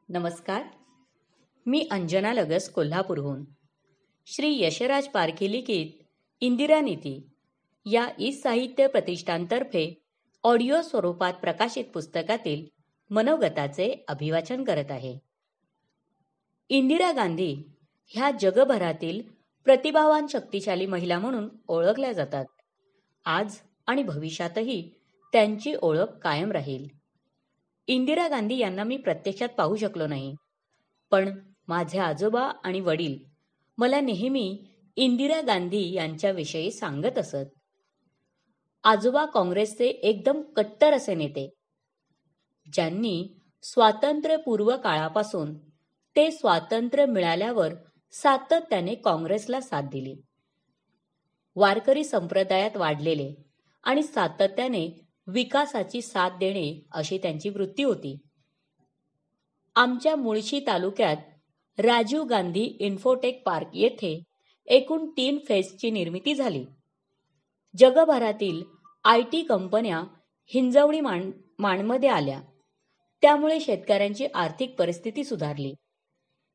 नमस्कार. मी अंजना लगस कोल्हापूरहून. श्री यशराज पारखी लिखित इंदिरा नीती या ई साहित्य प्रतिष्ठानतर्फे ऑडिओ स्वरूपात प्रकाशित पुस्तकातील मनोगताचे अभिवाचन करत आहे. इंदिरा गांधी ह्या जगभरातील प्रतिभावान शक्तिशाली महिला म्हणून ओळखल्या जातात. आज आणि भविष्यातही त्यांची ओळख कायम राहील. इंदिरा गांधी यांना मी प्रत्यक्षात पाहू शकलो नाही, पण माझे आजोबा आणि वडील मला नेहमी इंदिरा गांधी यांच्याविषयी सांगत असत. आजोबा काँग्रेसचे एकदम कट्टर असे नेते, ज्यांनी स्वातंत्र्यपूर्व काळापासून ते स्वातंत्र्य मिळाल्यावर सातत्याने काँग्रेसला साथ दिली. वारकरी संप्रदायात वाढलेले आणि सातत्याने विकासाची साथ देणे अशी त्यांची वृत्ती होती. आमच्या मुळशी तालुक्यात राजीव गांधी इन्फोटेक पार्क येथे एकूण 3 फेजची निर्मिती झाली. जगभरातील IT कंपन्या हिंजवडी माणमध्ये आल्या, त्यामुळे शेतकऱ्यांची आर्थिक परिस्थिती सुधारली.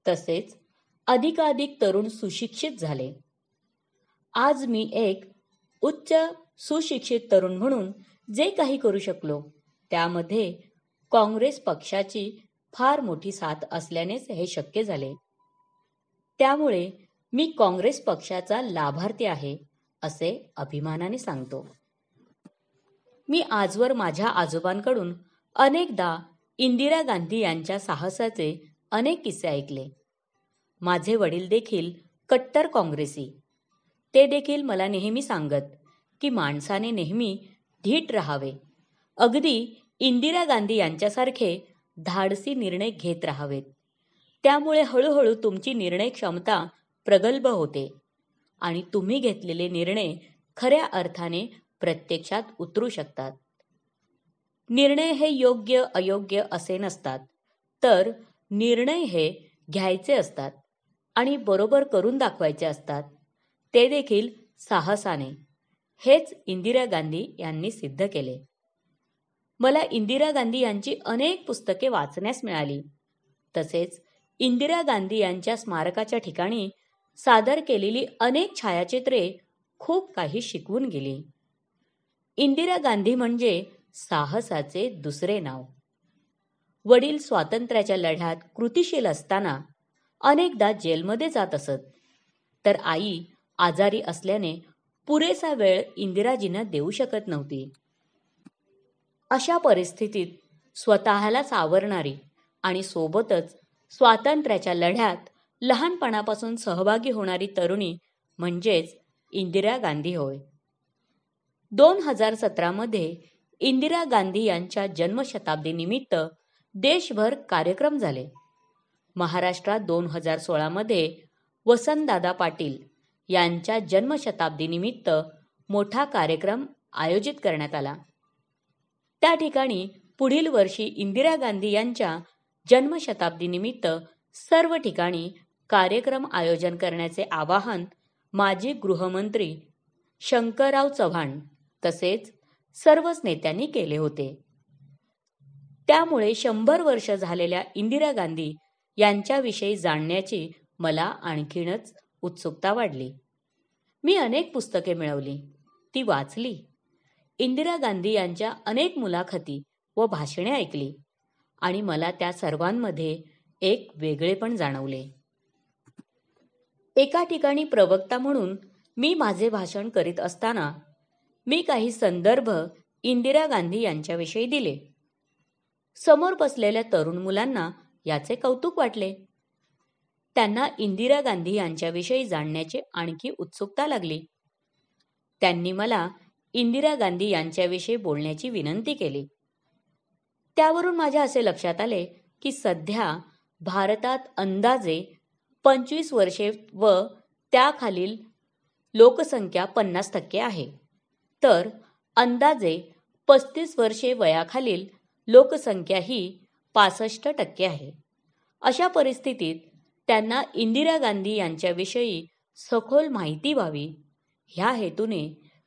तसेच अधिकाधिक तरुण सुशिक्षित झाले. आज मी एक उच्च सुशिक्षित तरुण म्हणून जे काही करू शकलो, त्यामध्ये काँग्रेस पक्षाची फार मोठी साथ असल्यानेच हे शक्य झाले. त्यामुळे मी काँग्रेस पक्षाचा लाभार्थी आहे असे अभिमानाने सांगतो. मी आजवर माझ्या आजोबांकडून अनेकदा इंदिरा गांधी यांच्या साहसाचे अनेक किस्से ऐकले. माझे वडील देखील कट्टर काँग्रेसी. ते देखील मला नेहमी सांगत की माणसाने नेहमी धीट राहावे, अगदी इंदिरा गांधी यांच्यासारखे धाडसी निर्णय घेत राहावेत. त्यामुळे हळूहळू तुमची निर्णय क्षमता प्रगल्भ होते आणि तुम्ही घेतलेले निर्णय खऱ्या अर्थाने प्रत्यक्षात उतरू शकतात. निर्णय हे योग्य अयोग्य असे नसतात, तर निर्णय हे घ्यायचे असतात आणि बरोबर करून दाखवायचे असतात, ते देखील साहसाने. हेच इंदिरा गांधी यांनी सिद्ध केले. मला इंदिरा गांधी यांची अनेक पुस्तके वाचण्यास मिळाली. तसेच इंदिरा गांधी यांच्या स्मारकाच्या ठिकाणी सादर केलेली अनेक छायाचित्रे खूप काही शिकवून गेली. इंदिरा गांधी म्हणजे साहसाचे दुसरे नाव. वडील स्वातंत्र्याच्या लढ्यात कृतिशील असताना अनेकदा जेलमध्ये जात असत, तर आई आजारी असल्याने पुरेसा वेळ इंदिराजींना देऊ शकत नव्हती. अशा परिस्थितीत स्वतःला सावरणारी आणि सोबतच स्वातंत्र्याच्या लढ्यात लहानपणापासून सहभागी होणारी तरुणी म्हणजेच इंदिरा गांधी होय. 2017 मध्ये इंदिरा गांधी यांच्या जन्मशताब्दीनिमित्त देशभर कार्यक्रम झाले. महाराष्ट्रात 2016 मध्ये वसंतदादा पाटील यांच्या जन्मशताब्दीनिमित्त मोठा कार्यक्रम आयोजित करण्यात आला. त्या ठिकाणी पुढील वर्षी इंदिरा गांधी यांच्या जन्मशताब्दीनिमित्त सर्व ठिकाणी कार्यक्रम आयोजन करण्याचे आवाहन माजी गृहमंत्री शंकरराव चव्हाण तसेच सर्वच नेत्यांनी केले होते. त्यामुळे 100 वर्ष झालेल्या इंदिरा गांधी यांच्याविषयी जाणण्याची मला आणखीनच उत्सुकता वाढली. मी अनेक पुस्तके मिळवली, ती वाचली. इंदिरा गांधी यांच्या अनेक मुलाखती व भाषणे ऐकली आणि मला त्या सर्वांमध्ये एक वेगळेपण जाणवले. एका ठिकाणी प्रवक्ता म्हणून मी माझे भाषण करीत असताना मी काही संदर्भ इंदिरा गांधी यांच्याविषयी दिले. समोर बसलेल्या तरुण मुलांना याचे कौतुक वाटले. त्यांना इंदिरा गांधी यांच्याविषयी जाणण्याची आणखी उत्सुकता लागली. त्यांनी मला इंदिरा गांधी यांच्याविषयी बोलण्याची विनंती केली. त्यावरून माझ्या असे लक्षात आले की सध्या भारतात अंदाजे 25 वर्षे व त्याखालील लोकसंख्या 50% आहे, तर अंदाजे 35 वर्षे वयाखालील लोकसंख्या ही 65% आहे. अशा परिस्थितीत त्यांना इंदिरा गांधी यांच्याविषयी सखोल माहिती व्हावी, ह्या हेतूने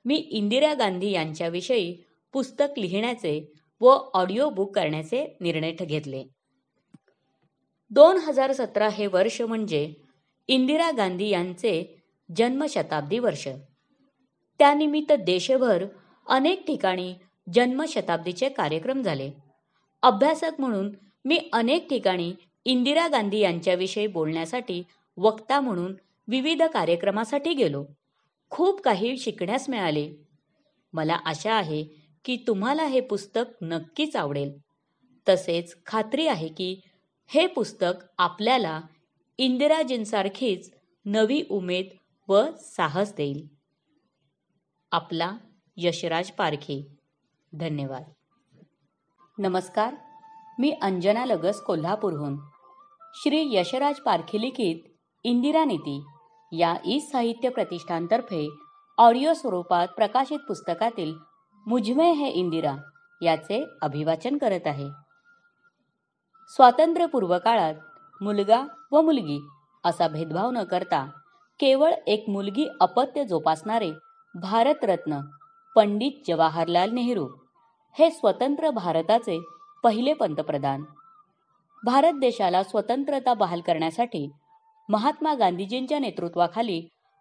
मी इंदिरा गांधी यांच्याविषयी पुस्तक लिहिण्याचे व ऑडिओ बुक करण्याचे निर्णय घेतले. 2017 हे वर्ष म्हणजे इंदिरा गांधी यांचे जन्मशताब्दी वर्ष. त्यानिमित्त देशभर अनेक ठिकाणी जन्मशताब्दीचे कार्यक्रम झाले. अभ्यासक म्हणून मी अनेक ठिकाणी इंदिरा गांधी यांच्याविषयी बोलण्यासाठी वक्ता म्हणून विविध कार्यक्रमासाठी गेलो. खूप काही शिकण्यास मिळाले. मला आशा आहे की तुम्हाला हे पुस्तक नक्कीच आवडेल. तसेच खात्री आहे की हे पुस्तक आपल्याला इंदिराजींसारखीच नवी उमेद व साहस देईल. आपला यशराज पारखे. धन्यवाद. नमस्कार, मी अंजना लगस कोल्हापूरहून. श्री यशराज पारखे लिखित इंदिरा नीती या ई साहित्य प्रतिष्ठानतर्फे ऑडिओ स्वरूपात प्रकाशित पुस्तकातील मुझमें है इंदिरा याचे अभिवाचन करत आहे. स्वातंत्र्यपूर्व काळात मुलगा व मुलगी असा भेदभाव न करता केवळ एक मुलगी अपत्य जोपासणारे भारतरत्न पंडित जवाहरलाल नेहरू हे स्वतंत्र भारताचे पहिले पंतप्रधान. भारत देशाला स्वतंत्रता बहाल करण्यासाठी महात्मा गांधीजींच्या नेतृत्वाखाली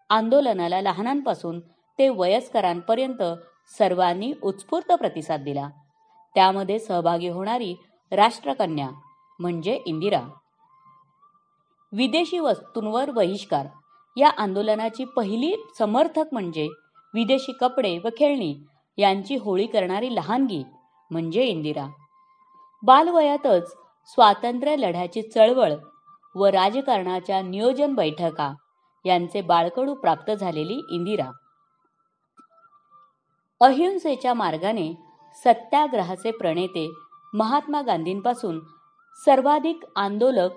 आंदोलनाला लहानांपासून ते वयस्करांपर्यंत सर्वांनी उत्स्फूर्त प्रतिसाद दिला. त्यामध्ये सहभागी होणारी राष्ट्रकन्या म्हणजे इंदिरा. विदेशी वस्तूंवर बहिष्कार या आंदोलनाची पहिली समर्थक म्हणजे विदेशी कपडे व खेळणी यांची होळी करणारी लहानगी म्हणजे इंदिरा. बालवयातच स्वातंत्र्य लढ्याची चळवळ व राजकारणाच्या नियोजन बैठका यांचे बाळकडू प्राप्त झालेली इंदिरा. अहिंसेच्या मार्गाने सत्याग्रहाचे प्रणेते महात्मा गांधींपासून सर्वाधिक आंदोलक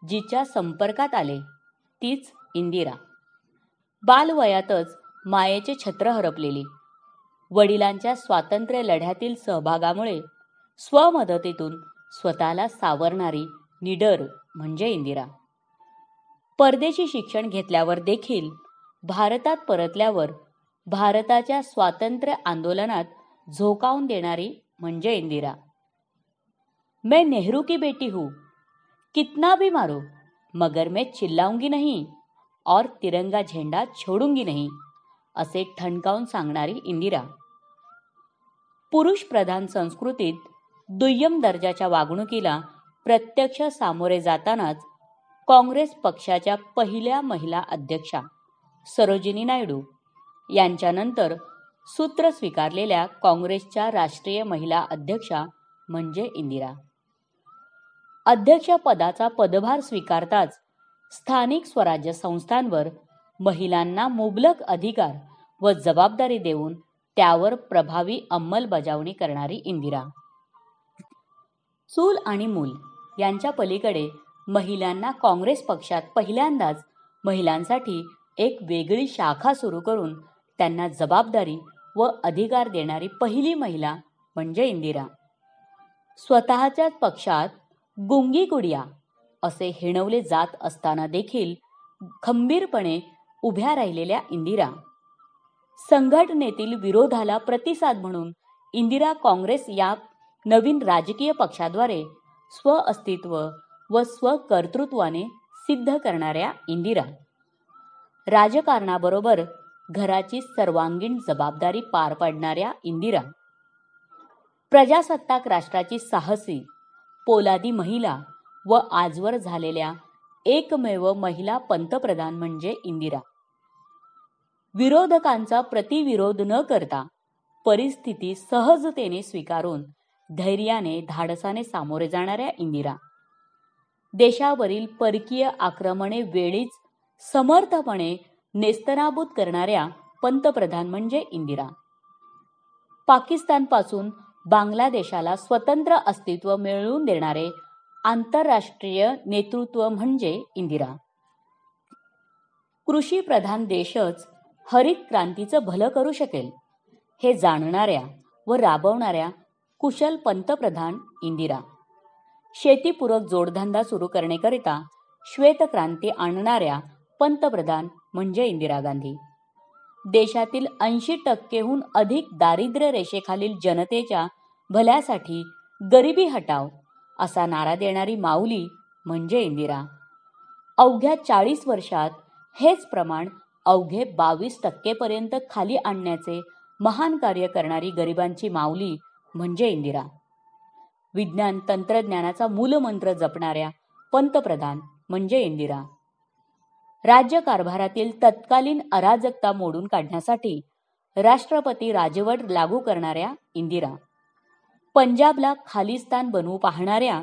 जिच्या संपर्कात आले तीच इंदिरा. बालवयातच मायेचे छत्र हरपलेली, वडिलांच्या स्वातंत्र्य लढ्यातील सहभागामुळे स्वमदतीतून स्वतःला सावरणारी निडर म्हणजे इंदिरा. परदेशी शिक्षण घेतल्यावर देखील भारतात परतल्यावर भारताच्या स्वातंत्र्य आंदोलनात झोकावून देणारी म्हणजे इंदिरा. मैं नेहरू की बेटी हूँ, कितना भी मारो मगर मैं चिल्लाऊंगी नहीं और तिरंगा झेंडा छोडूंगी नहीं असे ठणकावून सांगणारी इंदिरा. पुरुष प्रधान संस्कृतीत दुय्यम दर्जाच्या वागणुकीला प्रत्यक्ष सामोरे जातानाच काँग्रेस पक्षाच्या पहिल्या महिला अध्यक्षा सरोजिनी नायडू यांच्यानंतर सूत्र स्वीकारलेल्या काँग्रेसच्या राष्ट्रीय महिला अध्यक्षा म्हणजे इंदिरा. अध्यक्षपदाचा पदभार स्वीकारताच स्थानिक स्वराज्य संस्थांवर महिलांना मुबलक अधिकार व जबाबदारी देऊन त्यावर प्रभावी अंमलबजावणी करणारी इंदिरा. चूल आणि मूल यांच्या पलीकडे महिलांना काँग्रेस पक्षात पहिल्यांदाच महिलांसाठी एक वेगळी शाखा सुरू करून त्यांना जबाबदारी व अधिकार देणारी पहिली महिला म्हणजे इंदिरा. स्वतःच्याच पक्षात गुंगी गुडिया असे हिणवले जात असताना देखील खंबीरपणे उभ्या राहिलेल्या इंदिरा. संघटनेतील विरोधाला प्रतिसाद म्हणून इंदिरा काँग्रेस या नवीन राजकीय पक्षाद्वारे स्वअस्तित्व व स्वकर्तृत्वाने सिद्ध करणाऱ्या इंदिरा. राजकारणाबरोबर घराची सर्वांगीण जबाबदारी पार पाडणाऱ्या इंदिरा. प्रजासत्ताक राष्ट्राची साहसी पोलादी महिला व आजवर झालेल्या एकमेव महिला पंतप्रधान म्हणजे इंदिरा. विरोधकांचा प्रतिविरोध न करता परिस्थिती सहजतेने स्वीकारून धैर्याने धाडसाने सामोरे जाणाऱ्या इंदिरा. देशावरील परकीय आक्रमणे वेळीच समर्थपणे नेस्तनाबूत करणाऱ्या पंतप्रधान म्हणजे इंदिरा. पाकिस्तानपासून बांगलादेशाला स्वतंत्र अस्तित्व मिळवून देणारे आंतरराष्ट्रीय नेतृत्व म्हणजे इंदिरा. कृषी प्रधान देशच हरित क्रांतीचं भलं करू शकेल हे जाणणाऱ्या व राबवणाऱ्या कुशल पंतप्रधान इंदिरा. शेतीपूरक जोडधंदा सुरू करण्याकरिता श्वेतक्रांती आणणाऱ्या पंतप्रधान म्हणजे इंदिरा गांधी. देशातील 80% अधिक दारिद्र्य रेषेखालील जनतेच्या भल्यासाठी गरिबी हटाव असा नारा देणारी माऊली म्हणजे इंदिरा. अवघ्या 40 वर्षात हेच प्रमाण अवघे 22% खाली आणण्याचे महान कार्य करणारी गरिबांची माऊली म्हणजे इंदिरा. विज्ञान तंत्रज्ञानाचा मूलमंत्र जपणाऱ्या पंतप्रधान म्हणजे इंदिरा. राज्यकारभारातील तत्कालीन अराजकता मोडून काढण्यासाठी राष्ट्रपती राजवट लागू करणाऱ्या इंदिरा. पंजाबला खालिस्तान बनवू पाहणाऱ्या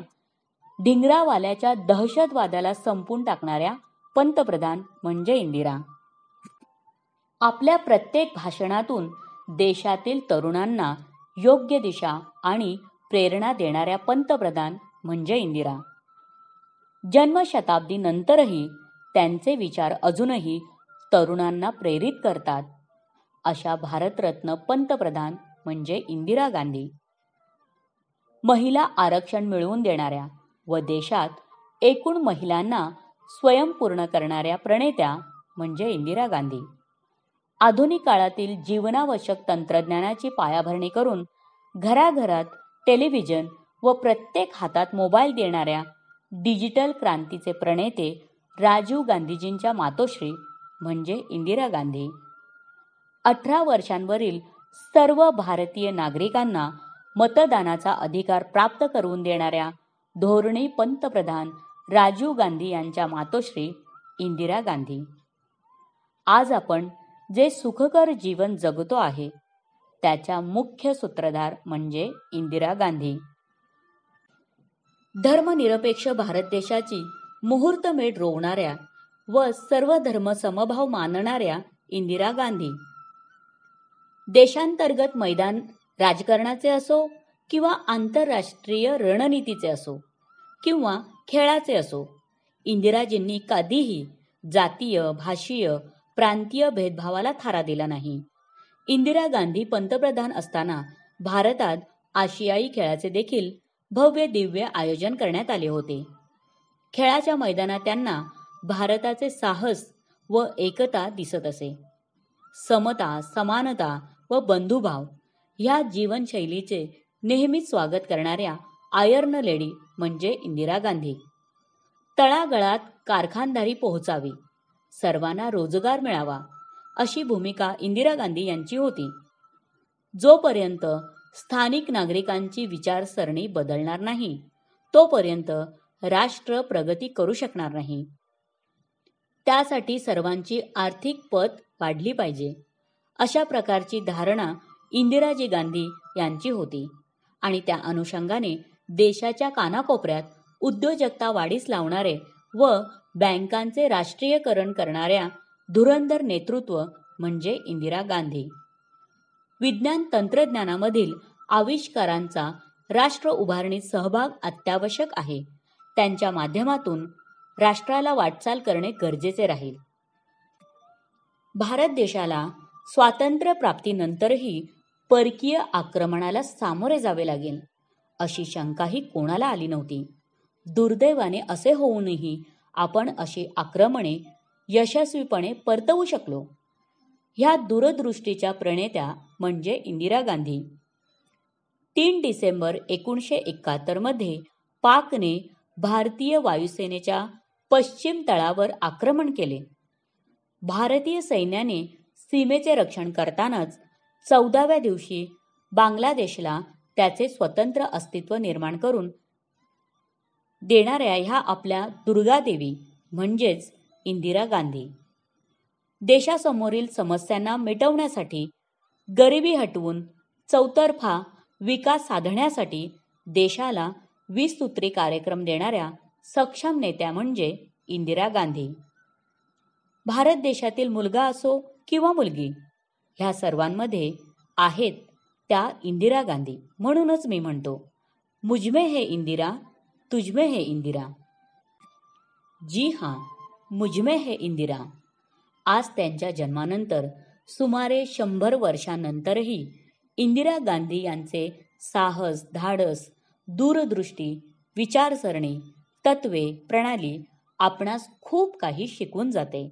ढिंगरावाल्याच्या दहशतवादाला संपून टाकणाऱ्या पंतप्रधान म्हणजे इंदिरा. आपल्या प्रत्येक भाषणातून देशातील तरुणांना योग्य दिशा आणि प्रेरणा देणाऱ्या पंतप्रधान म्हणजे इंदिरा. जन्मशताब्दी नंतरही त्यांचे विचार अजूनही तरुणांना प्रेरित करतात अशा भारतरत्न पंतप्रधान म्हणजे इंदिरा गांधी. महिला आरक्षण मिळवून देणाऱ्या व देशात एकूण महिलांना स्वयंपूर्ण करणाऱ्या प्रणेत्या म्हणजे इंदिरा गांधी. आधुनिक काळातील जीवनावश्यक तंत्रज्ञानाची पायाभरणी करून घराघरात टेलिव्हिजन व प्रत्येक हातात मोबाईल देणाऱ्या डिजिटल क्रांतीचे प्रणेते राजीव गांधीजींच्या मातोश्री म्हणजे इंदिरा गांधी. 18 वर्षांवरील सर्व भारतीय नागरिकांना मतदानाचा अधिकार प्राप्त करून देणाऱ्या धोरणी पंतप्रधान राजीव गांधी यांच्या मातोश्री इंदिरा गांधी. आज आपण जे सुखकर जीवन जगतो आहे त्याच्या मुख्य सूत्रधार म्हणजे इंदिरा गांधी. धर्मनिरपेक्ष भारत देशाची मुहूर्तमेढ रोवणाऱ्या व सर्व धर्म समभाव मानणाऱ्या इंदिरा गांधी. देशांतर्गत मैदान राजकारणाचे असो किंवा आंतरराष्ट्रीय रणनीतीचे असो किंवा खेळाचे असो, इंदिराजींनी कधीही जातीय, भाषीय, प्रांतीय भेदभावाला थारा दिला नाही. इंदिरा गांधी पंतप्रधान असताना भारतात आशियाई खेळाचे देखील भव्य दिव्य आयोजन करण्यात आले होते. खेळाच्या मैदानात त्यांना भारताचे साहस व एकता दिसत असे. समता, समानता व बंधुभाव ह्या जीवनशैलीचे नेहमीच स्वागत करणाऱ्या आयर्न लेडी म्हणजे इंदिरा गांधी. तळागाळात कारखानदारी पोहोचावी, सर्वांना रोजगार मिळावा अशी भूमिका इंदिरा गांधी यांची होती. जोपर्यंत स्थानिक नागरिकांची विचारसरणी बदलणार नाही तोपर्यंत राष्ट्र प्रगती करू शकणार नाही. त्यासाठी सर्वांची आर्थिक पत वाढली पाहिजे अशा प्रकारची धारणा इंदिराजी गांधी यांची होती आणि त्या अनुषंगाने देशाच्या कानाकोपऱ्यात उद्योजकता वाढीस लावणारे व बँकांचे राष्ट्रीयकरण करणाऱ्या धुरंधर नेतृत्व म्हणजे इंदिरा गांधी. विज्ञान तंत्रज्ञानामधील आविष्कारांचा राष्ट्र उभारणीत सहभाग अत्यावश्यक आहे. त्यांच्या माध्यमातून राष्ट्राला वाटचाल करणे गरजेचे राहील. भारत देशाला स्वातंत्र्य प्राप्तीनंतरही परकीय आक्रमणाला सामोरे जावे लागेल अशी शंकाही कोणाला आली नव्हती. दुर्दैवाने असे होऊनही आपण अशी आक्रमणे यशस्वीपणे परतवू शकलो. ह्या दूरदृष्टीच्या प्रणेत्या म्हणजे इंदिरा गांधी. 3 डिसेंबर 1971 मध्ये पाकने भारतीय वायुसेनेच्या पश्चिम तळावर आक्रमण केले. भारतीय सैन्याने सीमेचे रक्षण करतानाच 14व्या दिवशी बांगलादेशला त्याचे स्वतंत्र अस्तित्व निर्माण करून देणाऱ्या ह्या आपल्या दुर्गादेवी म्हणजेच इंदिरा गांधी देशासमोरील समस्यांना मिटवण्यासाठी, गरिबी हटवून चौतर्फा विकास साधण्यासाठी देशाला 20 सूत्री कार्यक्रम देणाऱ्या सक्षम नेत्या म्हणजे इंदिरा गांधी. भारत देशातील मुलगा असो किंवा मुलगी ह्या सर्वांमध्ये आहेत त्या इंदिरा गांधी. म्हणूनच मी म्हणतो, मुझमे है इंदिरा, तुझमे है इंदिरा. जी हां, मुझमे है इंदिरा. आज त्यांच्या जन्मानंतर सुमारे 100 वर्षांनंतरही इंदिरा गांधी यांचे साहस, धाडस, दूरदृष्टी, विचारसरणी, तत्वे, प्रणाली आपणास खूप काही शिकवून जाते.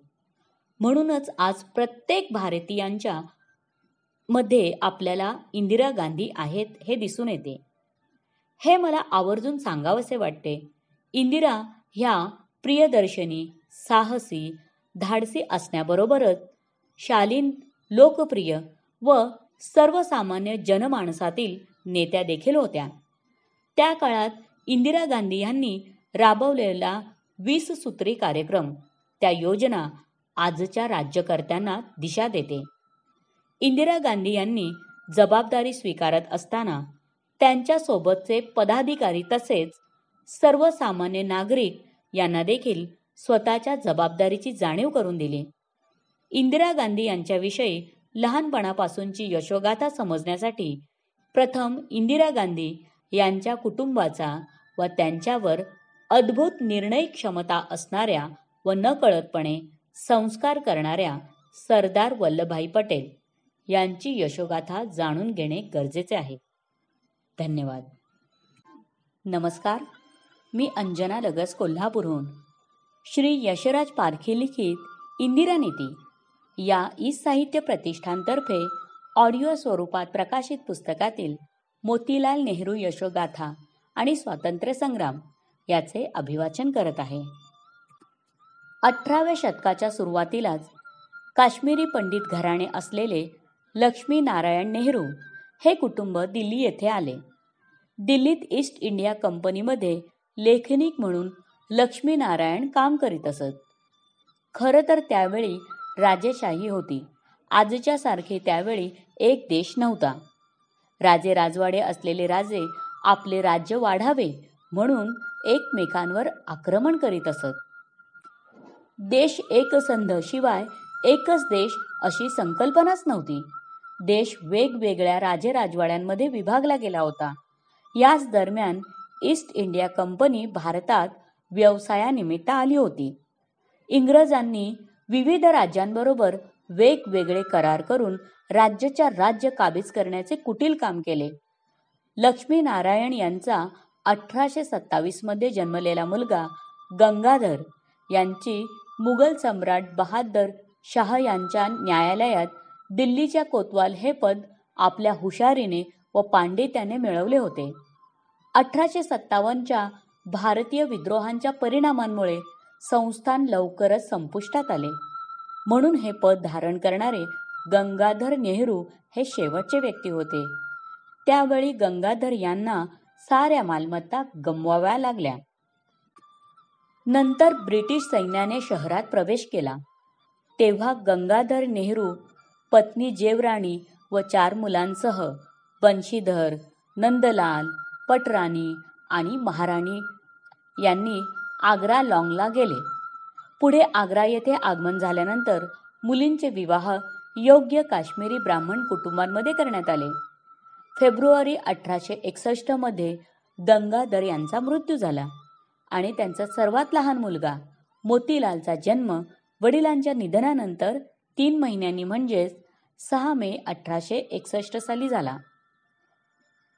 म्हणूनच आज प्रत्येक भारतीयांच्या मध्ये आपल्याला इंदिरा गांधी आहेत हे दिसून येते. हे मला आवर्जून सांगावसे वाटते. इंदिरा ह्या प्रियदर्शनी, साहसी, धाडसी असण्याबरोबरच शालीन, लोकप्रिय व सर्वसामान्य जनमानसातील नेत्या देखील होत्या. त्या काळात इंदिरा गांधी यांनी राबवलेला 20 सूत्री कार्यक्रम, त्या योजना आजच्या राज्यकर्त्यांना दिशा देते. इंदिरा गांधी यांनी जबाबदारी स्वीकारत असताना त्यांच्यासोबतचे पदाधिकारी तसेच सर्वसामान्य नागरिक यांना देखील स्वतःच्या जबाबदारीची जाणीव करून दिली. इंदिरा गांधी यांच्याविषयी लहानपणापासूनची यशोगाथा समजण्यासाठी प्रथम इंदिरा गांधी यांच्या कुटुंबाचा व त्यांच्यावर अद्भुत निर्णय क्षमता असणाऱ्या व नकळतपणे संस्कार करणाऱ्या सरदार वल्लभभाई पटेल यांची यशोगाथा जाणून घेणे गरजेचे आहे. धन्यवाद. नमस्कार, मी अंजना लगस, कोल्हापूरहून. श्री यशराज पारखी लिखित इंदिरा नीती या ई साहित्य प्रतिष्ठानतर्फे ऑडिओ स्वरूपात प्रकाशित पुस्तकातील मोतीलाल नेहरू यशोगाथा आणि स्वातंत्र्य संग्राम याचे अभिवाचन करत आहे. 18व्या शतकाच्या सुरुवातीलाच काश्मीरी पंडित घराणे असलेले लक्ष्मी नारायण नेहरू हे कुटुंब दिल्ली येथे आले. दिल्लीत ईस्ट इंडिया कंपनीमध्ये लेखनिक म्हणून लक्ष्मी नारायण काम करीत असत. खरं तर त्यावेळी राजेशाही होती. आजच्या सारखे त्यावेळी एक देश नव्हता. राजे राजवाडे असलेले राजे आपले राज्य वाढावे म्हणून एकमेकांवर आक्रमण करीत असत. देश एकसंध शिवाय एकच देश अशी संकल्पनाच नव्हती. देश वेगवेगळ्या राजे राजवाड्यांमध्ये विभागला गेला होता. याच दरम्यान ईस्ट इंडिया कंपनी भारतात व्यवसायानिमित्त आली होती. इंग्रजांनी विविध राज्यांबरोबर वेगवेगळे करार करून राज्याच्या राज्य काबीज करण्याचे कुटील काम केले. लक्ष्मी नारायण यांचा 1827 मध्ये जन्मलेला मुलगा गंगाधर यांची मुघल सम्राट बहादर शाह यांच्या न्यायालयात दिल्लीच्या कोतवाल हे पद आपल्या हुशारीने व पांडित्याने मिळवले होते. 1857च्या भारतीय विद्रोहांच्या परिणामांमुळे संस्थान लवकरच संपुष्टात आले. म्हणून हे पद धारण करणारे गंगाधर नेहरू हे शेवटचे व्यक्ती होते. त्यावेळी गंगाधर यांना साऱ्या मालमत्ता गमवाव्या लागल्या. नंतर ब्रिटिश सैन्याने शहरात प्रवेश केला. तेव्हा गंगाधर नेहरू पत्नी जेवराणी व 4 मुलांसह बंशीधर, नंदलाल, पटराणी आणि महाराणी यांनी आग्रा लॉंगला गेले. पुढे आग्रा येथे आगमन झाल्यानंतर मुलींचे विवाह योग्य काश्मीरी ब्राह्मण कुटुंबांमध्ये करण्यात आले. फेब्रुवारी 1861 मध्ये गंगाधर यांचा मृत्यू झाला आणि त्यांचा सर्वात लहान मुलगा मोतीलालचा जन्म वडिलांच्या निधनानंतर 3 महिन्यांनी म्हणजेच 6 मे 1861 साली झाला.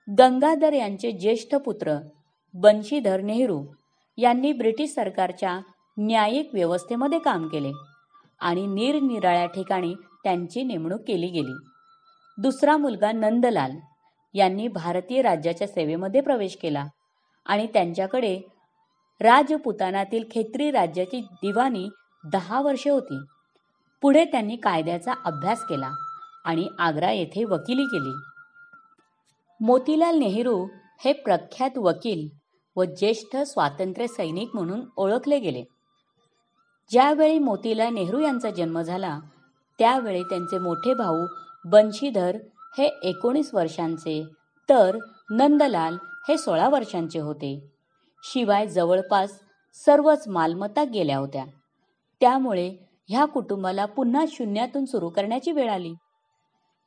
गंगाधर यांचे ज्येष्ठ पुत्र बंशीधर नेहरू यांनी ब्रिटिश सरकारच्या न्यायिक व्यवस्थेमध्ये काम केले आणि निरनिराळ्या ठिकाणी त्यांची नेमणूक केली गेली. दुसरा मुलगा नंदलाल यांनी भारतीय राज्याच्या सेवेमध्ये प्रवेश केला आणि त्यांच्याकडे राजपुतानातील खेत्री राज्याची दिवाणी 10 वर्षे होती. पुढे त्यांनी कायद्याचा अभ्यास केला आणि आग्रा येथे वकिली केली. मोतीलाल नेहरू हे प्रख्यात वकील व ज्येष्ठ स्वातंत्र्य सैनिक म्हणून ओळखले गेले. ज्यावेळी मोतीलाल नेहरू यांचा जन्म झाला त्यावेळी त्यांचे मोठे भाऊ बंशीधर हे 19 वर्षांचे तर नंदलाल हे 16 वर्षांचे होते. शिवाय जवळपास सर्वच मालमत्ता गेल्या होत्या. त्यामुळे ह्या कुटुंबाला पुन्हा शून्यातून सुरू करण्याची वेळ आली.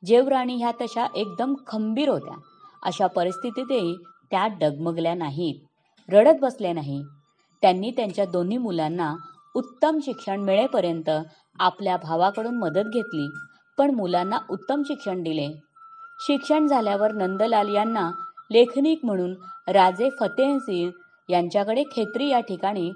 जेवराणी ह्या तशा एकदम खंबीर होत्या. अशा परिस्थितीतही त्या डगमगल्या नाहीत, रडत बसल्या नाही. त्यांनी त्यांच्या दोन्ही मुलांना उत्तम शिक्षण मिळेपर्यंत आपल्या भावाकडून मदत घेतली, पण मुलांना उत्तम शिक्षण दिले. शिक्षण झाल्यावर नंदलाल यांना लेखनिक म्हणून राजे फतेहसिंग यांच्याकडे खेत्री या ठिकाणी,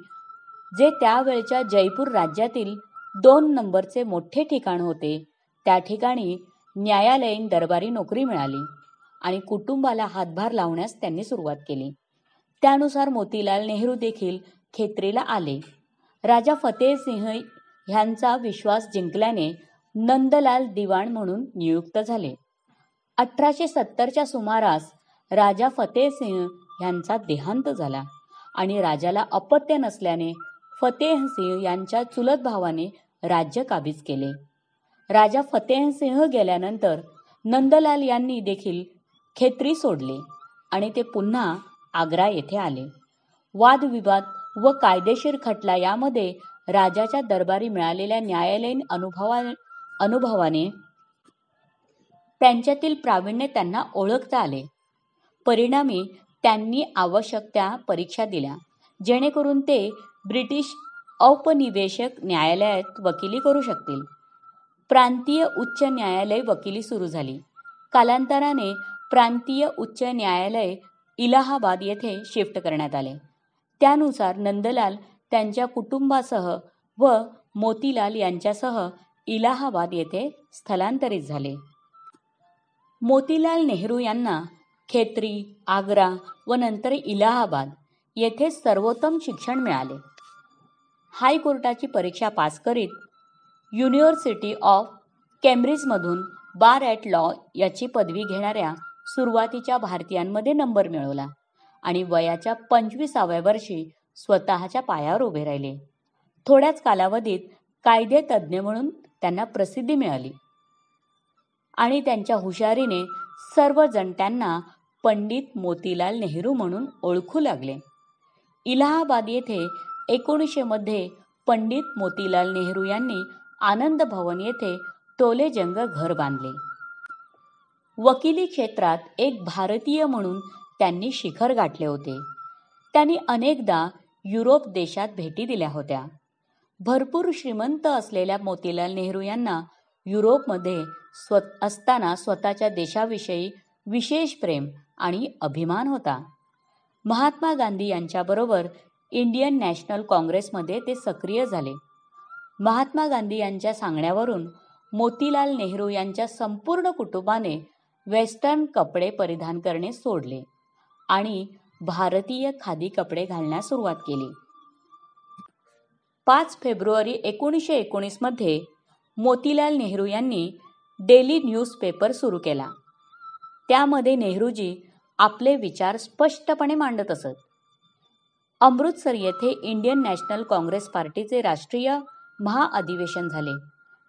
जे त्यावेळच्या जयपूर राज्यातील 2 नंबरचे मोठे ठिकाण होते, त्या ठिकाणी न्यायालयीन दरबारी नोकरी मिळाली आणि कुटुंबाला हातभार लावण्यास त्यांनी सुरुवात केली. त्यानुसार मोतीलाल नेहरू देखील खेत्रीला आले. राजा फतेहसिंह ह्यांचा विश्वास जिंकल्याने नंदलाल दिवाण म्हणून नियुक्त झाले. 1870च्या सुमारास राजा फतेहसिंह ह्यांचा देहांत झाला आणि राजाला अपत्य नसल्याने फतेहसिंह यांच्या चुलत भावाने राज्य काबीज केले. राजा फतेहसिंह गेल्यानंतर नंदलाल यांनी देखील खेत्री सोडले आणि ते पुन्हा आग्रा येथे आले. वादविवाद व कायदेशीर खटला यामध्ये राजाच्या दरबारी मिळालेल्या न्यायालयीन अनुभवाने त्यांच्यातील प्रावीण्य त्यांना ओळखता आले. परिणामी त्यांनी आवश्यक त्या परीक्षा दिल्या, जेणेकरून ते ब्रिटिश औपनिवेशिक न्यायालयात वकिली करू शकतील. प्रांतीय उच्च न्यायालय वकिली सुरू झाली. कालांतराने प्रांतीय उच्च न्यायालय इलाहाबाद येथे शिफ्ट करण्यात आले. त्यानुसार नंदलाल त्यांच्या कुटुंबासह व मोतीलाल यांच्यासह इलाहाबाद येथे स्थलांतरित झाले. मोतीलाल नेहरू यांना खेत्री, आग्रा व नंतर इलाहाबाद येथे सर्वोत्तम शिक्षण मिळाले. हायकोर्टाची परीक्षा पास करीत युनिव्हर्सिटी ऑफ केम्ब्रिजमधून बार ॲट लॉ याची पदवी घेणाऱ्या सुरुवातीच्या भारतीयांमध्ये नंबर मिळवला आणि वयाच्या 25व्या वर्षी स्वतःच्या पायावर उभे राहिले. थोड्याच कालावधीत कायदेतज्ज्ञ म्हणून त्यांना प्रसिद्धी मिळाली आणि त्यांच्या हुशारीने सर्वजण त्यांना पंडित मोतीलाल नेहरू म्हणून ओळखू लागले. इलाहाबाद येथे 1900 मध्ये पंडित मोतीलाल नेहरू यांनी आनंद भवन येथे टोलेजंग घर बांधले. वकिली क्षेत्रात एक भारतीय म्हणून त्यांनी शिखर गाठले होते. त्यांनी अनेकदा युरोप देशात भेटी दिल्या होत्या. भरपूर श्रीमंत असलेल्या मोतीलाल नेहरू यांना युरोपमध्ये असताना स्वतःच्या देशाविषयी विशेष प्रेम आणि अभिमान होता. महात्मा गांधी यांच्याबरोबर इंडियन नॅशनल काँग्रेसमध्ये ते सक्रिय झाले. महात्मा गांधी यांच्या सांगण्यावरून मोतीलाल नेहरू यांच्या संपूर्ण कुटुंबाने वेस्टर्न कपडे परिधान करणे सोडले आणि भारतीय खादी कपडे घालण्यास सुरुवात केली. 5 फेब्रुवारी 1919 मध्ये मोतीलाल नेहरू यांनी डेली न्यूजपेपर सुरू केला. त्यामध्ये नेहरूजी आपले विचार स्पष्टपणे मांडत असत. अमृतसर येथे इंडियन नॅशनल काँग्रेस पार्टीचे राष्ट्रीय महाअधिवेशन झाले.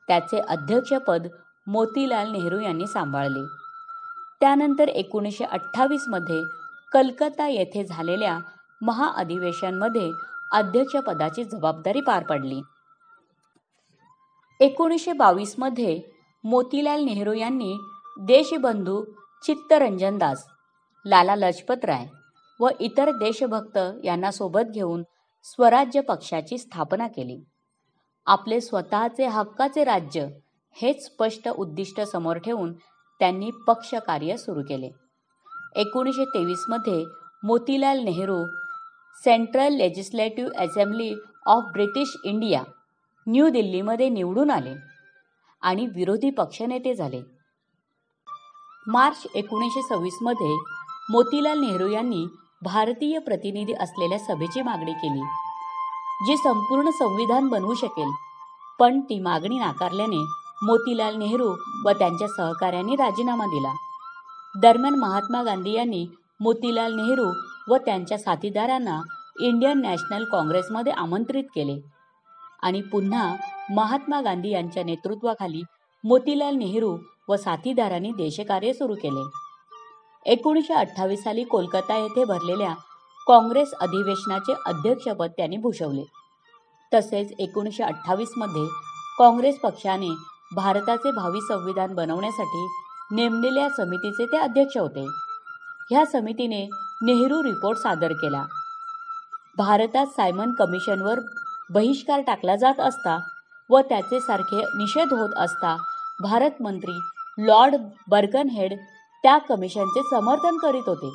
त्याचे अध्यक्षपद मोतीलाल नेहरू यांनी सांभाळले. त्यानंतर 1928 मध्ये कलकत्ता येथे झालेल्या महाअधिवेशनामध्ये अध्यक्षपदाची जबाबदारी पार पडली. 1922 मध्ये मोतीलाल नेहरू यांनी देशबंधू चित्तरंजन दास, लाला लजपत राय व इतर देशभक्त यांना सोबत घेऊन स्वराज्य पक्षाची स्थापना केली. आपले स्वतःचे हक्काचे राज्य हेच स्पष्ट उद्दिष्ट समोर ठेवून त्यांनी पक्ष कार्य सुरू केले. 1923 मध्ये Motilal Nehru central legislative assembly of British India new दिल्लीमध्ये निवडून आले आणि विरोधी पक्षनेते झाले. मार्च 1926 मध्ये मोतीलाल नेहरू यांनी भारतीय प्रतिनिधी असलेल्या सभेची मागणी केली, जी संपूर्ण संविधान बनवू शकेल, पण ती मागणी नाकारल्याने मोतीलाल नेहरू व त्यांच्या सहकाऱ्यांनी राजीनामा दिला. दरम्यान महात्मा गांधी यांनी मोतीलाल नेहरू व त्यांच्या साथीदारांना इंडियन नॅशनल काँग्रेसमध्ये आमंत्रित केले आणि पुन्हा महात्मा गांधी यांच्या नेतृत्वाखाली मोतीलाल नेहरू व साथीदारांनी देशकार्य सुरू केले. 1928 साली कोलकाता येथे भरलेल्या काँग्रेस अधिवेशनाचे अध्यक्षपद त्यांनी भूषवले. तसेच 1928 मध्ये काँग्रेस पक्षाने भारताचे भावी संविधान बनवण्यासाठी नेमलेल्या समितीचे ते अध्यक्ष होते. ह्या समितीने नेहरू रिपोर्ट सादर केला. भारतात सायमन कमिशनवर बहिष्कार टाकला जात असता व त्याचे सारखे निषेध होत असता भारत मंत्री लॉर्ड बर्कनहेड त्या कमिशनचे समर्थन करीत होते.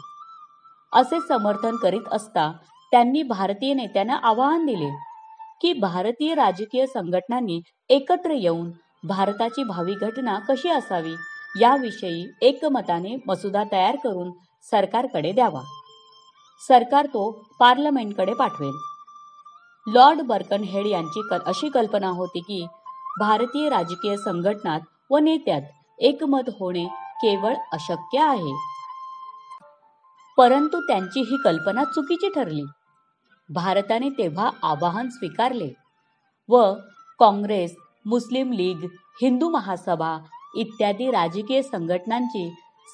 असे समर्थन करीत असता त्यांनी भारतीय नेत्यांना आवाहन दिले की भारतीय राजकीय संघटनांनी एकत्र येऊन भारताची भावी घटना कशी असावी याविषयी एकमताने मसुदा तयार करून सरकारकडे द्यावा. सरकार तो पार्लमेंटकडे पाठवेल. लॉर्ड बर्कनहेड यांची अशी कल्पना होती की भारतीय राजकीय संघटनात व नेत्यात एकमत होणे केवळ अशक्य आहे. परंतु त्यांची ही कल्पना चुकीची ठरली. भारताने तेव्हा आवाहन स्वीकारले व काँग्रेस, मुस्लिम लीग, हिंदू महासभा इत्यादी राजकीय संघटनांची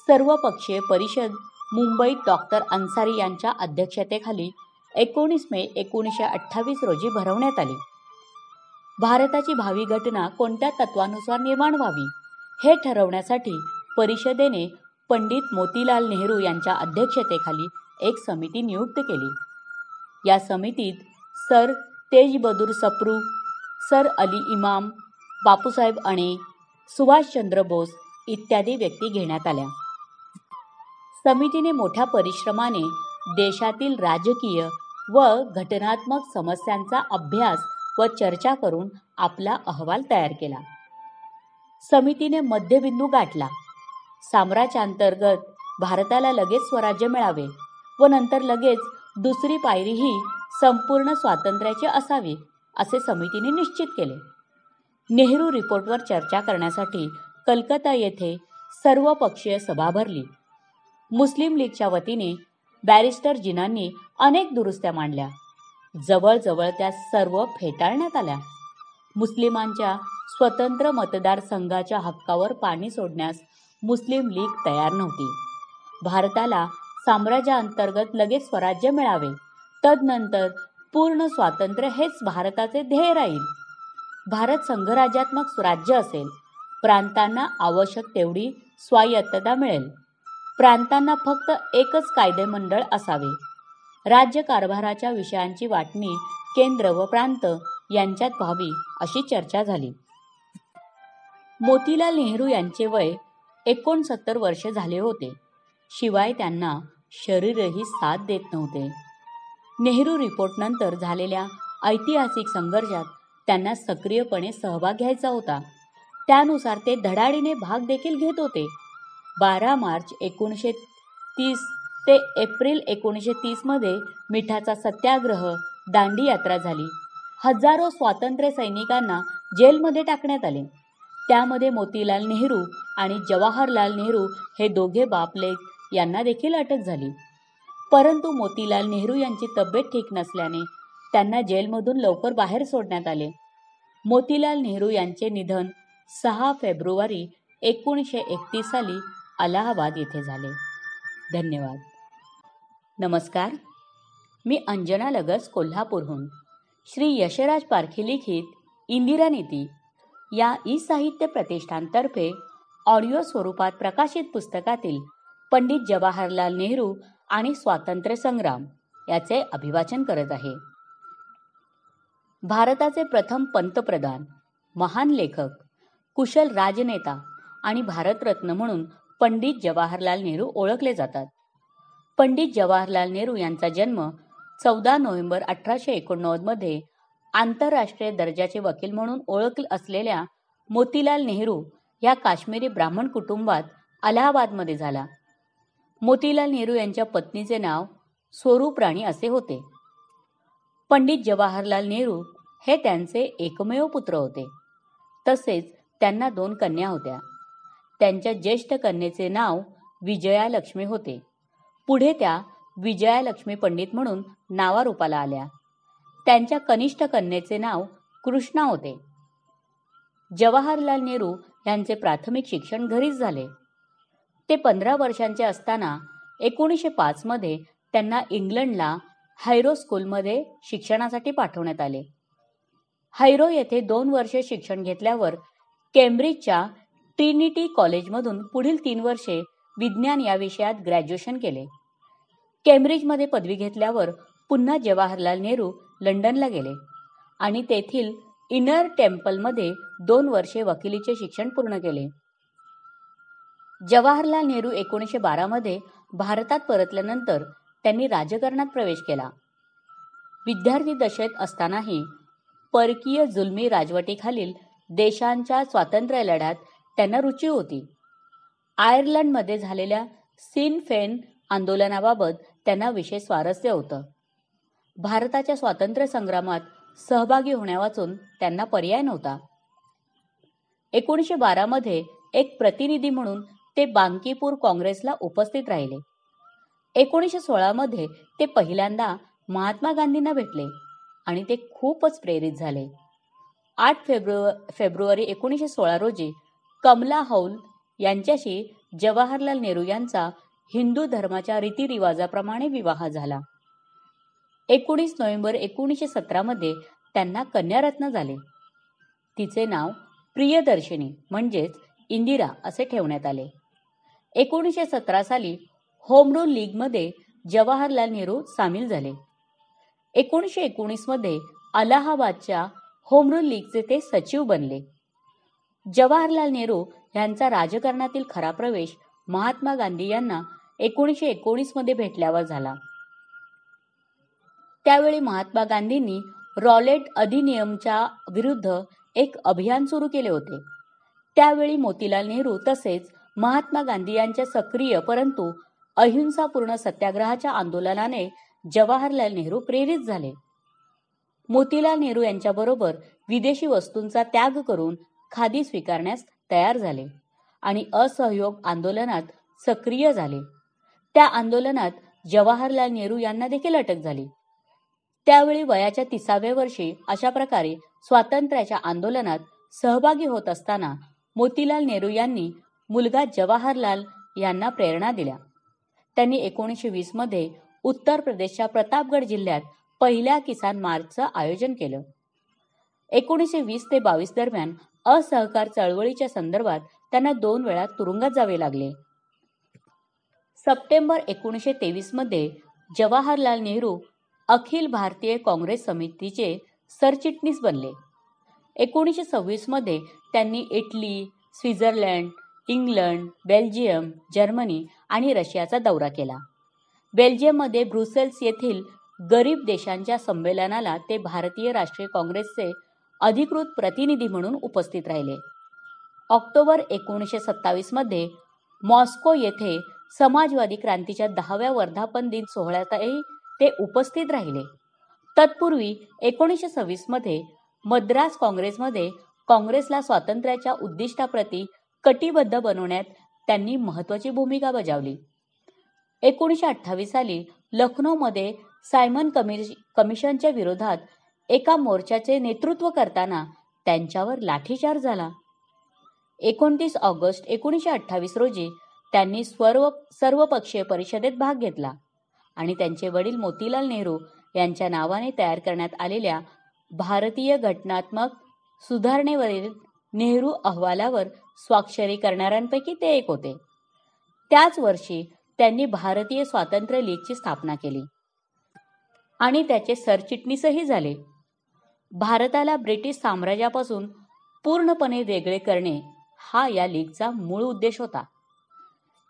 सर्वपक्षीय परिषद मुंबईत डॉक्टर अन्सारी यांच्या अध्यक्षतेखाली 19 मे 1928 रोजी भरवण्यात आली. भारताची भावी घटना कोणत्या तत्वानुसार निर्माण व्हावी हे ठरवण्यासाठी परिषदेने पंडित मोतीलाल नेहरू यांच्या अध्यक्षतेखाली एक समिती नियुक्त केली. या समितीत सर तेजबहादूर सप्रू, सर अली इमाम, बापूसाहेब अणे, सुभाषचंद्र बोस इत्यादी व्यक्ती घेण्यात आल्या. समितीने मोठ्या परिश्रमाने देशातील राजकीय व घटनात्मक समस्यांचा अभ्यास व चर्चा करून आपला अहवाल तयार केला. समितीने मध्यबिंदू गाठला. साम्राज्याअंतर्गत भारताला लगेच स्वराज्य मिळावे व नंतर लगेच दुसरी पायरी ही संपूर्ण स्वातंत्र्याची असावी असे समितीने निश्चित केले. नेहरू रिपोर्टवर चर्चा करण्यासाठी कलकत्ता येथे सर्वपक्षीय सभा भरली. मुस्लिम लीगच्या वतीने बॅरिस्टर जिनांनी अनेक दुरुस्त्या मांडल्या. जवळजवळ त्या सर्व फेटाळण्यात आल्या. मुस्लिमांच्या स्वतंत्र मतदारसंघाच्या हक्कावर पाणी सोडण्यास मुस्लिम लीग तयार नव्हती. भारताला साम्राज्याअंतर्गत लगेच स्वराज्य मिळावे, तदनंतर पूर्ण स्वातंत्र्य हेच भारताचे ध्येय राहील. भारत संघराज्यात्मक राज्य असेल. प्रांतांना आवश्यक तेवढी स्वायत्तता मिळेल. प्रांतांना फक्त एकच कायदेमंडळ असावे. राज्यकारभाराच्या विषयांची वाटणी केंद्र व प्रांत यांच्यात व्हावी अशी चर्चा झाली. मोतीलाल नेहरू यांचे वय 69 वर्षे झाले होते. शिवाय त्यांना शरीरही साथ देत नव्हते. नेहरू रिपोर्टनंतर झालेल्या ऐतिहासिक संघर्षात त्यांना सक्रियपणे सहभाग घ्यायचा होता. त्यानुसार ते धडाडीने भाग देखील घेत होते. 12 मार्च 1930 ते एप्रिल 1930 मध्ये मिठाचा सत्याग्रह, दांडी यात्रा झाली. हजारो स्वातंत्र्य सैनिकांना जेलमध्ये टाकण्यात आले. त्यामध्ये मोतीलाल नेहरू आणि जवाहरलाल नेहरू हे दोघे बाप-लेक यांना देखील अटक झाली. परंतु मोतीलाल नेहरू यांची तब्येत ठीक नसल्याने त्यांना जेलमधून लवकर बाहेर सोडण्यात आले. मोतीलाल नेहरू यांचे निधन 6 फेब्रुवारी 1931 साली अलाहाबाद येथे झाले. धन्यवाद. नमस्कार, मी अंजना लगस कोल्हापूरहून श्री यशराज पारखी लिखित इंदिरानीती या ई-साहित्य प्रतिष्ठानतर्फे ऑडिओ स्वरूपात प्रकाशित पुस्तकातील पंडित जवाहरलाल नेहरू आणि स्वातंत्र्य संग्राम याचे अभिवाचन करत आहे. भारताचे प्रथम पंतप्रधान, महान लेखक, कुशल राजनेता आणि भारतरत्न म्हणून पंडित जवाहरलाल नेहरू ओळखले जातात. पंडित जवाहरलाल नेहरू यांचा जन्म 14 नोव्हेंबर 1889 मध्ये आंतरराष्ट्रीय दर्जाचे वकील म्हणून ओळख असलेल्या मोतीलाल नेहरू या काश्मीरी ब्राह्मण कुटुंबात अलाहाबादमध्ये झाला. मोतीलाल नेहरू यांच्या पत्नीचे नाव स्वरूप राणी असे होते. पंडित जवाहरलाल नेहरू हे त्यांचे एकमेव पुत्र होते. तसेच त्यांना 2 कन्या होत्या. त्यांच्या ज्येष्ठ कन्येचे नाव विजयालक्ष्मी होते. पुढे त्या विजयालक्ष्मी पंडित म्हणून नावारूपाला आल्या. त्यांच्या कनिष्ठ कन्येचे नाव कृष्णा होते. जवाहरलाल नेहरू यांचे प्राथमिक शिक्षण घरीच झाले. ते 15 वर्षांचे असताना 1905 मध्ये त्यांना इंग्लंडला हायरो स्कूलमध्ये शिक्षणासाठी पाठवण्यात आले. हायरो येथे 2 वर्षे शिक्षण घेतल्यावर केम्ब्रिजच्या ट्रिनिटी कॉलेजमधून पुढील 3 वर्षे विज्ञान या विषयात ग्रॅज्युएशन केले. केम्ब्रिजमध्ये पदवी घेतल्यावर पुन्हा जवाहरलाल नेहरू लंडनला गेले आणि तेथील इनर टेम्पलमध्ये 2 वर्षे वकिलीचे शिक्षण पूर्ण केले. जवाहरलाल नेहरू 1912 मध्ये भारतात परतल्यानंतर त्यांनी राजकारणात प्रवेश केला. विद्यार्थी दशेत असतानाही परकीय जुलमी राजवटीखालील देशांच्या स्वातंत्र्य लढ्यात त्यांना रुची होती. आयर्लंडमध्ये झालेल्या सिन फेन आंदोलनाबाबत त्यांना विशेष स्वारस्य होतं. भारताच्या स्वातंत्र्य संग्रामात सहभागी होण्यावाचून त्यांना पर्याय नव्हता. 1912 मध्ये एक प्रतिनिधी म्हणून ते बांकीपूर काँग्रेसला उपस्थित राहिले. 1916 मध्ये ते पहिल्यांदा महात्मा गांधींना भेटले आणि ते खूपच प्रेरित झाले. 8 फेब्रुवारी 1916 रोजी कमला हौल यांच्याशी जवाहरलाल नेहरू यांचा हिंदू धर्माच्या रीतिरिवाजाप्रमाणे विवाह झाला. 19 नोव्हेंबर 1917 मध्ये त्यांना कन्यारत्न झाले. तिचे नाव प्रियदर्शिनी म्हणजेच इंदिरा असे ठेवण्यात आले. 1917 साली होम रूल लीगमध्ये जवाहरलाल नेहरू सामील झाले. 1919 मध्ये अलाहाबादच्या होम रूल लीगचे ते सचिव बनले. जवाहरलाल नेहरू यांचा राजकारणातील खरा प्रवेश महात्मा गांधी यांना 1919 मध्ये भेटल्यावर झाला. त्यावेळी महात्मा गांधींनी रॉलेट अधिनियमच्या विरुद्ध एक अभियान सुरू केले होते. त्यावेळी मोतीलाल नेहरू तसेच महात्मा गांधी यांच्या सक्रिय परंतु अहिंसापूर्ण सत्याग्रहाच्या आंदोलनाने जवाहरलाल नेहरू प्रेरित झाले. मोतीलाल नेहरू यांच्याबरोबर विदेशी वस्तूंचा त्याग करून खादी स्वीकारण्यास तयार झाले आणि असहयोग आंदोलनात सक्रिय झाले. त्या आंदोलनात जवाहरलाल नेहरू यांना देखील अटक झाली. त्यावेळी वयाच्या 30व्या वर्षी अशा प्रकारे स्वातंत्र्याच्या आंदोलनात सहभागी होत असताना मोतीलाल नेहरू यांनी मुलगा जवाहरलाल यांना प्रेरणा दिल्या. त्यांनी 1920 मध्ये उत्तर प्रदेशच्या प्रतापगड जिल्ह्यात पहिल्या किसान मार्चचं आयोजन केलं. 1920 ते 22 दरम्यान असहकार चळवळीच्या संदर्भात त्यांना 2 वेळा तुरुंगात जावे लागले. सप्टेंबर 1923 मध्ये जवाहरलाल नेहरू अखिल भारतीय काँग्रेस समितीचे सरचिटणीस बनले. 1926 मध्ये त्यांनी Italy, Switzerland, England, Belgium, Germany आणि रशियाचा दौरा केला. बेल्जियममध्ये ब्रुसेल्स येथील गरीब देशांच्या संमेलनाला ते भारतीय राष्ट्रीय काँग्रेसचे अधिकृत प्रतिनिधी म्हणून उपस्थित राहिले. ऑक्टोबर 1927 मध्ये मॉस्को येथे समाजवादी क्रांतीच्या 10व्या वर्धापन दिन सोहळ्यातही ते उपस्थित राहिले. तत्पूर्वी 1926 मध्ये मद्रास काँग्रेसमध्ये काँग्रेसला स्वातंत्र्याच्या उद्दिष्टाप्रती कटिबद्ध बनवण्यात त्यांनी महत्त्वाची भूमिका बजावली. 1928 साली लखनौमध्ये सायमन कमिशनच्या विरोधात एका मोर्चाचे नेतृत्व करताना त्यांच्यावर लाठीचार्ज झाला. 29 ऑगस्ट 1928 रोजी त्यांनी सर्वपक्षीय परिषदेत भाग घेतला आणि त्यांचे वडील मोतीलाल नेहरू यांच्या नावाने तयार करण्यात आलेल्या भारतीय घटनात्मक सुधारणेवरील नेहरू अहवालावर स्वाक्षरी करणाऱ्यांपैकी ते एक होते. त्याच वर्षी त्यांनी भारतीय स्वातंत्र्य लीगची स्थापना केली आणि त्याचे सरचिटणीसही झाले. भारताला ब्रिटिश साम्राज्यापासून पूर्णपणे वेगळे करणे हा या लीगचा मूळ उद्देश होता.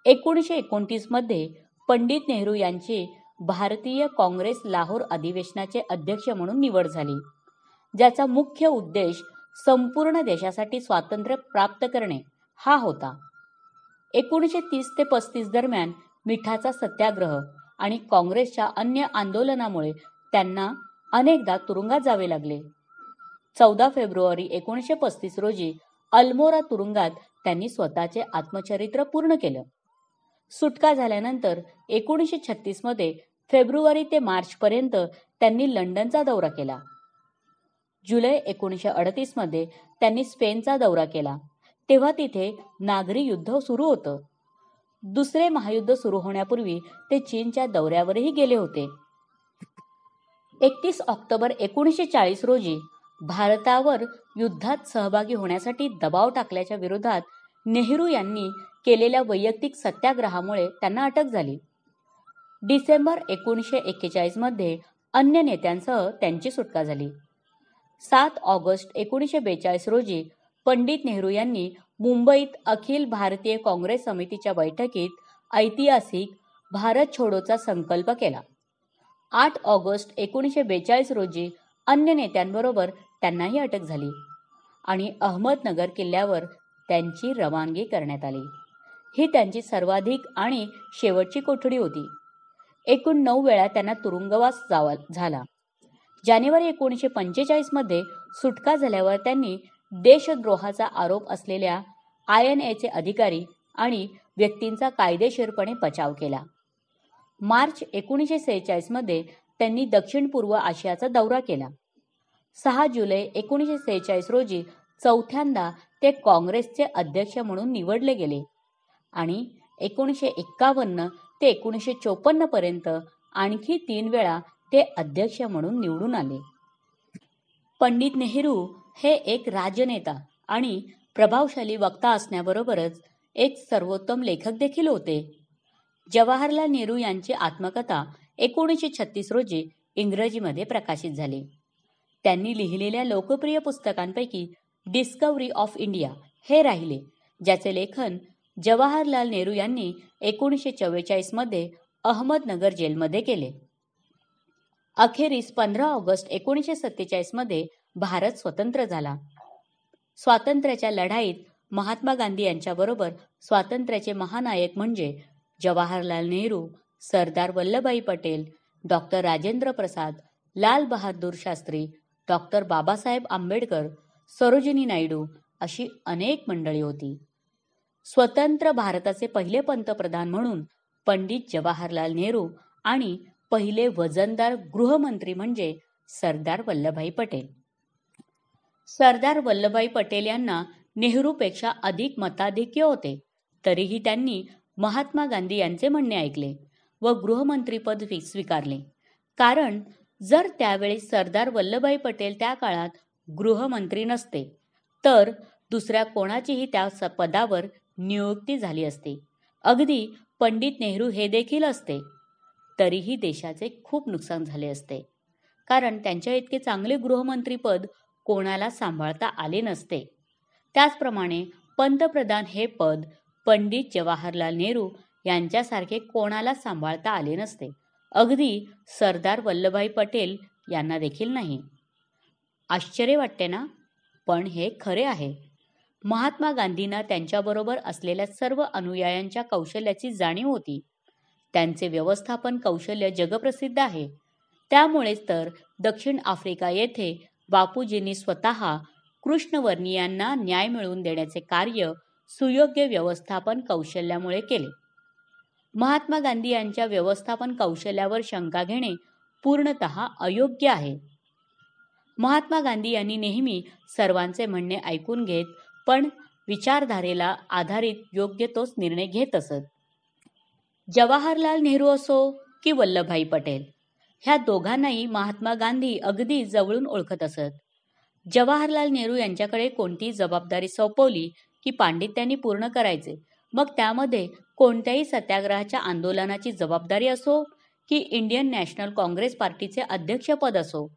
1929 मध्ये पंडित नेहरू यांची भारतीय काँग्रेस लाहोर अधिवेशनाचे अध्यक्ष म्हणून निवड झाली, ज्याचा मुख्य उद्देश संपूर्ण देशासाठी स्वातंत्र्य प्राप्त करणे हा होता. 1930 ते 35 दरम्यान मिठाचा सत्याग्रह आणि काँग्रेसच्या अन्य आंदोलनामुळे त्यांना अनेकदा तुरुंगात जावे लागले. 14 फेब्रुवारी 1935 रोजी अल्मोरा तुरुंगात त्यांनी स्वतःचे आत्मचरित्र पूर्ण केलं. सुटका झाल्यानंतर 1936 मध्ये फेब्रुवारी ते मार्चपर्यंत त्यांनी लंडनचा दौरा केला. जुलै 1938 मध्ये त्यांनी स्पेनचा दौरा केला. तेव्हा तिथे नागरी युद्ध सुरू होतं. दुसरे महायुद्ध सुरू होण्यापूर्वी ते चीनच्या दौऱ्यावरही गेले होते. 31 ऑक्टोबर 1940 रोजी भारतावर युद्धात सहभागी होण्यासाठी दबाव टाकल्याच्या विरोधात नेहरू यांनी केलेल्या वैयक्तिक सत्याग्रहामुळे त्यांना अटक झाली. डिसेंबर 1941 मध्ये अन्य नेत्यांसह त्यांची सुटका झाली. 7 ऑगस्ट 1942 रोजी पंडित नेहरू यांनी मुंबईत अखिल भारतीय काँग्रेस समितीच्या बैठकीत ऐतिहासिक भारत छोडोचा संकल्प केला. 8 ऑगस्ट 1942 रोजी अन्य नेत्यांबरोबर त्यांनाही अटक झाली आणि अहमदनगर किल्ल्यावर त्यांची रवानगी करण्यात आली. ही त्यांची सर्वाधिक आणि शेवटची कोठडी होती. एकूण 9 वेळा त्यांना तुरुंगवास झाला. जानेवारी 1945मध्ये सुटका झाल्यावर त्यांनी देशद्रोहाचा आरोप असलेल्या INAचे अधिकारी आणि व्यक्तींचा कायदेशीरपणे बचाव केला. मार्च 1946मध्ये त्यांनी दक्षिण पूर्व आशियाचा दौरा केला. 6 जुलै 1946 रोजी चौथ्यांदा ते काँग्रेसचे अध्यक्ष म्हणून निवडले गेले आणि 1951 ते 1954 पर्यंत आणखी 3 वेळा ते अध्यक्ष म्हणून निवडून आले. पंडित नेहरू हे एक राजनेता आणि प्रभावशाली वक्ता असण्याबरोबरच एक सर्वोत्तम लेखक देखील होते. जवाहरलाल नेहरू यांची आत्मकथा 1936 रोजी इंग्रजीमध्ये प्रकाशित झाली. त्यांनी लिहिलेल्या लोकप्रिय पुस्तकांपैकी डिस्कव्हरी ऑफ इंडिया हे राहिले, ज्याचे लेखन जवाहरलाल नेहरू यांनी 1944मध्ये अहमदनगर जेलमध्ये केले. अखेरीस 15 ऑगस्ट 1947मध्ये भारत स्वतंत्र झाला. स्वातंत्र्याच्या लढाईत महात्मा गांधी यांच्याबरोबर स्वातंत्र्याचे महानायक म्हणजे जवाहरलाल नेहरू, सरदार वल्लभभाई पटेल, डॉक्टर राजेंद्र प्रसाद, लाल बहादूर शास्त्री, डॉक्टर बाबासाहेब आंबेडकर, सरोजिनी नायडू अशी अनेक मंडळी होती. स्वतंत्र भारताचे पहिले पंतप्रधान म्हणून पंडित जवाहरलाल नेहरू आणि पहिले वजनदार गृहमंत्री म्हणजे सरदार वल्लभभाई पटेल. सरदार वल्लभभाई पटेल यांना नेहरूपेक्षा अधिक मताधिक्य होते, तरीही त्यांनी महात्मा गांधी यांचे म्हणणे ऐकले व गृहमंत्रीपद स्वीकारले. कारण जर त्यावेळी सरदार वल्लभभाई पटेल त्या काळात गृहमंत्री नसते तर दुसऱ्या कोणाचीही त्या पदावर नियुक्ती झाली असती. अगदी पंडित नेहरू हे देखील असते तरीही देशाचे खूप नुकसान झाले असते, कारण त्यांच्या इतके चांगले गृहमंत्रीपद कोणाला सांभाळता आले नसते. त्याचप्रमाणे पंतप्रधान हे पद पंडित जवाहरलाल नेहरू यांच्यासारखे कोणाला सांभाळता आले नसते, अगदी सरदार वल्लभभाई पटेल यांना देखील नाही. आश्चर्य वाटते ना? पण हे खरे आहे. महात्मा गांधींना त्यांच्याबरोबर असलेल्या सर्व अनुयायांच्या कौशल्याची जाणीव होती. त्यांचे व्यवस्थापन कौशल्य जगप्रसिद्ध आहे. त्यामुळेच तर दक्षिण आफ्रिका येथे बापूजींनी स्वतः कृष्णवर्णीयांना न्याय मिळवून देण्याचे कार्य सुयोग्य व्यवस्थापन कौशल्यामुळे केले. महात्मा गांधी यांच्या व्यवस्थापन कौशल्यावर शंका घेणे पूर्णतः अयोग्य आहे. महात्मा गांधी यांनी नेहमी सर्वांचे म्हणणे ऐकून घेत पण विचारधारेला आधारित योग्य तोच निर्णय घेत असत. जवाहरलाल नेहरू असो की वल्लभभाई पटेल, ह्या दोघांनाही महात्मा गांधी अगदी जवळून ओळखत असत. जवाहरलाल नेहरू यांच्याकडे कोणतीही जबाबदारी सोपवली की पांडित्यांनी पूर्ण करायचे. मग त्यामध्ये कोणत्याही सत्याग्रहाच्या आंदोलनाची जबाबदारी असो की इंडियन नॅशनल काँग्रेस पार्टीचे अध्यक्षपद असो,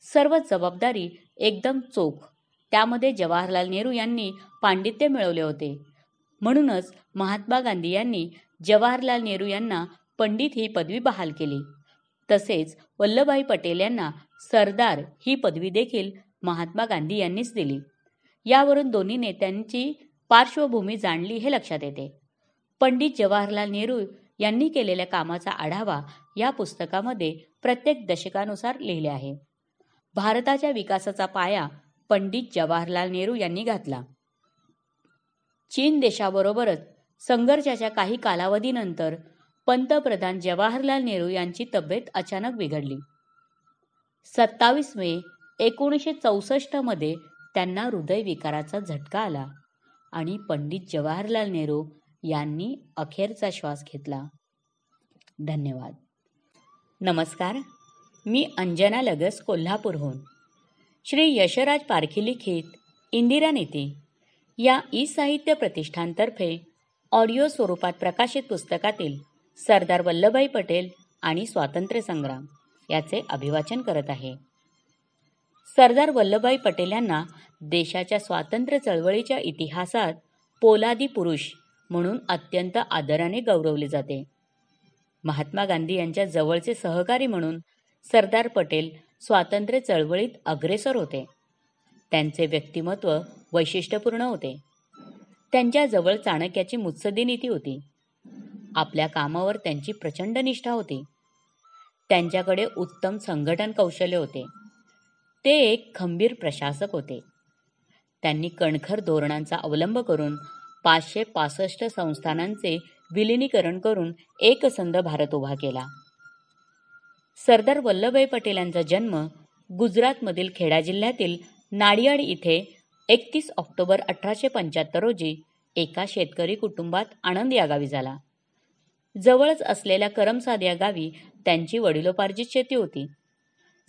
सर्व जबाबदारी एकदम चोख. त्यामध्ये जवाहरलाल नेहरू यांनी पांडित्य मिळवले होते. म्हणूनच महात्मा गांधी यांनी जवाहरलाल नेहरू यांना पंडित ही पदवी बहाल केली. तसेच वल्लभभाई पटेल यांना सरदार ही पदवी देखील महात्मा गांधी यांनीच दिली. यावरून दोन्ही नेत्यांची पार्श्वभूमी जाणली हे लक्षात येते. पंडित जवाहरलाल नेहरू यांनी केलेल्या कामाचा आढावा या पुस्तकामध्ये प्रत्येक दशकानुसार लिहिले आहे. भारताच्या विकासाचा पाया पंडित जवाहरलाल नेहरू यांनी घातला. चीन देशाबरोबरच संघर्षाच्या काही कालावधीनंतर पंतप्रधान जवाहरलाल नेहरू यांची तब्येत अचानक बिघडली. 27 मे 1964 मध्ये त्यांना हृदयविकाराचा झटका आला आणि पंडित जवाहरलाल नेहरू यांनी अखेरचा श्वास घेतला. धन्यवाद. नमस्कार, मी अंजना लगस, कोल्हापूरहून. श्री यशराज पारखी लिखित इंदिरा नीती या ई-साहित्य प्रतिष्ठानतर्फे ऑडिओ स्वरूपात प्रकाशित पुस्तकातील सरदार वल्लभभाई पटेल आणि स्वातंत्र्य संग्राम याचे अभिवाचन करत आहे. सरदार वल्लभभाई पटेल यांना देशाच्या स्वातंत्र्य चळवळीच्या इतिहासात पोलादी पुरुष म्हणून अत्यंत आदराने गौरवले जाते. महात्मा गांधी यांच्या जवळचे सहकारी म्हणून सरदार पटेल स्वातंत्र्य चळवळीत अग्रेसर होते. त्यांचे व्यक्तिमत्व वैशिष्ट्यपूर्ण होते. त्यांच्याजवळ चाणक्याची मुत्सद्दी नीती होती. आपल्या कामावर त्यांची प्रचंड निष्ठा होती. त्यांच्याकडे उत्तम संघटन कौशल्य होते. ते एक खंबीर प्रशासक होते. त्यांनी कणखर धोरणांचा अवलंब करून 565 संस्थानांचे विलिनीकरण करून एकसंध भारत उभा केला. सरदार वल्लभभाई पटेल यांचा जन्म गुजरातमधील खेडा जिल्ह्यातील नाडियाड इथे 31 ऑक्टोबर 1875 रोजी एका शेतकरी कुटुंबात आणंद या गावी झाला. जवळच असलेल्या करमसाद या गावी त्यांची वडिलोपार्जित शेती होती.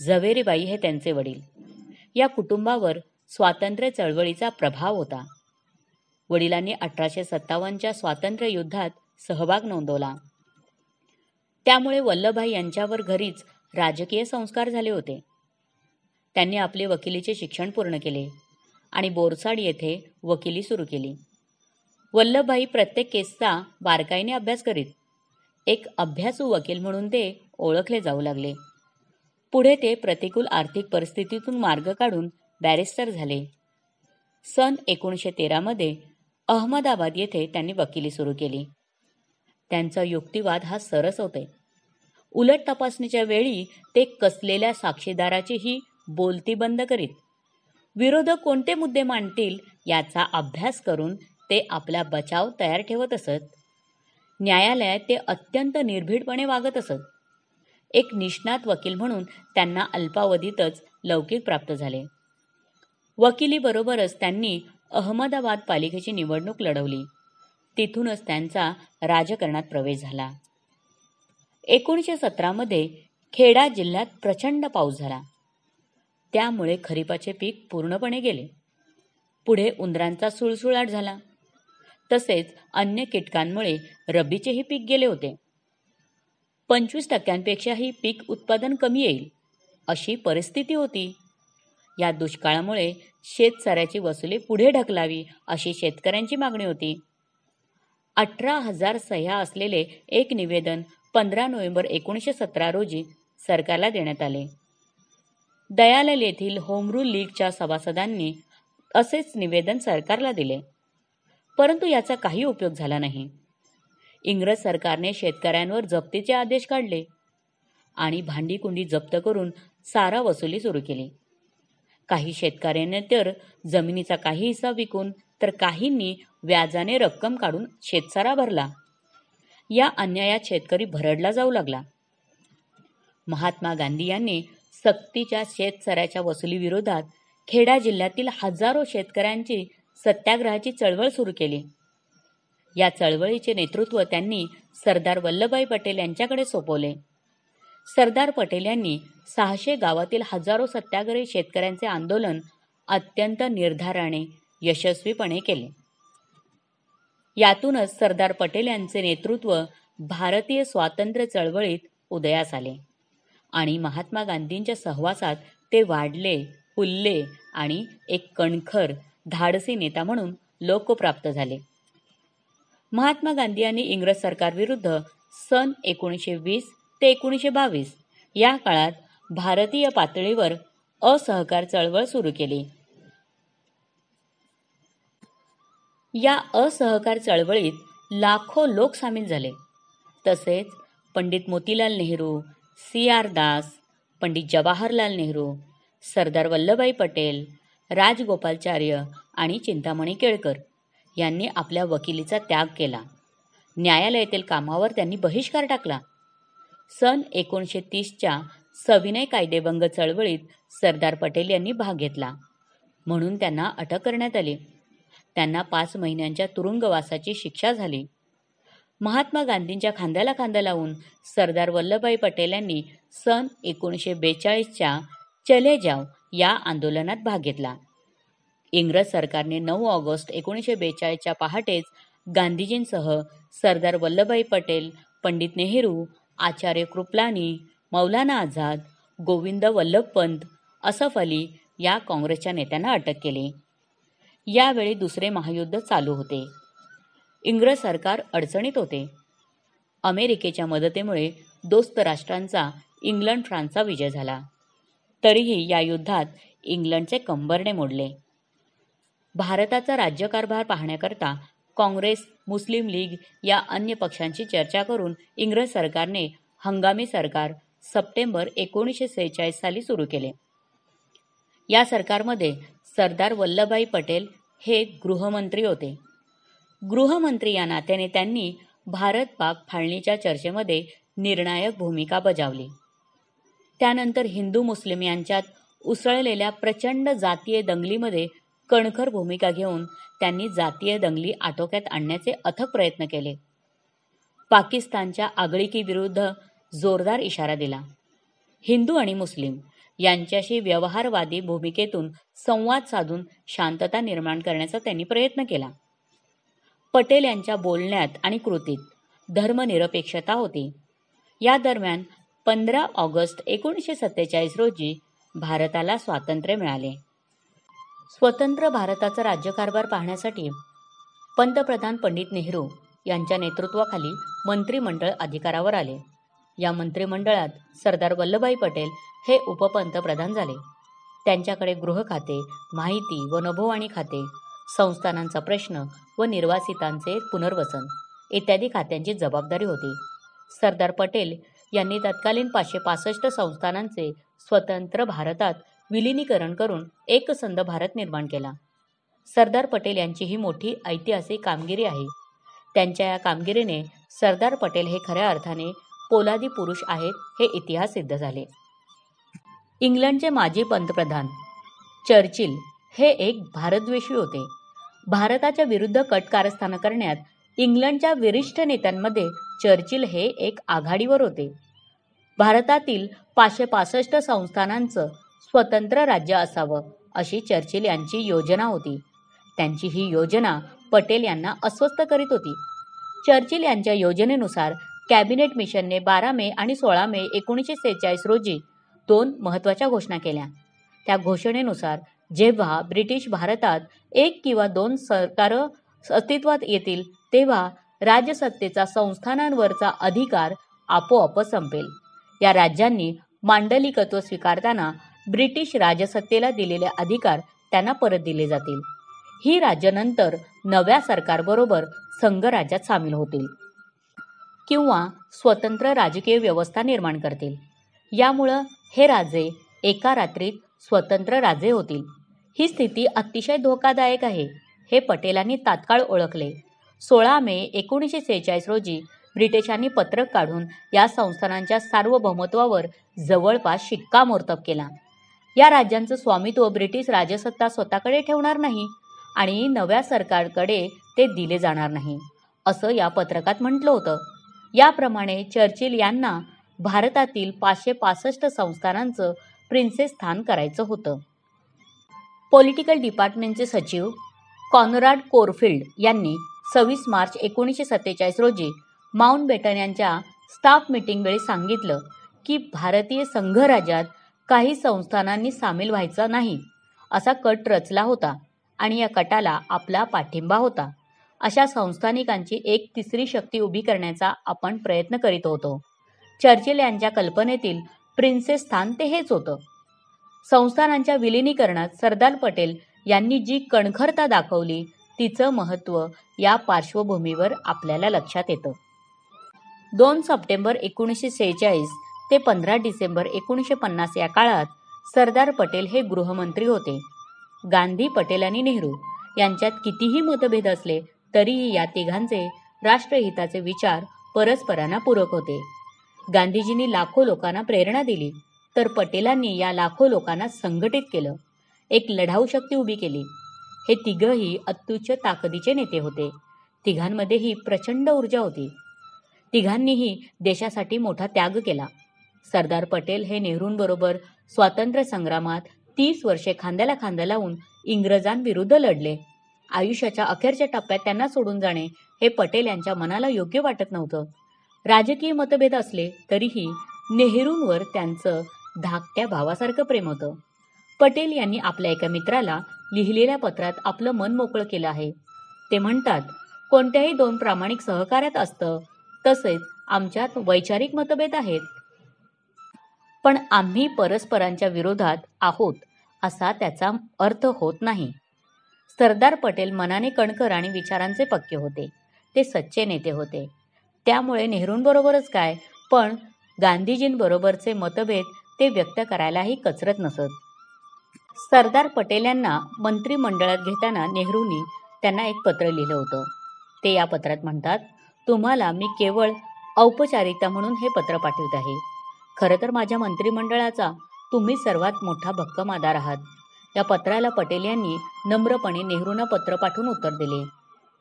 झवेरीबाई हे त्यांचे वडील. या कुटुंबावर स्वातंत्र्य चळवळीचा प्रभाव होता. वडिलांनी 1857च्या स्वातंत्र्य युद्धात सहभाग नोंदवला. त्यामुळे वल्लभभाई यांच्यावर घरीच राजकीय संस्कार झाले होते. त्यांनी आपले वकिलीचे शिक्षण पूर्ण केले आणि बोरसाड येथे वकिली सुरू केली. वल्लभभाई प्रत्येक केसचा बारकाईने अभ्यास करीत. एक अभ्यासू वकील म्हणून ते ओळखले जाऊ लागले. पुढे ते प्रतिकूल आर्थिक परिस्थितीतून मार्ग काढून बॅरिस्टर झाले. सन 1913 मध्ये अहमदाबाद येथे त्यांनी वकिली सुरू केली. त्यांचा युक्तिवाद हा सरस होते. उलट तपासणीच्या वेळी ते कसलेल्या साक्षीदाराचीही बोलती बंद करीत. विरोधक कोणते मुद्दे मांडतील याचा अभ्यास करून ते आपला बचाव तयार ठेवत असत. न्यायालयात ते अत्यंत निर्भीडपणे वागत असत. एक निष्णात वकील म्हणून त्यांना अल्पावधीतच लौकिक प्राप्त झाले. वकिलीबरोबरच त्यांनी अहमदाबाद पालिकेची निवडणूक लढवली. तिथूनच त्यांचा राजकारणात प्रवेश झाला. 1917 मध्ये खेडा जिल्ह्यात प्रचंड पाऊस झाला. त्यामुळे खरीपाचे पीक पूर्णपणे गेले. पुढे उंदरांचा सुळसुळाट झाला. तसेच अन्य कीटकांमुळे रब्बीचेही पीक गेले होते. 25% पीक उत्पादन कमी येईल अशी परिस्थिती होती. या दुष्काळामुळे शेतसाऱ्याची वसुली पुढे ढकलावी अशी शेतकऱ्यांची मागणी होती. 18,000 सह्या असलेले एक निवेदन 15 नोव्हेंबर 1917 रोजी सरकारला देण्यात आले. दयालाल येथील होम रूल लीगच्या सभासदांनी असेच निवेदन सरकारला दिले. परंतु याचा काही उपयोग झाला नाही. इंग्रज सरकारने शेतकऱ्यांवर जप्तीचे आदेश काढले आणि भांडीकुंडी जप्त करून सारा वसुली सुरू केली. काही शेतकऱ्यांनी तर जमिनीचा काही हिस्सा विकून तर काहींनी व्याजाने रक्कम काढून शेतसारा भरला. या अन्यायात शेतकरी भरडला जाऊ लागला. महात्मा गांधी यांनी सक्तीच्या शेतसाऱ्याच्या वसुलीविरोधात खेडा जिल्ह्यातील हजारो शेतकऱ्यांची सत्याग्रहाची चळवळ सुरू केली. या चळवळीचे नेतृत्व त्यांनी सरदार वल्लभभाई पटेल यांच्याकडे सोपवले. सरदार पटेल यांनी 600 गावातील हजारो सत्याग्रही शेतकऱ्यांचे आंदोलन अत्यंत निर्धाराने यशस्वीपणे केले. यातूनच सरदार पटेल यांचे नेतृत्व भारतीय स्वातंत्र्य चळवळीत उदयास आले आणि महात्मा गांधींच्या सहवासात ते वाढले, फुलले आणि एक कणखर, धाडसी नेता म्हणून लोकप्राप्त झाले. महात्मा गांधी यांनी इंग्रज सरकारविरुद्ध सन 1920 ते 1922 या काळात भारतीय पातळीवर असहकार चळवळ सुरू केली. या असहकार चळवळीत लाखो लोक सामील झाले. तसेच पंडित मोतीलाल नेहरू, C.R. दास, पंडित जवाहरलाल नेहरू, सरदार वल्लभभाई पटेल, राजगोपालचार्य आणि चिंतामणी केळकर यांनी आपल्या वकिलीचा त्याग केला. न्यायालयातील कामावर त्यांनी बहिष्कार टाकला. सन 1930च्या सविनय कायदेभंग चळवळीत सरदार पटेल यांनी भाग घेतला म्हणून त्यांना अटक करण्यात आली. त्यांना 5 महिन्यांच्या तुरुंगवासाची शिक्षा झाली. महात्मा गांधींच्या खांद्याला खांदा लावून सरदार वल्लभभाई पटेल यांनी सन 1942च्या चले जाव या आंदोलनात भाग घेतला. इंग्रज सरकारने 9 ऑगस्ट 1942च्या पहाटेच गांधीजींसह सरदार वल्लभभाई पटेल, पंडित नेहरू, आचार्य कृपलानी, मौलाना आझाद, गोविंद वल्लभ पंत, असफ अली या काँग्रेसच्या नेत्यांना अटक केली. यावेळी दुसरे महायुद्ध चालू होते. इंग्रज सरकार अडचणीत होते. अमेरिकेच्या मदतीमुळे दोस्त राष्ट्रांचा इंग्लंड फ्रान्सचा विजय झाला. तरीही या युद्धात इंग्लंडचे कंबरडे मोडले. भारताचा राज्यकारभार पाहण्याकरता काँग्रेस, मुस्लिम लीग या अन्य पक्षांची चर्चा करून इंग्रज सरकारने हंगामी सरकार सप्टेंबर 1946 साली सुरू केले. या सरकारमध्ये सरदार वल्लभभाई पटेल हे गृहमंत्री होते. गृहमंत्री या नात्याने त्यांनी भारत-पाक फाळणीच्या चर्चेमध्ये निर्णायक भूमिका बजावली. त्यानंतर हिंदू-मुस्लिम यांच्यात उसळलेल्या प्रचंड जातीय दंगलीमध्ये कणखर भूमिका घेऊन त्यांनी जातीय दंगली आटोक्यात आणण्याचे अथक प्रयत्न केले. पाकिस्तानच्या आगळिकीविरुद्ध जोरदार इशारा दिला. हिंदू आणि मुस्लिम यांच्याशी व्यवहारवादी भूमिकेतून संवाद साधून शांतता निर्माण करण्याचा त्यांनी प्रयत्न केला. पटेल यांच्या बोलण्यात आणि कृतीत धर्मनिरपेक्षता होती. या दरम्यान 15 ऑगस्ट 1947 रोजी भारताला स्वातंत्र्य मिळाले. स्वतंत्र भारताचा राज्यकारभार पाहण्यासाठी पंतप्रधान पंडित नेहरू यांच्या नेतृत्वाखाली मंत्रिमंडळ अधिकारावर आले. या मंत्रिमंडळात सरदार वल्लभभाई पटेल हे उपपंतप्रधान झाले. त्यांच्याकडे गृह खाते, माहिती व नभोवाणी खाते, संस्थानांचा प्रश्न व निर्वासितांचे पुनर्वसन इत्यादी खात्यांची जबाबदारी होती. सरदार पटेल यांनी तत्कालीन 565 संस्थानांचे स्वतंत्र भारतात विलिनीकरण करून एकसंध भारत निर्माण केला. सरदार पटेल यांची ही मोठी ऐतिहासिक कामगिरी आहे. त्यांच्या या कामगिरीने सरदार पटेल हे खऱ्या अर्थाने पोलादी पुरुष आहेत हे इतिहास सिद्ध झाले. इंग्लंडचे माजी पंतप्रधान चर्चिल हे एक भारतद्वेषी होते. भारताच्या विरुद्ध कट कारस्थान करण्यात इंग्लंडच्या वरिष्ठ नेत्यांमध्ये चर्चिल हे एक आघाडीवर होते. भारतातील 565 संस्थानांचं स्वतंत्र राज्य असावं अशी चर्चिल यांची योजना होती. त्यांची ही योजना पटेल यांना अस्वस्थ करीत होती. चर्चिल यांच्या योजनेनुसार कॅबिनेट मिशनने 12 मे आणि 16 मे 1946 रोजी 2 महत्त्वाच्या घोषणा केल्या. त्या घोषणेनुसार जेव्हा ब्रिटिश भारतात 1 किंवा 2 सरकारं अस्तित्वात येतील तेव्हा राजसत्तेचा संस्थानांवरचा अधिकार आपोआप संपेल. या राज्यांनी मांडलिकत्व स्वीकारताना ब्रिटिश राजसत्तेला दिलेले अधिकार त्यांना परत दिले जातील. ही राज्य नंतर नव्या सरकारबरोबर संघराज्यात सामील होतील किंवा स्वतंत्र राजकीय व्यवस्था निर्माण करतील. यामुळं हे राजे एका रात्रीत स्वतंत्र राजे होतील. ही स्थिती अतिशय धोकादायक आहे हे पटेलांनी तात्काळ ओळखले. 16 मे 1946 रोजी ब्रिटिशांनी पत्रक काढून या संस्थानांच्या सार्वभौमत्वावर जवळपास शिक्कामोर्तब केला. या राज्यांचं स्वामित्व ब्रिटिश राजसत्ता स्वतःकडे ठेवणार नाही आणि नव्या सरकारकडे ते दिले जाणार नाही असं या पत्रकात म्हटलं होतं. याप्रमाणे चर्चिल यांना भारतातील 565 संस्थानांचं प्रिन्सेस स्थान करायचं होतं. पॉलिटिकल डिपार्टमेंटचे सचिव कॉनराड कोरफिल्ड यांनी 26 मार्च 1947 रोजी माउंटबॅटन यांच्या स्टाफ मीटिंगवेळी सांगितलं की भारतीय संघराज्यात काही संस्थानांनी सामील व्हायचं नाही असा कट रचला होता आणि या कटाला आपला पाठिंबा होता. अशा संस्थानिकांची एक तिसरी शक्ती उभी करण्याचा आपण प्रयत्न करीत होतो. चर्चिल यांच्या कल्पनेतील प्रिन्सेस स्थान ते हेच होतं. संस्थानांच्या विलिनीकरणात सरदार पटेल यांनी जी कणखरता दाखवली तिचं महत्त्व या पार्श्वभूमीवर आपल्याला लक्षात येतं. 2 सप्टेंबर 1946 ते 15 डिसेंबर 1950 या काळात सरदार पटेल हे गृहमंत्री होते. गांधी, पटेल आणि नेहरू यांच्यात कितीही मतभेद असले तरीही या तिघांचे राष्ट्रहिताचे विचार परस्परांना पूरक होते. गांधीजींनी लाखो लोकांना प्रेरणा दिली तर पटेलांनी या लाखो लोकांना संघटित केलं, एक लढाऊ शक्ती उभी केली. हे तिघही अत्युच्च ताकदीचे नेते होते. तिघांमध्येही प्रचंड ऊर्जा होती. तिघांनीही देशासाठी मोठा त्याग केला. सरदार पटेल हे नेहरूंबरोबर स्वातंत्र्य संग्रामात 30 वर्षे खांद्याला खांदा लावून इंग्रजांविरुद्ध लढले. आयुष्याच्या अखेरच्या टप्प्यात त्यांना सोडून जाणे हे पटेल यांच्या मनाला योग्य वाटत नव्हतं. राजकीय मतभेद असले तरीही नेहरूंवर त्यांचं धाकट्या भावासारखं प्रेम होतं. पटेल यांनी आपल्या एका मित्राला लिहिलेल्या पत्रात आपलं मन मोकळं केलं आहे. ते म्हणतात, कोणत्याही 2 प्रामाणिक सहकार्यात असतं तसेच आमच्यात वैचारिक मतभेद आहेत, पण आम्ही परस्परांच्या विरोधात आहोत असा त्याचा अर्थ होत नाही. सरदार पटेल मनाने कणखर आणि विचारांचे पक्के होते. ते सच्चे नेते होते. त्यामुळे नेहरूंबरोबरच काय पण गांधीजींबरोबरचे मतभेद ते व्यक्त करायलाही कचरत नसत. सरदार पटेल यांना मंत्रिमंडळात घेताना नेहरूंनी त्यांना एक पत्र लिहिलं होतं. ते या पत्रात म्हणतात, तुम्हाला मी केवळ औपचारिकता म्हणून हे पत्र पाठवत आहे. खरं तर माझ्या मंत्रिमंडळाचा तुम्ही सर्वात मोठा भक्कम आहात. या पत्राला पटेल यांनी नम्रपणे नेहरूंना पत्र पाठवून उत्तर दिले.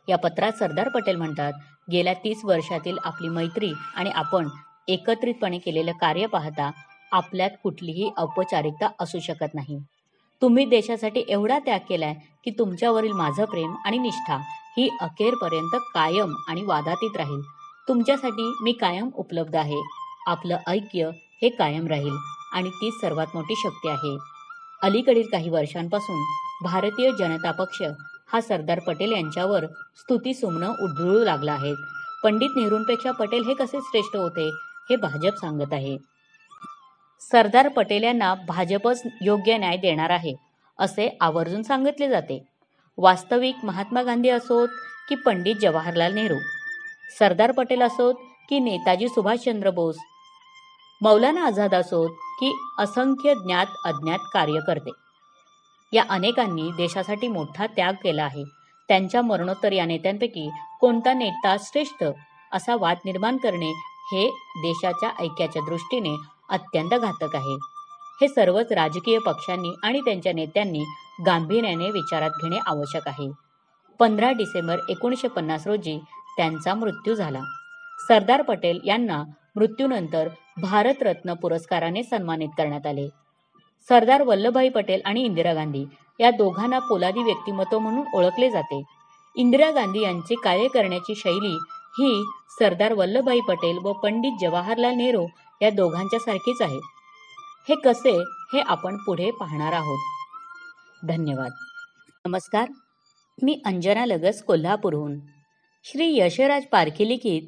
या पत्रात सरदार पटेल म्हणतात, गेल्या 30 वर्षातील आपली मैत्री आणि आपण एकत्रितपणे केलेलं कार्य पाहता आपल्यात कुठलीही औपचारिकता असू शकत नाही. तुम्ही देशासाठी एवढा त्याग केलाय की तुमच्यावरील माझं प्रेम आणि निष्ठा ही अखेरपर्यंत कायम आणि वादातीत राहील. तुमच्यासाठी मी कायम उपलब्ध आहे. आपलं ऐक्य हे कायम राहील आणि तीच सर्वात मोठी शक्ती आहे. अलीकडील काही वर्षांपासून भारतीय जनता पक्ष हा सरदार पटेल यांच्यावर स्तुतिसुमनं उधळू लागला आहे. पंडित नेहरूंपेक्षा पटेल हे कसे श्रेष्ठ होते हे भाजप सांगत आहे. सरदार पटेल यांना भाजपच योग्य न्याय देणार आहे असे आवर्जून सांगितले जाते. वास्तविक महात्मा गांधी असोत की पंडित जवाहरलाल नेहरू, सरदार पटेल असोत की नेताजी सुभाषचंद्र बोस, मौलाना आझाद असोत की असंख्य ज्ञात अज्ञात कार्यकर्ते, या अनेकांनी देशासाठी मोठा त्याग केला आहे. त्यांच्या मरणोत्तर या नेत्यांपैकी कोणता नेता श्रेष्ठ असा वाद निर्माण करणे हे देशाच्या ऐक्याच्या दृष्टीने अत्यंत घातक आहे. हे सर्वच राजकीय पक्षांनी आणि त्यांच्या नेत्यांनी गांभीर्याने विचारात घेणे आवश्यक आहे. 15 डिसेंबर 1950 रोजी त्यांचा मृत्यू झाला. सरदार पटेल यांना मृत्यूनंतर भारतरत्न पुरस्काराने सन्मानित करण्यात आले. सरदार वल्लभभाई पटेल आणि इंदिरा गांधी या दोघांना पोलादी व्यक्तिमत्व म्हणून ओळखले जाते. इंदिरा गांधी यांची कार्य करण्याची शैली ही सरदार वल्लभभाई पटेल व पंडित जवाहरलाल नेहरू या दोघांच्या सारखीच आहे. हे कसे हे आपण पुढे पाहणार आहोत. धन्यवाद. नमस्कार, मी अंजना लगस, कोल्हापूरहून. श्री यशराज पारखी लिखित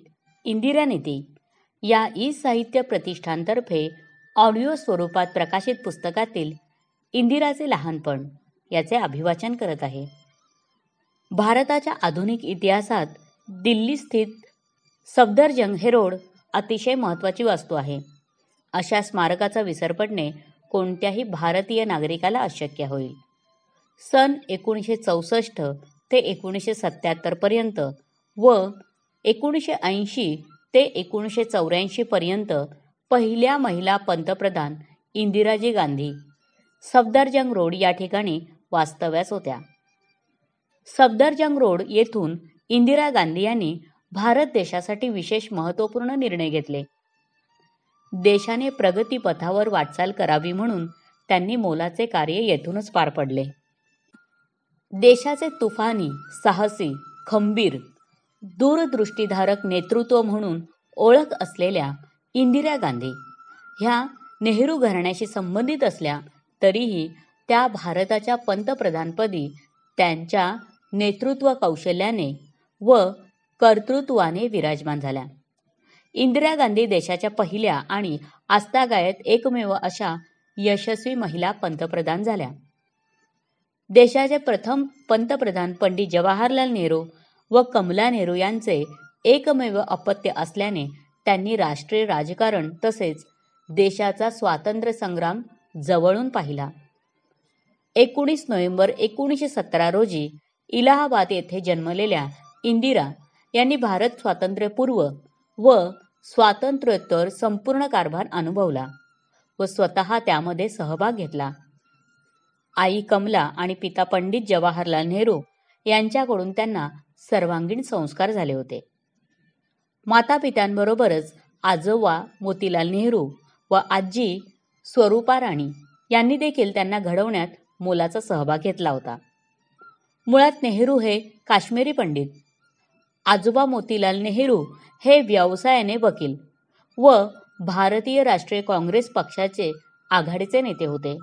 इंदिरा नीती या ई साहित्य प्रतिष्ठानतर्फे ऑडिओ स्वरूपात प्रकाशित पुस्तकातील इंदिराचे लहानपण याचे अभिवाचन करत आहे. भारताच्या आधुनिक इतिहासात दिल्ली स्थित सफदरजंग हे रोड अतिशय महत्त्वाची वास्तू आहे. अशा स्मारकाचा विसर पडणे कोणत्याही भारतीय नागरिकाला अशक्य होईल. सन 1964 ते 1977 पर्यंत व 1980 ते 1984 पर्यंत पहिल्या महिला पंतप्रधान इंदिराजी गांधी सफदरजंग रोड या ठिकाणी वास्तव्यास होत्या. सफदरजंग रोड येथून इंदिरा गांधी यांनी भारत देशासाठी विशेष महत्त्वपूर्ण निर्णय घेतले. देशाने प्रगतीपथावर वाटचाल करावी म्हणून त्यांनी मोलाचे कार्य येथूनच पार पडले. देशाचे तुफानी, साहसी, खंबीर, दूरदृष्टीधारक नेतृत्व म्हणून ओळख असलेल्या इंदिरा गांधी ह्या नेहरू घराण्याशी संबंधित असल्या तरीही त्या भारताच्या पंतप्रधानपदी त्यांच्या नेतृत्व कौशल्याने व कर्तृत्वाने विराजमान झाल्या. इंदिरा गांधी देशाच्या पहिल्या आणि आजतागायत एकमेव अशा यशस्वी महिला पंतप्रधान झाल्या. देशाचे प्रथम पंतप्रधान पंडित जवाहरलाल नेहरू व कमला नेहरू यांचे एकमेव अपत्य असल्याने त्यांनी राष्ट्रीय राजकारण तसेच देशाचा स्वातंत्र्य संग्राम जवळून पाहिला. 19 नोव्हेंबर 1917 रोजी इलाहाबाद येथे जन्मलेल्या इंदिरा यांनी भारत स्वातंत्र्यपूर्व व स्वातंत्र्योत्तर संपूर्ण कारभार अनुभवला व स्वतः त्यामध्ये सहभाग घेतला. आई कमला आणि पिता पंडित जवाहरलाल नेहरू यांच्याकडून त्यांना सर्वांगीण संस्कार झाले होते. मातापित्यांबरोबरच आजोबा मोतीलाल नेहरू व आजी स्वरूपा राणी यांनी देखील त्यांना घडवण्यात मोलाचा सहभाग घेतला होता. मुळात नेहरू हे काश्मीरी पंडित. आजोबा मोतीलाल नेहरू हे व्यवसायाने वकील व भारतीय राष्ट्रीय काँग्रेस पक्षाचे आघाडीचे नेते होते.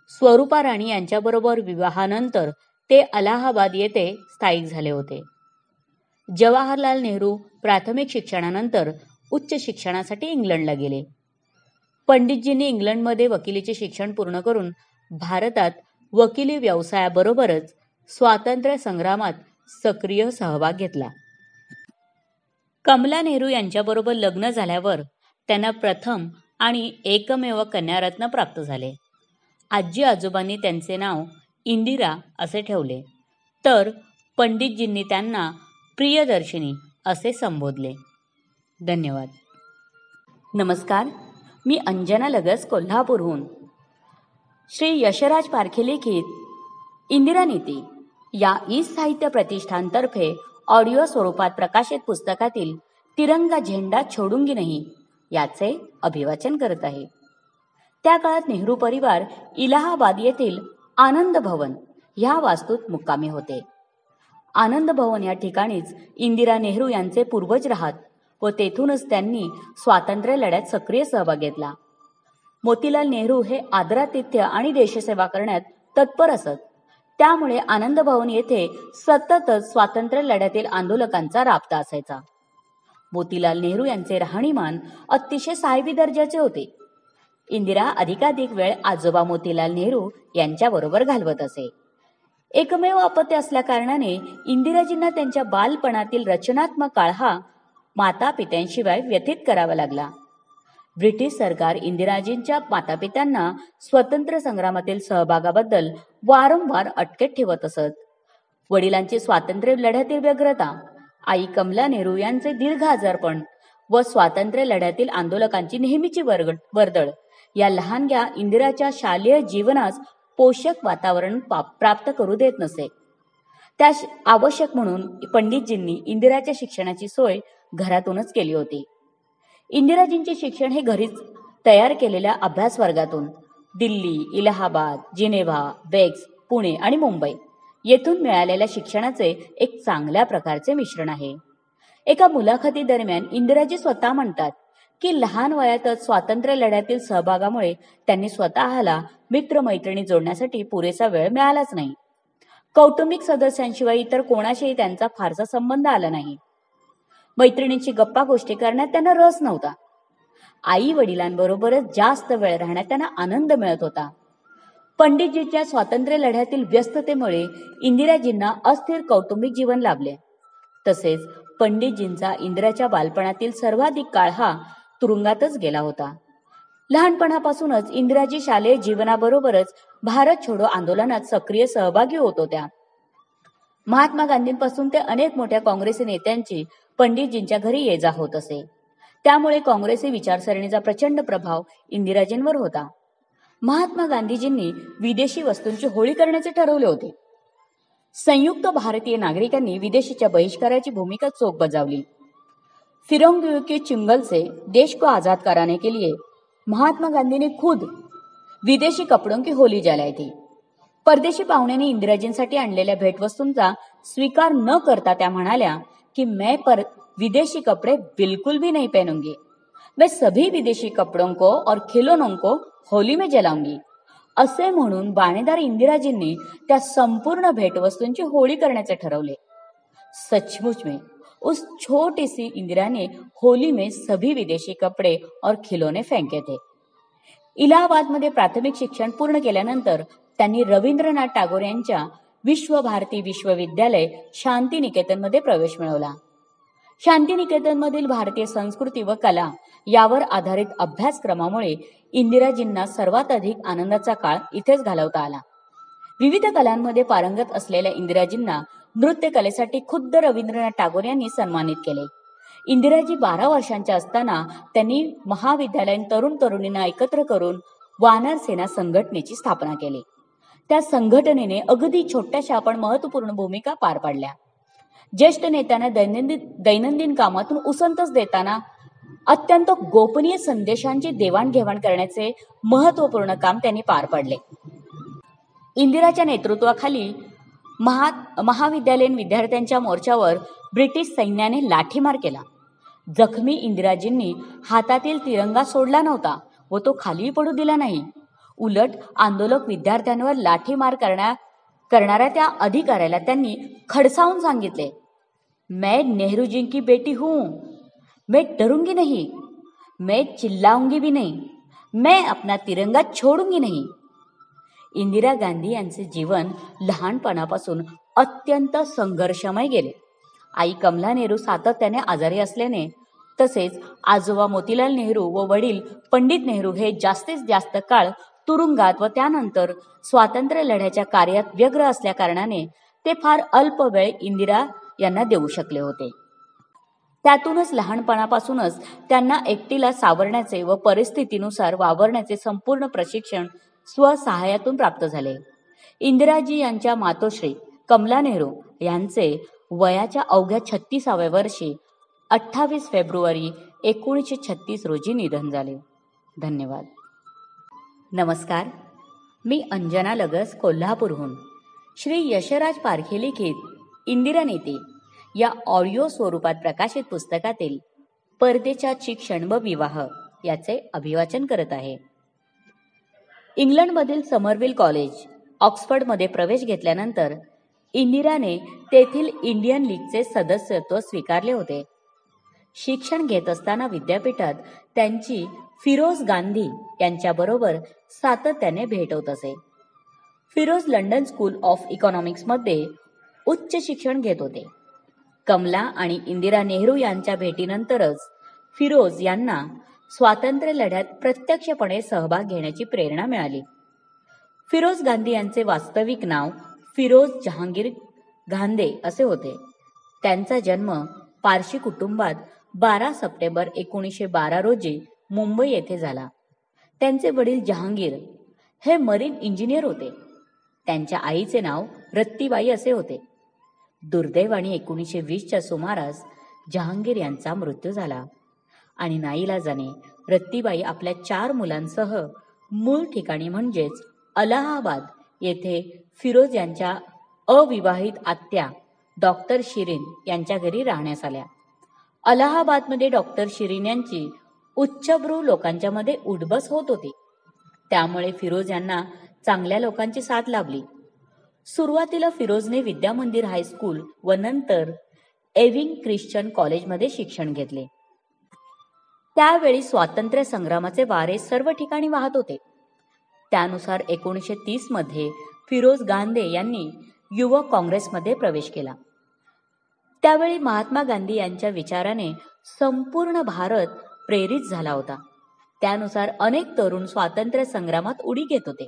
स्वरूपा राणी यांच्याबरोबर विवाहानंतर ते अलाहाबाद येथे स्थायिक झाले होते. जवाहरलाल नेहरू प्राथमिक शिक्षणानंतर उच्च शिक्षणासाठी इंग्लंडला गेले. पंडितजींनी इंग्लंडमध्ये वकिलीचे शिक्षण पूर्ण करून भारतात वकिली व्यवसायाबरोबरच स्वातंत्र्य संग्रामात सक्रिय सहभाग घेतला. कमला नेहरू यांच्याबरोबर लग्न झाल्यावर त्यांना प्रथम आणि एकमेव कन्यारत्न प्राप्त झाले. आजी आजोबांनी त्यांचे नाव इंदिरा असे ठेवले, तर पंडितजींनी त्यांना प्रियदर्शिनी असे संबोधले. धन्यवाद. नमस्कार, मी अंजना लगस, कोल्हापूरहून. श्री यशराज पारखे लिखित इंदिरा नीती या ई साहित्य प्रतिष्ठानतर्फे ऑडिओ स्वरूपात प्रकाशित पुस्तकातील तिरंगा झेंडा छोडूंगी नहीं याचे अभिवाचन करत आहे. त्या काळात नेहरू परिवार इलाहाबाद येथील आनंद भवन ह्या वास्तूत मुक्कामी होते. आनंद भवन या ठिकाणीच इंदिरा नेहरू यांचे पूर्वज राहत व तेथूनच त्यांनी स्वातंत्र्य लढ्यात सक्रिय सहभाग घेतला. मोतीलाल नेहरू हे आदरातिथ्य आणि देशसेवा करण्यात तत्पर असत. त्यामुळे आनंद भवन येथे सततच स्वातंत्र्य लढ्यातील आंदोलकांचा राबता असायचा. मोतीलाल नेहरू यांचे राहणीमान अतिशय साहेबी दर्जाचे होते. इंदिरा अधिकाधिक वेळ आजोबा मोतीलाल नेहरू यांच्याबरोबर घालवत असे. एकमेव अपत्य असल्या कारणाने इंदिराजींना त्यांच्या बालपणातील रचनात्मक काळ हा माता पित्यांशिवाय व्यतीत करावा लागला. ब्रिटिश सरकार इंदिराजींच्या मातापित्यांना स्वतंत्र संग्रामातील सहभागाबद्दल वारंवार अटकेत ठेवत असत. वडिलांची स्वातंत्र्य लढ्यातील व्यग्रता, आई कमला नेहरू यांचे दीर्घ आजारपण व स्वातंत्र्य लढ्यातील आंदोलकांची नेहमीची वर्दळ या लहानग्या इंदिराच्या शालेय जीवनास पोषक वातावरण प्राप्त करू देत नसे. त्या आवश्यक म्हणून पंडितजींनी इंदिराच्या शिक्षणाची सोय घरातूनच केली होती. इंदिराजींचे शिक्षण हे घरीच तयार केलेल्या अभ्यास वर्गातून दिल्ली, इलाहाबाद, जिनेव्हा, वेक्स, पुणे आणि मुंबई येथून मिळालेल्या शिक्षणाचे एक चांगल्या प्रकारचे मिश्रण आहे. एका मुलाखती दरम्यान इंदिराजी स्वतः म्हणतात की लहान वयातच स्वातंत्र्य लढ्यातील सहभागामुळे त्यांनी स्वतःला मित्रमैत्रिणी जोडण्यासाठी पुरेसा वेळ मिळालाच नाही. कौटुंबिक सदस्यांशिवाय इतर कोणाशीही त्यांचा फारसा संबंध आला नाही. मैत्रिणींची गप्पा गोष्टी करण्यात त्यांना रस नव्हता. आई वडिलांबरोबरच जास्त वेळ राहण्यात त्यांना आनंद मिळत होता. पंडितजींच्या स्वातंत्र्य लढ्यातील व्यस्ततेमुळे इंदिराजींना अस्थिर कौटुंबिक जीवन लाभले. तसेच पंडितजींचा इंदिराच्या बालपणातील सर्वाधिक काळ हा तुरुंगातच गेला होता. लहानपणापासूनच इंदिराजी शालेय जीवनाबरोबरच भारत छोडो आंदोलनात सक्रिय सहभागी होत होत्या. महात्मा गांधींपासून ते अनेक मोठ्या काँग्रेसी नेत्यांची पंडितजींच्या घरी ये जा होत असे. त्यामुळे काँग्रेसी विचारसरणीचा प्रचंड प्रभाव इंदिराजींवर होता. महात्मा गांधीजींनी विदेशी वस्तूंची होळी करण्याचे ठरवले होते. संयुक्त भारतीय नागरिकांनी विदेशीच्या बहिष्काराची भूमिका चोख बजावली. फिरंगियों के चुंगल से देश को आजाद कराने के लिए महात्मा गांधी ने खुद विदेशी कपड़ों की होली जलाई थी. परदेशी पाहुण्यांनी इंदिराजींसाठी आणलेल्या भेटवस्तूंचा स्वीकार न करता त्या म्हणाल्या कि मैं विदेशी कपड़े बिल्कुल भी नहीं पहनूंगी. मैं सभी विदेशी कपड़ों को और खिलौनों को होली में जलाऊंगी. असे म्हणून बाणेदार इंदिराजींनी त्या संपूर्ण भेटवस्तूंची होळी करण्याचे ठरवले. सचमुच में उस छोटी सी इंदिरा ने होली में सभी विदेशी कपड़े और खिलौने फेंके थे. इलाहाबाद मध्ये प्राथमिक शिक्षण पूर्ण केल्यानंतर त्यांनी रवींद्रनाथ टागोर यांच्या विश्व भारती विश्वविद्यालय शांतिनिकेतन मध्ये प्रवेश मिळवला. शांतिनिकेतन मधील भारतीय संस्कृती व कला यावर आधारित अभ्यासक्रमामुळे इंदिराजींना सर्वात अधिक आनंदाचा काळ इथेच घालवता आला. विविध कलांमध्ये पारंगत असलेल्या इंदिराजींना नृत्य कलेसाठी खुद्द रवींद्रनाथ टागोर यांनी सन्मानित केले. इंदिराजी 12 वर्षांच्या असताना त्यांनी महाविद्यालयीन तरुण तरुणींना एकत्र करून वानर सेना संघटनेची स्थापना केली. त्या संघटनेने अगदी छोट्याशा पण महत्वपूर्ण भूमिका पार पाडल्या. ज्येष्ठ नेत्यांना दैनंदिन कामातून उसंतच देताना अत्यंत गोपनीय संदेशांची देवाणघेवाण करण्याचे महत्वपूर्ण काम त्यांनी पार पाडले. इंदिराच्या नेतृत्वाखाली महाविद्यालयीन विद्यार्थ्यांच्या मोर्चावर ब्रिटिश सैन्याने लाठीमार केला. जखमी इंदिराजींनी हातातील तिरंगा सोडला नव्हता व तो खाली पडू दिला नाही. उलट आंदोलक विद्यार्थ्यांवर लाठीमार करणाऱ्या त्या अधिकाऱ्याला त्यांनी खडसावून सांगितले, मैं नेहरूजी की बेटी हूं, मैं डरूंगी नहीं, मैं चिल्लाऊंगी भी नहीं, मैं अपना तिरंगा छोडूंगी नहीं. इंदिरा गांधी यांचे जीवन लहानपणापासून अत्यंत संघर्षमय गेले. आई कमला नेहरू सातत्याने आजारी असल्याने तसेच आजोबा मोतीलाल नेहरू व वडील पंडित नेहरू हे जास्तीत जास्त काळ तुरुंगात व त्यानंतर स्वातंत्र्य लढ्याच्या कार्यात व्यग्र असल्याकारणाने ते फार अल्प वेळ इंदिरा यांना देऊ शकले होते. त्यातूनच लहानपणापासूनच त्यांना एकटीला सावरण्याचे व परिस्थितीनुसार वावरण्याचे संपूर्ण प्रशिक्षण स्वसहाय्यातून प्राप्त झाले. इंदिराजी यांच्या मातोश्री कमला नेहरू यांचे वयाच्या अवघ्या 36व्या वर्षी 28 फेब्रुवारी 1936 रोजी निधन झाले. धन्यवाद. नमस्कार, मी अंजना लगस कोल्हापूरहून श्री यशराज पारखे लिखित इंदिरा नीती या ऑडिओ स्वरूपात प्रकाशित पुस्तकातील परदेशात शिक्षण व विवाह याचे अभिवाचन करत आहे. इंग्लंडमधील समरविल कॉलेज ऑक्सफर्डमध्ये प्रवेश घेतल्यानंतर इंदिराने तेथील इंडियन लीगचे सदस्यत्व स्वीकारले होते. शिक्षण घेत असताना विद्यापीठात त्यांची फिरोज गांधी यांच्याबरोबर सातत्याने भेट होत असे. फिरोज लंडन स्कूल ऑफ इकॉनॉमिक्समध्ये उच्च शिक्षण घेत होते. कमला आणि इंदिरा नेहरू यांच्या भेटीनंतरच फिरोज यांना स्वातंत्र्य लढ्यात प्रत्यक्षपणे सहभाग घेण्याची प्रेरणा मिळाली. फिरोज गांधी यांचे वास्तविक नाव फिरोज जहांगीर गांधे असे होते. त्यांचा जन्म पारशी कुटुंबात 12 सप्टेंबर 1912 रोजी मुंबई येथे झाला. त्यांचे वडील जहांगीर हे मरीन इंजिनियर होते. त्यांच्या आईचे नाव रत्तीबाई असे होते. दुर्दैवाने 1920च्या सुमारास जहांगीर यांचा मृत्यू झाला आणि नाईलाजाने रत्तीबाई आपल्या 4 मुलांसह मूळ ठिकाणी म्हणजेच अलाहाबाद येथे फिरोज यांच्या अविवाहित आत्या डॉक्टर शिरीन यांच्या घरी राहण्यास आल्या. अलाहाबादमध्ये डॉक्टर शिरीन यांची उच्चभ्रू लोकांच्या मध्ये उठबस होत होती. त्यामुळे फिरोज यांना चांगल्या लोकांची साथ लाभली. सुरुवातीला फिरोजने विद्या मंदिर हायस्कूल व नंतर एविंग ख्रिश्चन कॉलेजमध्ये शिक्षण घेतले. त्यावेळी स्वातंत्र्य संग्रामाचे वारे सर्व ठिकाणी वाहत होते. त्यानुसार 1930 मध्ये फिरोज गांधी यांनी युवक काँग्रेसमध्ये प्रवेश केला. त्यावेळी महात्मा गांधी यांच्या विचाराने संपूर्ण भारत प्रेरित झाला होता. त्यानुसार अनेक तरुण स्वातंत्र्य संग्रामात उडी घेत होते.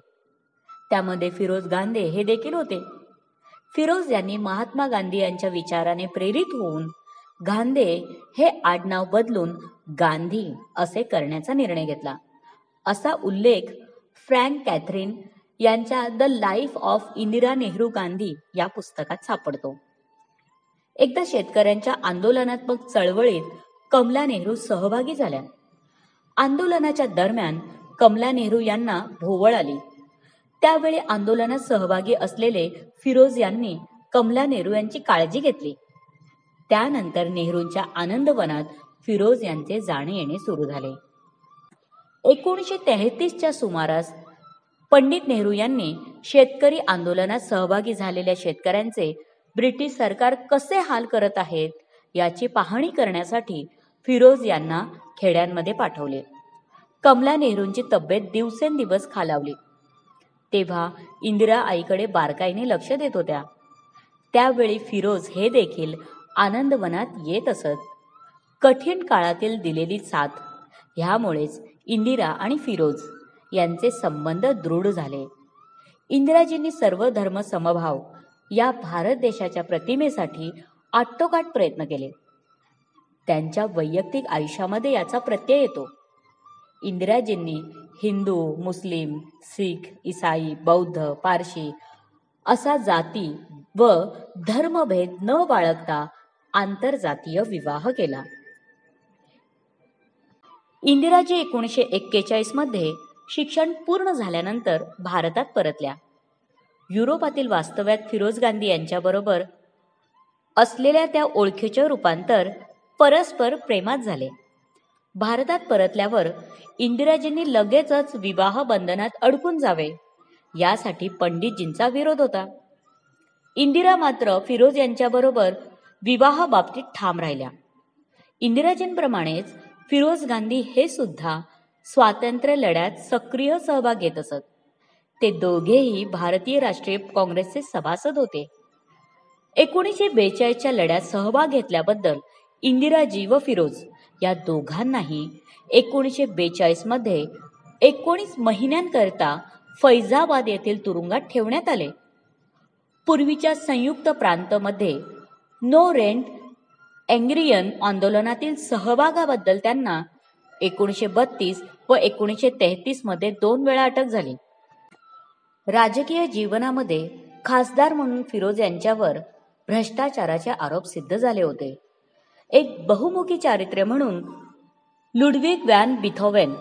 त्यामध्ये फिरोज गांधी हे देखील होते. फिरोज यांनी महात्मा गांधी यांच्या विचाराने प्रेरित होऊन गांधी हे आडनाव बदलून गांधी असे करण्याचा निर्णय घेतला. असा उल्लेख फ्रँक कॅथरीन यांच्या the life of Indira Nehru Gandhi या पुस्तकात सापडतो. एकदा शेतकऱ्यांच्या आंदोलनात्मक चळवळीत कमला नेहरू सहभागी झाल्या. आंदोलनाच्या दरम्यान कमला नेहरू यांना भोवळ आली. त्यावेळी आंदोलनात सहभागी असलेले फिरोज यांनी कमला नेहरू यांची काळजी घेतली. त्यानंतर नेहरूंच्या आनंदवनात फिरोज यांचे जाणे येणे सुरू झाले. 1933च्या सुमारास पंडित नेहरू यांनी शेतकरी आंदोलनात सहभागी झालेल्या शेतकऱ्यांचे ब्रिटिश सरकार कसे हाल करत आहेत याची पाहणी करण्यासाठी फिरोज यांना खेड्यांमध्ये पाठवले. कमला नेहरूंची तब्येत दिवसेंदिवस खालावली. तेव्हा इंदिरा आईकडे बारकाईने लक्ष देत होत्या. त्यावेळी फिरोज हे देखील आनंदवनात येत असत. कठीण काळातील दिलेली साथ ह्यामुळेच इंदिरा आणि फिरोज यांचे संबंध दृढ झाले. इंदिराजींनी सर्व धर्म समभाव या भारत देशाच्या प्रतिमेसाठी आटोकाट प्रयत्न केले. त्यांच्या वैयक्तिक आयुष्यामध्ये याचा प्रत्यय येतो. इंदिराजींनी हिंदू, मुस्लिम, शीख, ईसाई, बौद्ध, पारशी असा जाती व धर्मभेद न बाळगता आंतरजातीय विवाह केला. इंदिराजी 1941 मध्ये शिक्षण पूर्ण झाल्यानंतर भारतात परतल्या. युरोपातील वास्तव्यात फिरोज गांधी यांच्याबरोबर असलेल्या त्या ओळखीचे रूपांतर परस्पर प्रेमात झाले. भारतात परतल्यावर इंदिराजींनी लगेचच विवाह बंधनात अडकून जावे यासाठी पंडितजींचा विरोध होता. इंदिरा मात्र फिरोज यांच्याबरोबर विवाह बाबतीत ठाम राहिल्या. इंदिराजींप्रमाणेच फिरोज गांधी हे सुद्धा स्वातंत्र्य लढ्यात सक्रिय सहभाग घेत असत. ते दोघेही भारतीय राष्ट्रीय काँग्रेसचे सभासद होते. 1942च्या लढ्यात सहभाग घेतल्याबद्दल इंदिराजी व फिरोज या दोघांनाही 1942 मध्ये 19 महिन्यांकरता फैजाबाद येथील तुरुंगात ठेवण्यात आले. पूर्वीच्या संयुक्त प्रांतमध्ये नो रेंट एंग्रियन आंदोलनातील सहभागाबद्दल त्यांना 1932 व 1933 मध्ये 2 वेळा अटक झाली. राजकीय जीवनामध्ये खासदार म्हणून फिरोज यांच्यावर भ्रष्टाचाराचे आरोप सिद्ध झाले होते. एक बहुमुखी चारित्र्य म्हणून लुडविग व्हॅन बिथोवेन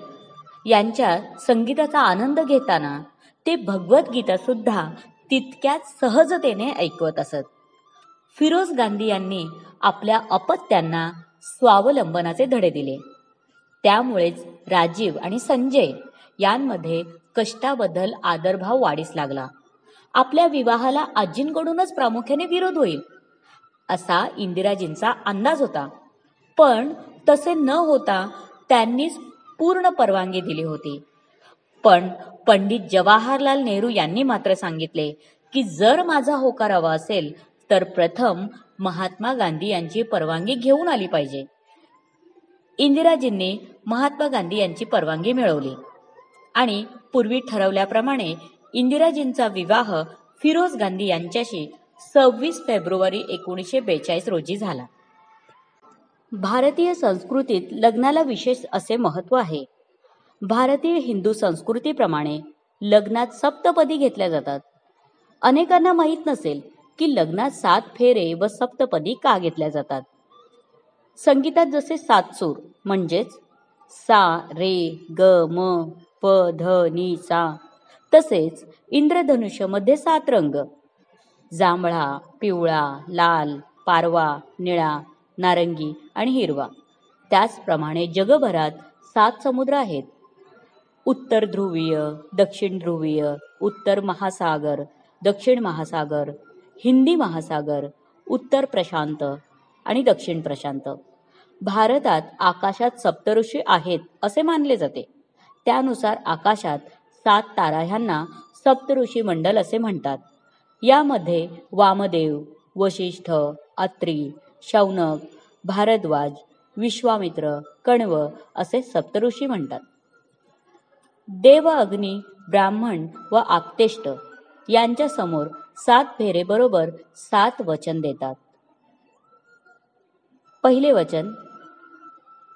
यांच्या संगीताचा आनंद घेताना ते भगवद्गीता सुद्धा तितक्याच सहजतेने ऐकवत असत. फिरोज गांधी यांनी आपल्या अपत्यांना स्वावलंबनाचे धडे दिले. त्यामुळेच राजीव आणि संजय यांमध्ये कष्टाबद्दल आदरभाव वाढीस लागला. आपल्या विवाहाला आजींकडूनच प्रामुख्याने विरोध होईल असा इंदिराजींचा अंदाज होता, पण तसे न होता त्यांनीच पूर्ण परवानगी दिली होती. पण पंडित जवाहरलाल नेहरू यांनी मात्र सांगितले की जर माझा होकार हवा असेल तर प्रथम महात्मा गांधी यांची परवानगी घेऊन आली पाहिजे. इंदिराजींनी महात्मा गांधी यांची परवानगी मिळवली आणि पूर्वी ठरवल्याप्रमाणे इंदिराजींचा विवाह फिरोज गांधी यांच्याशी 26 फेब्रुवारी 1942 रोजी झाला. भारतीय संस्कृतीत लग्नाला विशेष असे महत्त्व आहे. भारतीय हिंदू संस्कृतीप्रमाणे लग्नात सप्तपदी घेतल्या जातात. अनेकांना माहीत नसेल की लग्नात 7 फेरे व सप्तपदी का घेतल्या जातात. संगीतात जसे 7 सूर म्हणजेच सा रे ग म प ध नि सा, तसेच इंद्रधनुष्यमध्ये 7 रंग जांभळा, पिवळा, लाल, पारवा, निळा, नारंगी आणि हिरवा. त्याचप्रमाणे जगभरात 7 समुद्र आहेत. उत्तर ध्रुवीय, दक्षिण ध्रुवीय, उत्तर महासागर, दक्षिण महासागर, हिंदी महासागर, उत्तर प्रशांत आणि दक्षिण प्रशांत. भारतात आकाशात सप्तऋषी आहेत असे मानले जाते. त्यानुसार आकाशात 7 तारा ह्यांना सप्तऋषी मंडल असे म्हणतात. यामध्ये वामदेव, वशिष्ठ, अत्री, शौनक, भारद्वाज, विश्वामित्र, कण्व असे सप्तऋषी म्हणतात. देव, अग्नी, ब्राह्मण व आप्तेष्ट यांच्या समोर 7 फेरे बरोबर 7 वचन देतात. पहिले वचन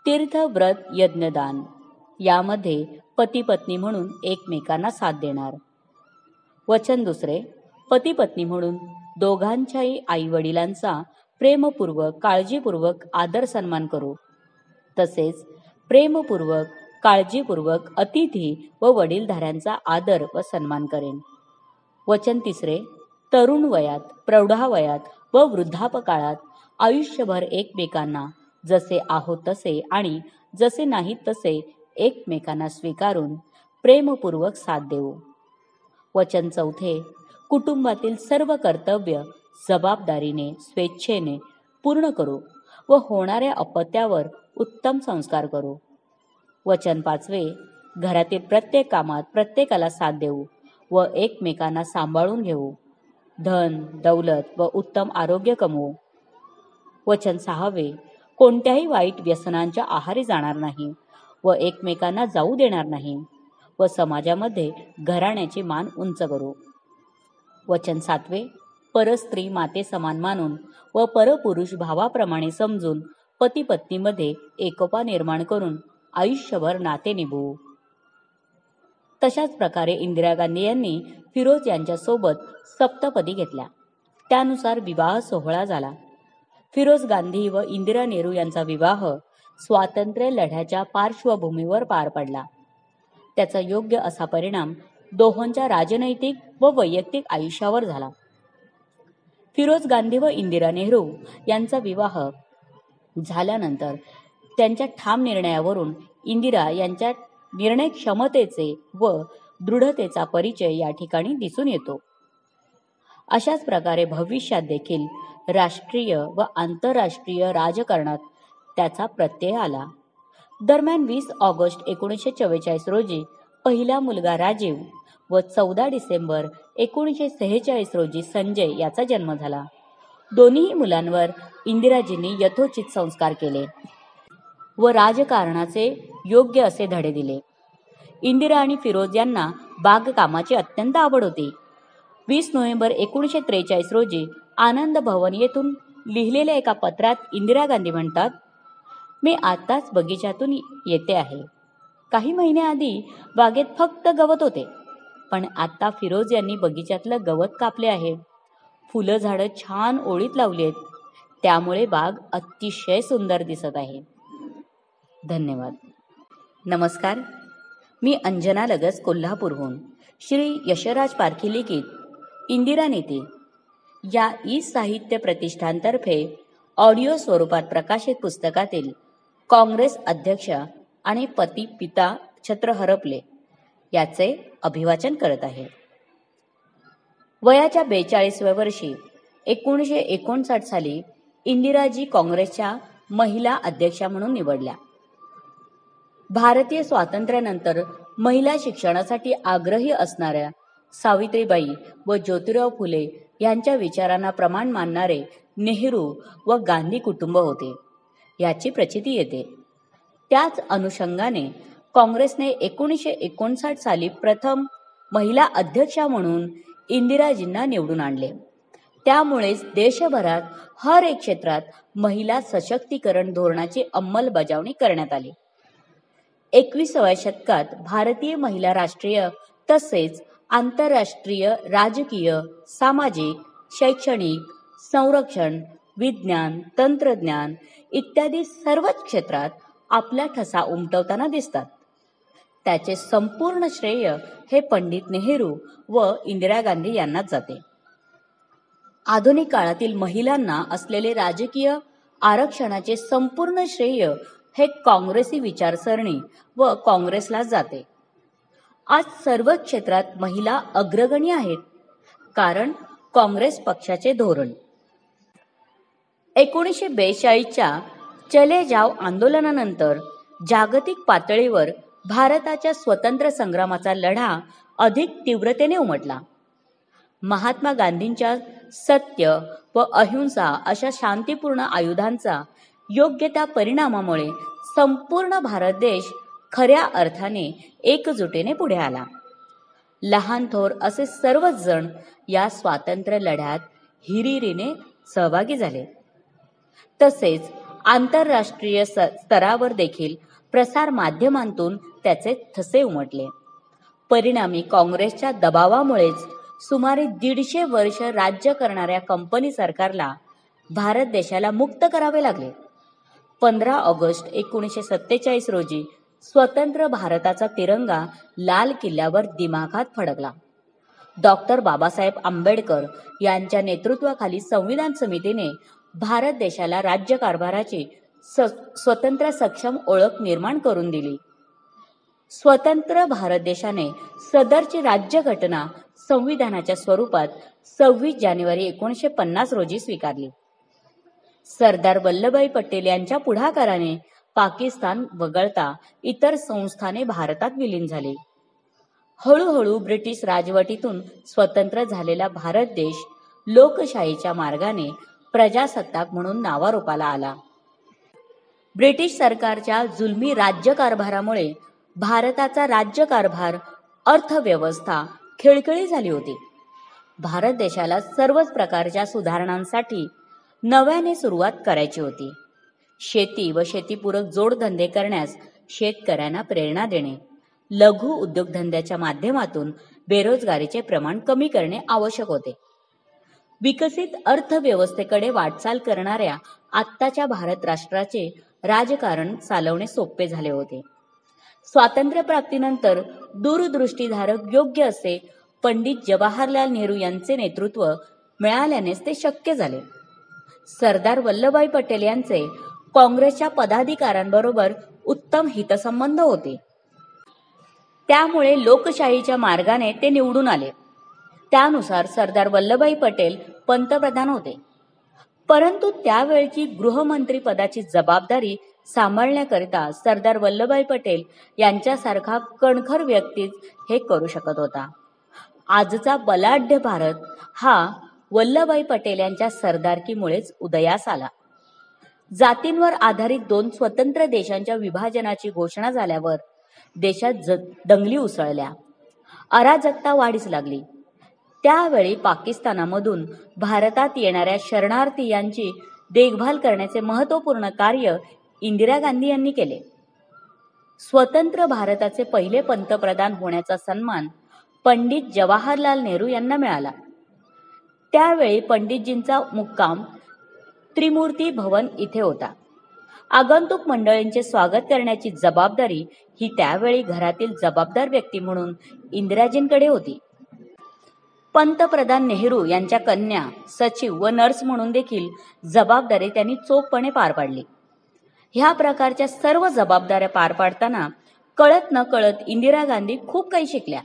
तीर्थ, व्रत, यज्ञदान. यामध्ये पती पत्नी म्हणून एकमेकांना साथ देणार. वचन दुसरे पती पत्नी म्हणून दोघांच्याही आई वडिलांचा प्रेमपूर्वक काळजीपूर्वक आदर सन्मान करू. तसेच प्रेमपूर्वक काळजीपूर्वक अतिथी व वडीलधाऱ्यांचा आदर व सन्मान करेन. वचन तिसरे तरुण वयात, प्रौढावयात व वृद्धापकाळात आयुष्यभर एकमेकांना जसे आहोत तसे आणि जसे नाहीत तसे एकमेकांना स्वीकारून प्रेमपूर्वक साथ देऊ. वचन चौथे कुटुंबातील सर्व कर्तव्य जबाबदारीने स्वेच्छेने पूर्ण करू व होणाऱ्या अपत्यावर उत्तम संस्कार करू. वचन पाचवे घरातील प्रत्येक कामात प्रत्येकाला साथ देऊ व एकमेकांना सांभाळून घेऊ. धन, दौलत व उत्तम आरोग्य कमवू. वचन सहावे कोणत्याही वाईट व्यसनांच्या आहारी जाणार नाही व एकमेकांना जाऊ देणार नाही व समाजामध्ये घराण्याची मान उंच करू. वचन सातवे परस्त्री माते समान मानून व परपुरुष भावाप्रमाणे समजून पती पत्नीमध्ये एकोपा निर्माण करून आयुष्यभर नाते निभवू. तशाच प्रकारे इंदिरा गांधी यांनी फिरोज यांच्यासोबत सप्तपदी घेतल्या. त्यानुसार विवाह सोहळा झाला. फिरोज गांधी व इंदिरा नेहरू यांचा विवाह स्वातंत्र्य लढ्याच्या पार्श्वभूमीवर पार पडला. त्याचा योग्य असा परिणाम दोहोंच्या राजनैतिक व वैयक्तिक आयुष्यावर झाला. फिरोज गांधी व इंदिरा नेहरू यांचा विवाह झाल्यानंतर त्यांच्या ठाम निर्णयावरून इंदिरा यांच्या निर्णय क्षमतेचे व दृढतेचा परिचय या ठिकाणी दिसून येतो. अशाच प्रकारे भविष्यात देखील राष्ट्रीय व आंतरराष्ट्रीय राजकारणात त्याचा प्रत्यय आला. दरम्यान 20 ऑगस्ट 1944 रोजी पहिला मुलगा राजीव व 14 डिसेंबर 1946 रोजी संजय याचा जन्म झाला. दोन्ही मुलांवर इंदिराजींनी यथोचित संस्कार केले व राजकारणाचे योग्य असे धडे दिले. इंदिरा आणि फिरोज यांना बागकामाची अत्यंत आवड होती. 20 नोव्हेंबर 1943 रोजी आनंद भवन येथून लिहिलेल्या एका पत्रात इंदिरा गांधी म्हणतात, मी आताच बगीच्यातून येते आहे. काही महिन्याआधी बागेत फक्त गवत होते, पण आता फिरोज यांनी बगीच्यातलं गवत कापले आहे. फुलं झाडं छान ओळीत लावली आहेत. त्यामुळे बाग अतिशय सुंदर दिसत आहे. धन्यवाद. नमस्कार, मी अंजना लगस कोल्हापूरहून श्री यशराज पारखी लिखित इंदिरा नीती या ई साहित्य प्रतिष्ठानतर्फे ऑडिओ स्वरूपात प्रकाशित पुस्तकातील काँग्रेस अध्यक्ष आणि पती पिता छत्र हरपले याचे अभिवाचन करत आहे. वयाच्या 42व्या वर्षी 1959 साली इंदिराजी काँग्रेसच्या महिला अध्यक्षा म्हणून निवडल्या. भारतीय स्वातंत्र्यानंतर महिला शिक्षणासाठी आग्रही असणाऱ्या सावित्रीबाई व ज्योतिराव फुले यांच्या विचारांना प्रमाण मानणारे नेहरू व गांधी कुटुंब होते याची प्रचिती येते. त्याच अनुषंगाने काँग्रेसने 1959 साली प्रथम महिला अध्यक्षा म्हणून इंदिराजींना निवडून आणले. त्यामुळेच देशभरात हर एक क्षेत्रात महिला सशक्तीकरण धोरणाची अंमलबजावणी करण्यात आली. 21व्या शतकात भारतीय महिला राष्ट्रीय तसेच आंतरराष्ट्रीय राजकीय, सामाजिक, शैक्षणिक, संरक्षण, विज्ञान, तंत्रज्ञान इत्यादी सर्वच क्षेत्रात आपला ठसा उमटवताना दिसतात. त्याचे संपूर्ण श्रेय हे पंडित नेहरू व इंदिरा गांधी यांनाच जाते. आधुनिक काळातील महिलांना असलेले राजकीय आरक्षणाचे संपूर्ण श्रेय हे काँग्रेसी विचारसरणी व काँग्रेसलाच जाते. आज सर्व क्षेत्रात महिला अग्रगणी आहेत, कारण काँग्रेस पक्षाचे धोरण. 1942च्या चले जाव आंदोलनानंतर जागतिक पातळीवर भारताच्या स्वतंत्र संग्रामाचा लढा अधिक तीव्रतेने उमटला. महात्मा गांधींच्या सत्य व अहिंसा अशा शांतीपूर्ण आयुधांचा योग्य त्या परिणामामुळे संपूर्ण भारत देश खऱ्या अर्थाने एकजुटीने पुढे आला. लहान थोर असे सर्वच जण या स्वातंत्र्य लढ्यात हिरिरीने सहभागी झाले. तसेच आंतरराष्ट्रीय स्तरावर देखील प्रसार माध्यमांतून त्याचे ठसे उमटले. परिणामी काँग्रेसच्या दबावामुळेच सुमारे 150 वर्ष राज्य करणाऱ्या कंपनी सरकारला भारत देशाला मुक्त करावे लागले. 15 ऑगस्ट 1947 रोजी स्वतंत्र भारताचा तिरंगा लाल किल्ल्यावर दिमाखात फडकला. डॉक्टर बाबासाहेब आंबेडकर यांच्या नेतृत्वाखाली संविधान समितीने भारत देशाला राज्यकारभाराची स्वतंत्र सक्षम ओळख निर्माण करून दिली. स्वतंत्र भारत देशाने सदरची राज्यघटना संविधानाच्या स्वरूपात 26 जानेवारी 1950 रोजी स्वीकारली. सरदार वल्लभभाई पटेल यांच्या पुढाकाराने पाकिस्तान वगळता इतर संस्थाने भारतात विलीन झाली. हळूहळू ब्रिटिश राजवटीतून स्वतंत्र झालेला भारत देश लोकशाहीच्या मार्गाने प्रजासत्ताक म्हणून नावारूपाला आला. ब्रिटिश सरकारच्या जुलमी राज्यकारभारामुळे भारताचा राज्यकारभार, अर्थव्यवस्था खिळखिळी झाली होती. भारत देशाला सर्वच प्रकारच्या सुधारणांसाठी नव्याने सुरुवात करायची होती. शेती व शेतीपूरक जोडधंदे करण्यास शेतकऱ्यांना प्रेरणा देणे, लघु उद्योगधंद्याच्या माध्यमातून बेरोजगारीचे प्रमाण कमी करणे आवश्यक होते. विकसित अर्थव्यवस्थेकडे वाटचाल करणाऱ्या आत्ताच्या भारत राष्ट्राचे राजकारण चालवणे सोपे झाले होते. स्वातंत्र्यप्राप्तीनंतर दूरदृष्टीधारक योग्य असे पंडित जवाहरलाल नेहरू यांचे नेतृत्व मिळाल्यानेच ते शक्य झाले. सरदार वल्लभभाई पटेल यांचे काँग्रेसच्या पदाधिकाऱ्यांबरोबर उत्तम हितसंबंध होते. त्यामुळे लोकशाहीच्या मार्गाने ते निवडून आले. त्यानुसार सरदार वल्लभभाई पटेल पंतप्रधान होते. परंतु त्यावेळची गृहमंत्री पदाची जबाबदारी सांभाळण्याकरिता सरदार वल्लभभाई पटेल यांच्यासारखा कणखर व्यक्तीच हे करू शकत होता. आजचा बलाढ्य भारत हा वल्लभभाई पटेल यांच्या सरदारकीमुळेच उदयास आला. जातींवर आधारित 2 स्वतंत्र देशांच्या विभाजनाची घोषणा झाल्यावर देशात दंगली उसळल्या. अराजकता वाढीस लागली. त्यावेळी पाकिस्तानामधून भारतात येणाऱ्या शरणार्थीयांची देखभाल करण्याचे महत्त्वपूर्ण कार्य इंदिरा गांधी यांनी केले. स्वतंत्र भारताचे पहिले पंतप्रधान होण्याचा सन्मान पंडित जवाहरलाल नेहरू यांना मिळाला. त्यावेळी पंडितजींचा मुक्काम त्रिमूर्ती भवन इथे होता. आगंतुक मंडळींचे स्वागत करण्याची जबाबदारी ही त्यावेळी घरातील जबाबदार व्यक्ती म्हणून इंदिराजींकडे होती. पंतप्रधान नेहरू यांच्या कन्या, सचिव व नर्स म्हणून देखील जबाबदारी त्यांनी चोखपणे पार पाडली. ह्या प्रकारच्या सर्व जबाबदाऱ्या पार पाडताना कळत न कळत इंदिरा गांधी खूप काही शिकल्या.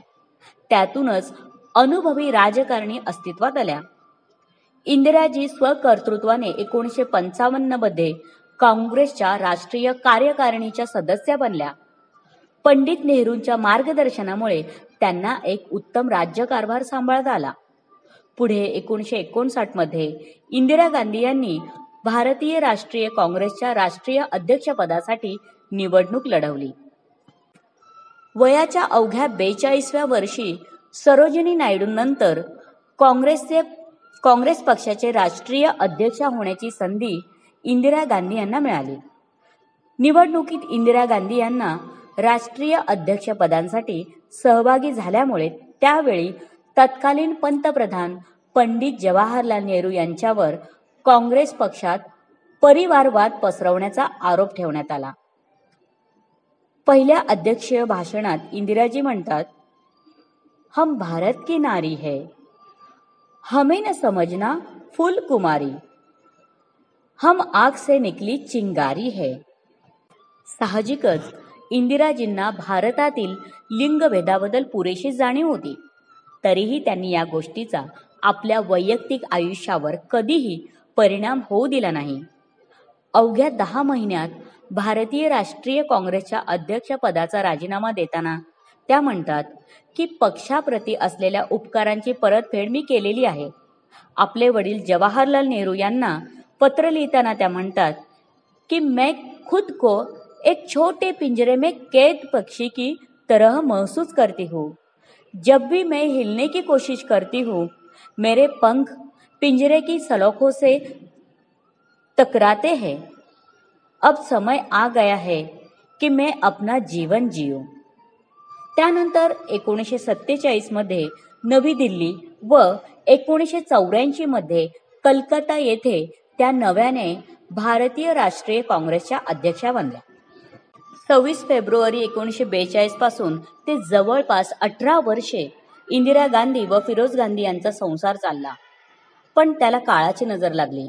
त्यातूनच अनुभवी राजकारणी अस्तित्वात आल्या. इंदिराजी स्वकर्तृत्वाने 1955 मध्ये काँग्रेसच्या राष्ट्रीय कार्यकारिणीच्या सदस्य बनल्या. पंडित नेहरूंच्या मार्गदर्शनामुळे त्यांना एक उत्तम राज्यकारभार सांभाळता आला. पुढे 1959 मध्ये इंदिरा गांधी यांनी भारतीय राष्ट्रीय काँग्रेसच्या राष्ट्रीय अध्यक्षपदासाठी निवडणूक लढवली. वयाच्या अवघ्या 42व्या वर्षी सरोजिनी नायडूंनंतर काँग्रेस पक्षाचे राष्ट्रीय अध्यक्ष होण्याची संधी इंदिरा गांधी यांना मिळाली. निवडणुकीत इंदिरा गांधी यांना राष्ट्रीय अध्यक्षपदांसाठी सहभागी झाल्यामुळे त्यावेळी तत्कालीन पंतप्रधान पंडित जवाहरलाल नेहरू यांच्यावर काँग्रेस पक्षात परिवारवाद पसरवण्याचा आरोप ठेवण्यात आला. पहिल्या अध्यक्षीय भाषणात इंदिराजी म्हणतात, हम भारत की नारी है, हमें न समझना फूल कुमारी, हम आग से निकली चिंगारी है. साहजिकच इंदिराजींना भारतातील लिंगभेदाबद्दल पुरेशी जाणीव होती. तरीही त्यांनी या गोष्टीचा आपल्या वैयक्तिक आयुष्यावर कधीही परिणाम होऊ दिला नाही. अवघ्या 10 महिन्यात भारतीय राष्ट्रीय काँग्रेसच्या अध्यक्षपदाचा राजीनामा देताना त्या म्हणतात की पक्षाप्रती असलेल्या उपकारांची परतफेड मी केलेली आहे. आपले वडील जवाहरलाल नेहरू यांना पत्र लिहिताना त्या म्हणतात की मैं खुद को एक छोटे पिंजरे में कैद पक्षी की तरह महसूस करती हूँ. जब भी मैं हिलने की कोशिश करती हूँ, मेरे पंख पिंजरे की सलाखों से टकराते हैं. अब समय आ गया है की मैं अपना जीवन जिऊं. त्यानंतर 1947 मध्ये नवी दिल्ली व 1984 मध्ये कलकत्ता येथे त्या नव्याने भारतीय राष्ट्रीय काँग्रेसच्या अध्यक्षा बनल्या. 26 फेब्रुवारी 1942 पासून ते जवळपास 18 वर्षे इंदिरा गांधी व फिरोज गांधी यांचा संसार चालला. पण त्याला काळाची नजर लागली.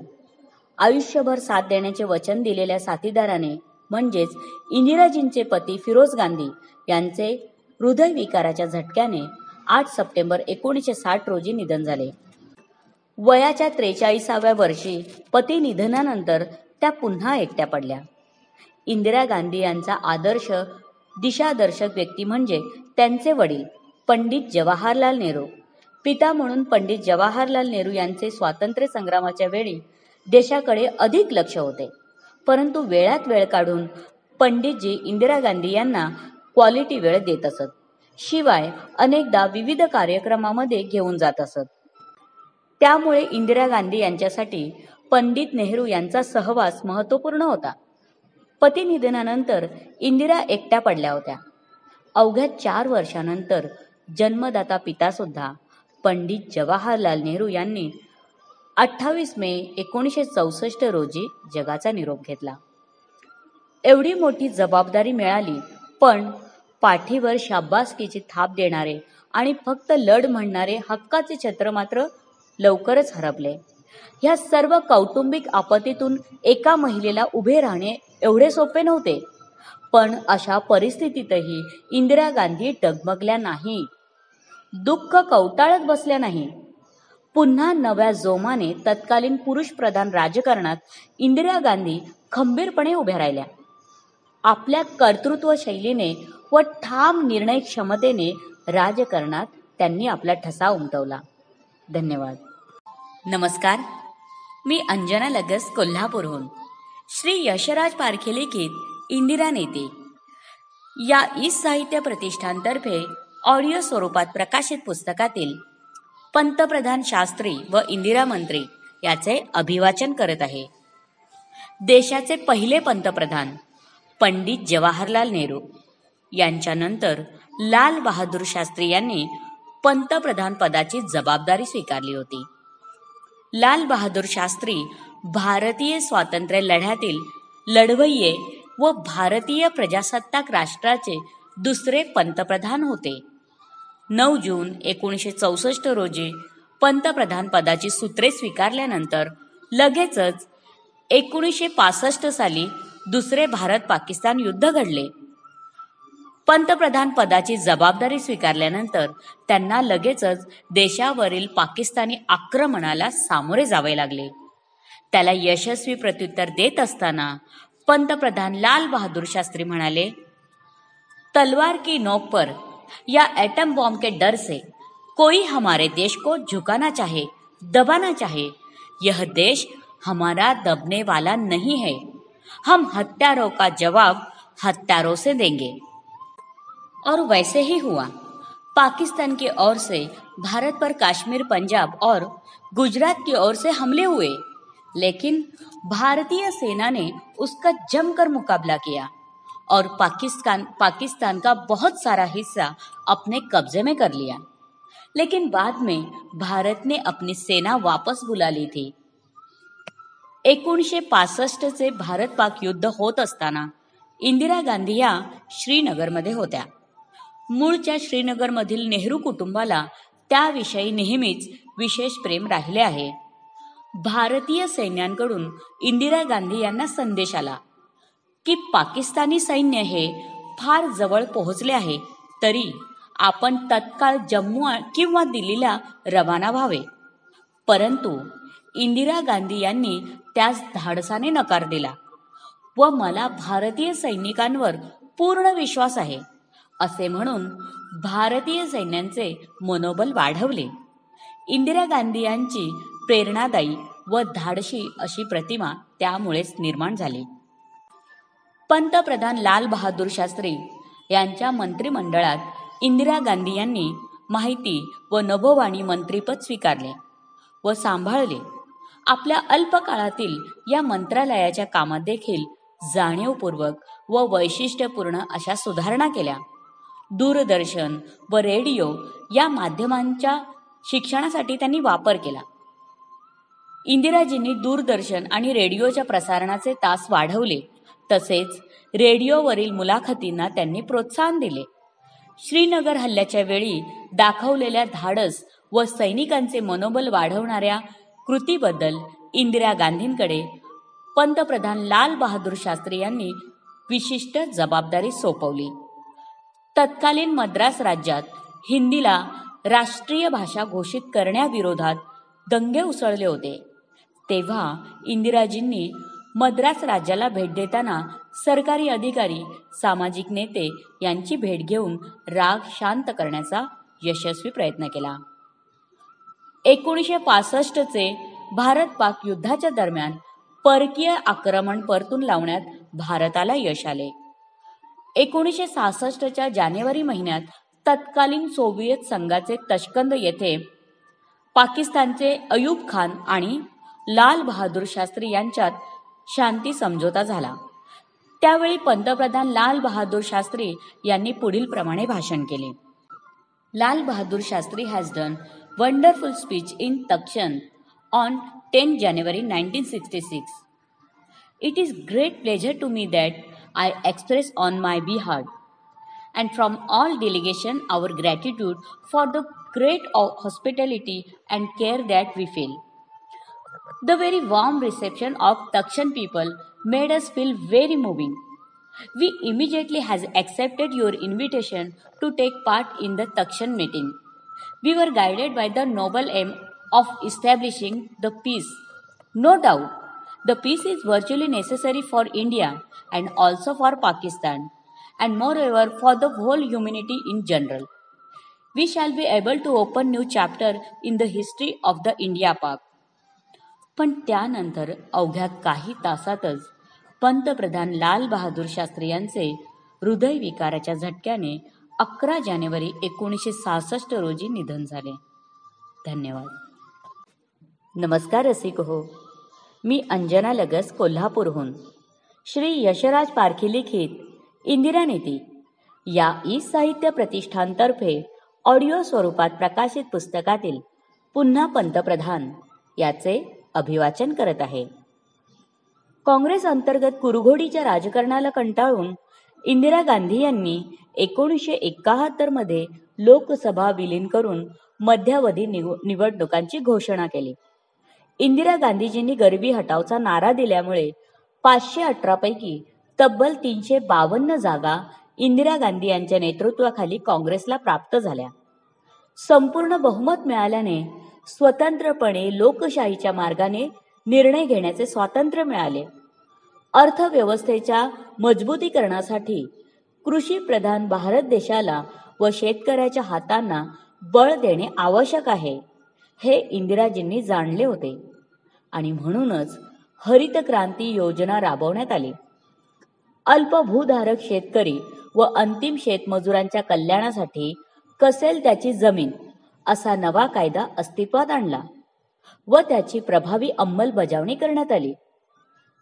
आयुष्यभर साथ देण्याचे वचन दिलेल्या साथीदाराने म्हणजेच इंदिराजींचे पती फिरोज गांधी यांचे हृदयविकाराच्या झटक्याने 8 सप्टेंबर 1960 रोजी निधन झाले. वयाच्या 43व्या वर्षी पती निधनानंतर त्या पुन्हा एकट्या पडल्या. इंदिरा गांधी यांचा आदर्श दिशादर्शक व्यक्ती म्हणजे त्यांचे वडील पंडित जवाहरलाल नेहरू. पिता म्हणून पंडित जवाहरलाल नेहरू यांचे स्वातंत्र्य संग्रामाच्या वेळी देशाकडे अधिक लक्ष होते. परंतु वेळात वेळ काढून पंडितजी इंदिरा गांधी यांना क्वालिटी वेळ देत असत. शिवाय अनेकदा विविध कार्यक्रमामध्ये घेऊन जात असत. त्यामुळे इंदिरा गांधी यांच्यासाठी पंडित नेहरू यांचा सहवास महत्त्वपूर्ण होता. पती निधनानंतर इंदिरा एकट्या पडल्या होत्या. अवघ्या 4 वर्षानंतर जन्मदाता पिता सुद्धा पंडित जवाहरलाल नेहरू यांनी 28 मे 1964 रोजी जगाचा निरोप घेतला. एवढी मोठी जबाबदारी मिळाली, पण पाठीवर शाब्बासकीची थाप देणारे आणि फक्त लढ म्हणणारे हक्काचे छत्र मात्र लवकरच हरपले. ह्या सर्व कौटुंबिक आपत्तीतून एका महिलेला उभे राहणे एवढे सोपे नव्हते. पण अशा परिस्थितीतही इंदिरा गांधी डगमगल्या नाही, दुःख कवटाळत बसल्या नाही. पुन्हा नव्या जोमाने तत्कालीन पुरुषप्रधान राजकारणात इंदिरा गांधी खंबीरपणे उभ्या राहिल्या. आपल्या कर्तृत्व शैलीने व ठाम निर्णय क्षमतेने राजकारणात त्यांनी आपला ठसा उमटवला. धन्यवाद. नमस्कार, मी अंजना लगस, कोल्हापूरहून. श्री यशराज पारखे लिखित इंदिरा नेती या ईस्ट साहित्य प्रतिष्ठानतर्फे ऑडिओ स्वरूपात प्रकाशित पुस्तकातील पंतप्रधान शास्त्री व इंदिरा मंत्री याचे अभिवाचन करत आहे. देशाचे पहिले पंतप्रधान पंडित जवाहरलाल नेहरू यांच्यानंतर लाल बहादूर शास्त्री यांनी पंतप्रधान पदाची जबाबदारी स्वीकारली होती. लाल बहादूर शास्त्री भारतीय स्वातंत्र्य लढ्यातील लढवय्ये व भारतीय प्रजासत्ताक राष्ट्राचे दुसरे पंतप्रधान होते. 9 जून 1964 रोजी पंतप्रधान पदाची सूत्रे स्वीकारल्यानंतर लगेचच 1965 साली दुसरे भारत पाकिस्तान युद्ध घडले. पंतप्रधान पदाची जबाबदारी स्वीकारल्यानंतर त्यांना लगेचच देशावरील पाकिस्तानी आक्रमणाला सामोरे जावे लागले. त्याला यशस्वी प्रत्युत्तर देत असताना पंतप्रधान लाल बहादूर शास्त्री म्हणाले, तलवार की नोक पर या एटम बॉम्ब के डर से कोई हमारे देश को झुकाना चाहे, दबाना चाहे, यह देश हमारा दबने वाला नहीं है. हम हत्यारों का जवाब हत्यारों से देंगे. और वैसे ही हुआ. पाकिस्तान की ओर से भारत पर कश्मीर, पंजाब और गुजरात की ओर से हमले हुए, लेकिन भारतीय सेना ने उसका जमकर मुकाबला किया और पाकिस्तान का बहुत सारा हिस्सा अपने कब्जे में कर लिया. लेकिन बाद में भारत ने अपनी सेना वापस बुला ली थी. 1965चे भारत पाक युद्ध होत असताना इंदिरा गांधी या श्रीनगरमध्ये होत्या. मूळच्या श्रीनगरमधील नेहरू कुटुंबाला त्याविषयी नेहमीच विशेष प्रेम राहिले आहे. भारतीय सैन्यांकडून इंदिरा गांधी यांना संदेश आला की पाकिस्तानी सैन्य हे फार जवळ पोहोचले आहे, तरी आपण तत्काळ जम्मू किंवा दिल्लीला रवाना व्हावे. परंतु इंदिरा गांधी यांनी त्यास धाडसाने नकार दिला व मला भारतीय सैनिकांवर पूर्ण विश्वास आहे असे म्हणून भारतीय सैन्यांचे मनोबल वाढवले. इंदिरा गांधी यांची प्रेरणादायी व धाडशी अशी प्रतिमा त्यामुळेच निर्माण झाली. पंतप्रधान लाल बहादूर शास्त्री यांच्या मंत्रिमंडळात इंदिरा गांधी यांनी माहिती व नभोवाणी मंत्रीपद स्वीकारले व सांभाळले. आपल्या अल्पकाळातील या मंत्रालयाच्या कामात देखील जाणीवपूर्वक व वैशिष्ट्यपूर्ण अशा सुधारणा केल्या. दूरदर्शन व रेडिओ या माध्यमांच्या शिक्षणासाठी त्यांनी वापर केला. इंदिराजींनी दूरदर्शन आणि रेडिओच्या प्रसारणाचे तास वाढवले. तसेच रेडिओवरील मुलाखतींना त्यांनी प्रोत्साहन दिले. श्रीनगर हल्ल्याच्या वेळी दाखवलेल्या धाडस व सैनिकांचे मनोबल वाढवणाऱ्या कृतीबद्दल इंदिरा गांधींकडे पंतप्रधान लाल बहादूर शास्त्री यांनी विशिष्ट जबाबदारी सोपवली. तत्कालीन मद्रास राज्यात हिंदीला राष्ट्रीय भाषा घोषित करण्याविरोधात दंगे उसळले होते. तेव्हा इंदिराजींनी मद्रास राज्याला भेट देताना सरकारी अधिकारी, सामाजिक नेते यांची भेट घेऊन राग शांत करण्याचा यशस्वी प्रयत्न केला. 1965चे भारत पाक युद्धाच्या दरम्यान परकीय आक्रमण परतून लावण्यात भारताला यश आले. 1966च्या जानेवारी महिन्यात तत्कालीन सोव्हिएत संघाचे तशकंद येथे पाकिस्तानचे अयूब खान आणि लाल बहादूर शास्त्री यांच्यात शांती समझोता झाला. त्यावेळी पंतप्रधान लाल बहादूर शास्त्री यांनी पुढील प्रमाणे भाषण केले. Lal Bahadur Shastri has done wonderful speech in तक्षण on 10 January 1966. It is great pleasure to me that I express on my behalf and from all delegation our gratitude for the great hospitality and care that we feel. The very warm reception of Takshan people made us feel very moving. We immediately has accepted your invitation to take part in the Takshan meeting. We were guided by the noble aim of establishing the peace. No doubt, the peace is virtually necessary for India and also for Pakistan, and moreover for the whole humanity in general. We shall be able to open new chapter in the history of the India-Pak. पण त्यानंतर अवघ्या काही तासातच पंतप्रधान लाल बहादूर शास्त्री यांचे हृदयविकाराच्या झटक्याने 11 जानेवारी 1966 रोजी निधन झाले. धन्यवाद. नमस्कार रसिक हो, मी अंजना लगस कोल्हापूरहून. श्री यशराज पारखी लिखित इंदिरा नीती या ई साहित्य प्रतिष्ठानतर्फे ऑडिओ स्वरूपात प्रकाशित पुस्तकातील पुन्हा पंतप्रधान याचे अभिवाचन करत आहे. काँग्रेस अंतर्गत कुरघोडीच्या राजकारणाला कंटाळून इंदिरा गांधी यांनी 1971 मध्ये लोकसभा विलीन करून मध्यावधी निवडणुकांची घोषणा केली. इंदिरा गांधीजींनी गरिबी हटावचा नारा दिल्यामुळे 518 पैकी तब्बल 352 जागा इंदिरा गांधी यांच्या नेतृत्वाखाली काँग्रेसला प्राप्त झाल्या. संपूर्ण बहुमत मिळाल्याने स्वतंत्रपणे लोकशाहीच्या मार्गाने निर्णय घेण्याचे स्वातंत्र्य मिळाले. अर्थव्यवस्थेच्या मजबूतीकरणासाठी कृषी प्रधान भारत देशाला व शेतकऱ्याच्या हातांना बळ देणे आवश्यक आहे हे इंदिराजींनी जाणले होते आणि म्हणूनच हरित क्रांती योजना राबवण्यात आली. अल्पभूधारक शेतकरी व अंतिम शेतमजुरांच्या कल्याणासाठी कसेल त्याची जमीन असा नवा कायदा अस्तित्वात आणला व त्याची प्रभावी अंमलबजावणी करण्यात आली.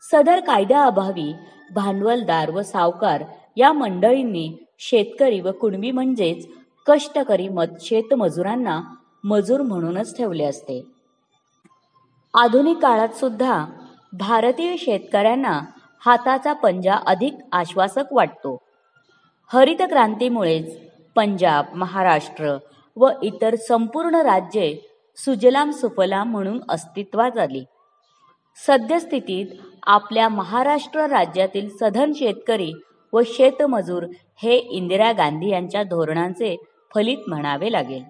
सदर कायद्याअभावी भांडवलदार व सावकार या मंडळींनी शेतकरी व कुणबी म्हणजेच कष्टकरी शेतमजुरांना मजूर म्हणूनच ठेवले असते. आधुनिक काळात सुद्धा भारतीय शेतकऱ्यांना हाताचा पंजा अधिक आश्वासक वाटतो. हरित क्रांतीमुळेच पंजाब, महाराष्ट्र व इतर संपूर्ण राज्ये सुजलाम सुफलाम म्हणून अस्तित्वात आली. सद्यस्थितीत आपल्या महाराष्ट्र राज्यातील सधन शेतकरी व शेतमजूर हे इंदिरा गांधी यांच्या धोरणांचे फलित म्हणावे लागेल.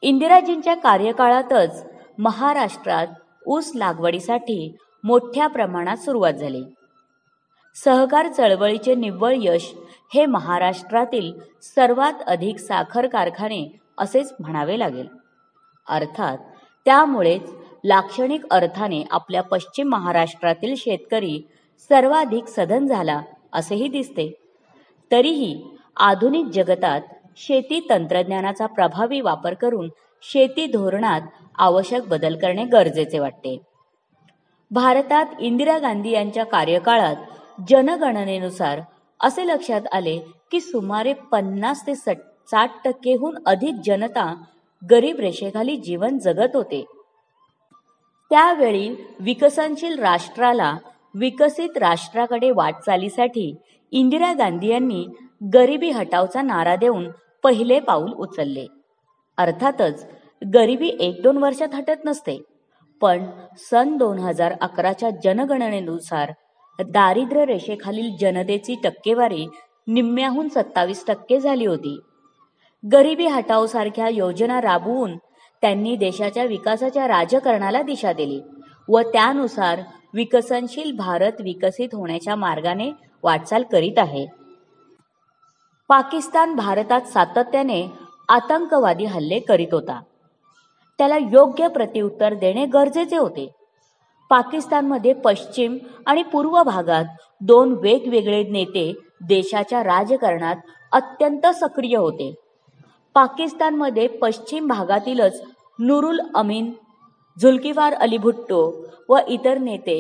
इंदिराजींच्या कार्यकाळातच महाराष्ट्रात ऊस लागवडीसाठी मोठ्या प्रमाणात सुरुवात झाली. सहकार चळवळीचे निव्वळ यश हे महाराष्ट्रातील सर्वात अधिक साखर कारखाने असेच म्हणावे लागेल. अर्थात त्यामुळेच लाक्षणिक अर्थाने आपल्या पश्चिम महाराष्ट्रातील शेतकरी सर्वाधिक सधन झाला असेही दिसते. तरीही आधुनिक जगतात शेती तंत्रज्ञानाचा प्रभावी वापर करून शेती धोरणात आवश्यक बदल करणे गरजेचे वाटते. भारतात इंदिरा गांधी यांच्या कार्यकाळात जनगणनेनुसार असे लक्षात आले की सुमारे 50 ते 60% अधिक जनता गरीब रेषेखाली जीवन जगत होते. त्यावेळी विकसनशील राष्ट्राला विकसित राष्ट्राकडे वाटचालीसाठी इंदिरा गांधी यांनी गरिबी हटावचा नारा देऊन पहिले पाऊल उचलले. अर्थातच गरिबी 1-2 वर्षात हटत नसते, पण सन 2011च्या जनगणनेनुसार दारिद्र्य रेषेखालील जनतेची टक्केवारी निम्म्याहून 27% झाली होती. गरिबी हटाव सारख्या योजना राबवून त्यांनी देशाच्या विकासाच्या राजकारणाला दिशा दिली व त्यानुसार विकसनशील भारत विकसित होण्याच्या मार्गाने वाटचाल करीत आहे. पाकिस्तान भारतात सातत्याने आतंकवादी हल्ले करीत होता. त्याला योग्य प्रत्युत्तर देणे गरजेचे होते. पाकिस्तानमध्ये पश्चिम आणि पूर्व भागात 2 वेगवेगळे नेते देशाच्या राजकारणात अत्यंत सक्रिय होते. पाकिस्तानमध्ये पश्चिम भागातीलच नुरुल अमीन, झुल्फिकार अली भुट्टो व इतर नेते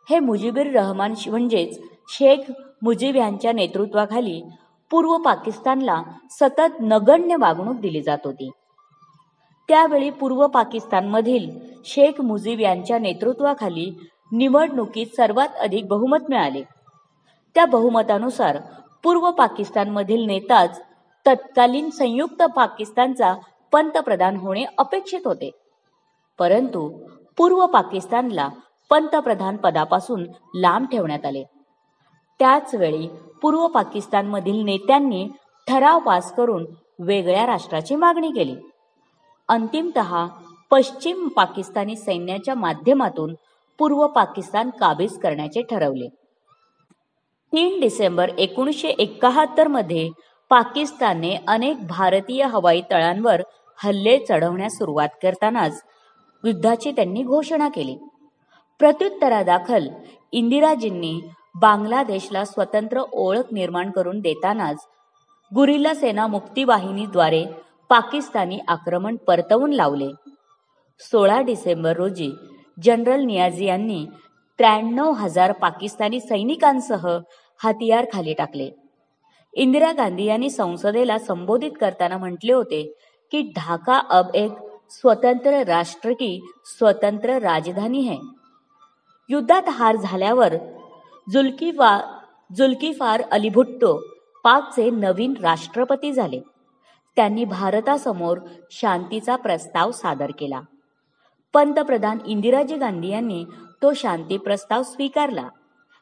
हे मुजीबुर रहमान म्हणजेच शेख मुजीब यांच्या नेतृत्वाखाली पूर्व पाकिस्तानला सतत नगण्य वागणूक दिली जात होती. त्यावेळी पूर्व पाकिस्तानमधील शेख मुजीब यांच्या नेतृत्वाखाली निवडणुकीत सर्वात अधिक बहुमत मिळाले. त्या बहुमतानुसार पूर्व पाकिस्तानमधील नेताच तत्कालीन संयुक्त पाकिस्तानचा पंतप्रधान होणे अपेक्षित होते. परंतु पूर्व पाकिस्तानला पंतप्रधान पदापासून लांब ठेवण्यात आले. त्याच वेळी पूर्व पाकिस्तानमधील नेत्यांनी ठराव पास करून वेगळ्या राष्ट्राची मागणी केली. अंतिमतः पश्चिम पाकिस्तानी सैन्याच्या माध्यमातून पूर्व पाकिस्तान काबीज करण्याचे ठरवले. 3 डिसेंबर 1971 मध्ये पाकिस्तानने अनेक भारतीय हवाई तळांवर हल्ले चढवण्यास सुरुवात करतानाच युद्धाची त्यांनी घोषणा केली. प्रत्युत्तरादाखल इंदिराजींनी बांगलादेशला स्वतंत्र ओळख निर्माण करून देतानाच गुरिल्ला सेना मुक्तीवाहिनीद्वारे पाकिस्तानी आक्रमण परतवून लावले. 16 डिसेंबर रोजी जनरल नियाझी यांनी 93,000 पाकिस्तानी सैनिकांसह हतियार खाली टाकले. इंदिरा गांधी यांनी संसदेला संबोधित करताना म्हटले होते की ढाका अब एक स्वतंत्र राष्ट्र की स्वतंत्र राजधानी है. युद्धात हार झाल्यावर जुल्फिकार अली भुट्टो पाकचे नवीन राष्ट्रपती झाले. त्यांनी भारतासमोर शांतीचा प्रस्ताव सादर केला. पंतप्रधान इंदिराजी गांधी यांनी तो शांती प्रस्ताव स्वीकारला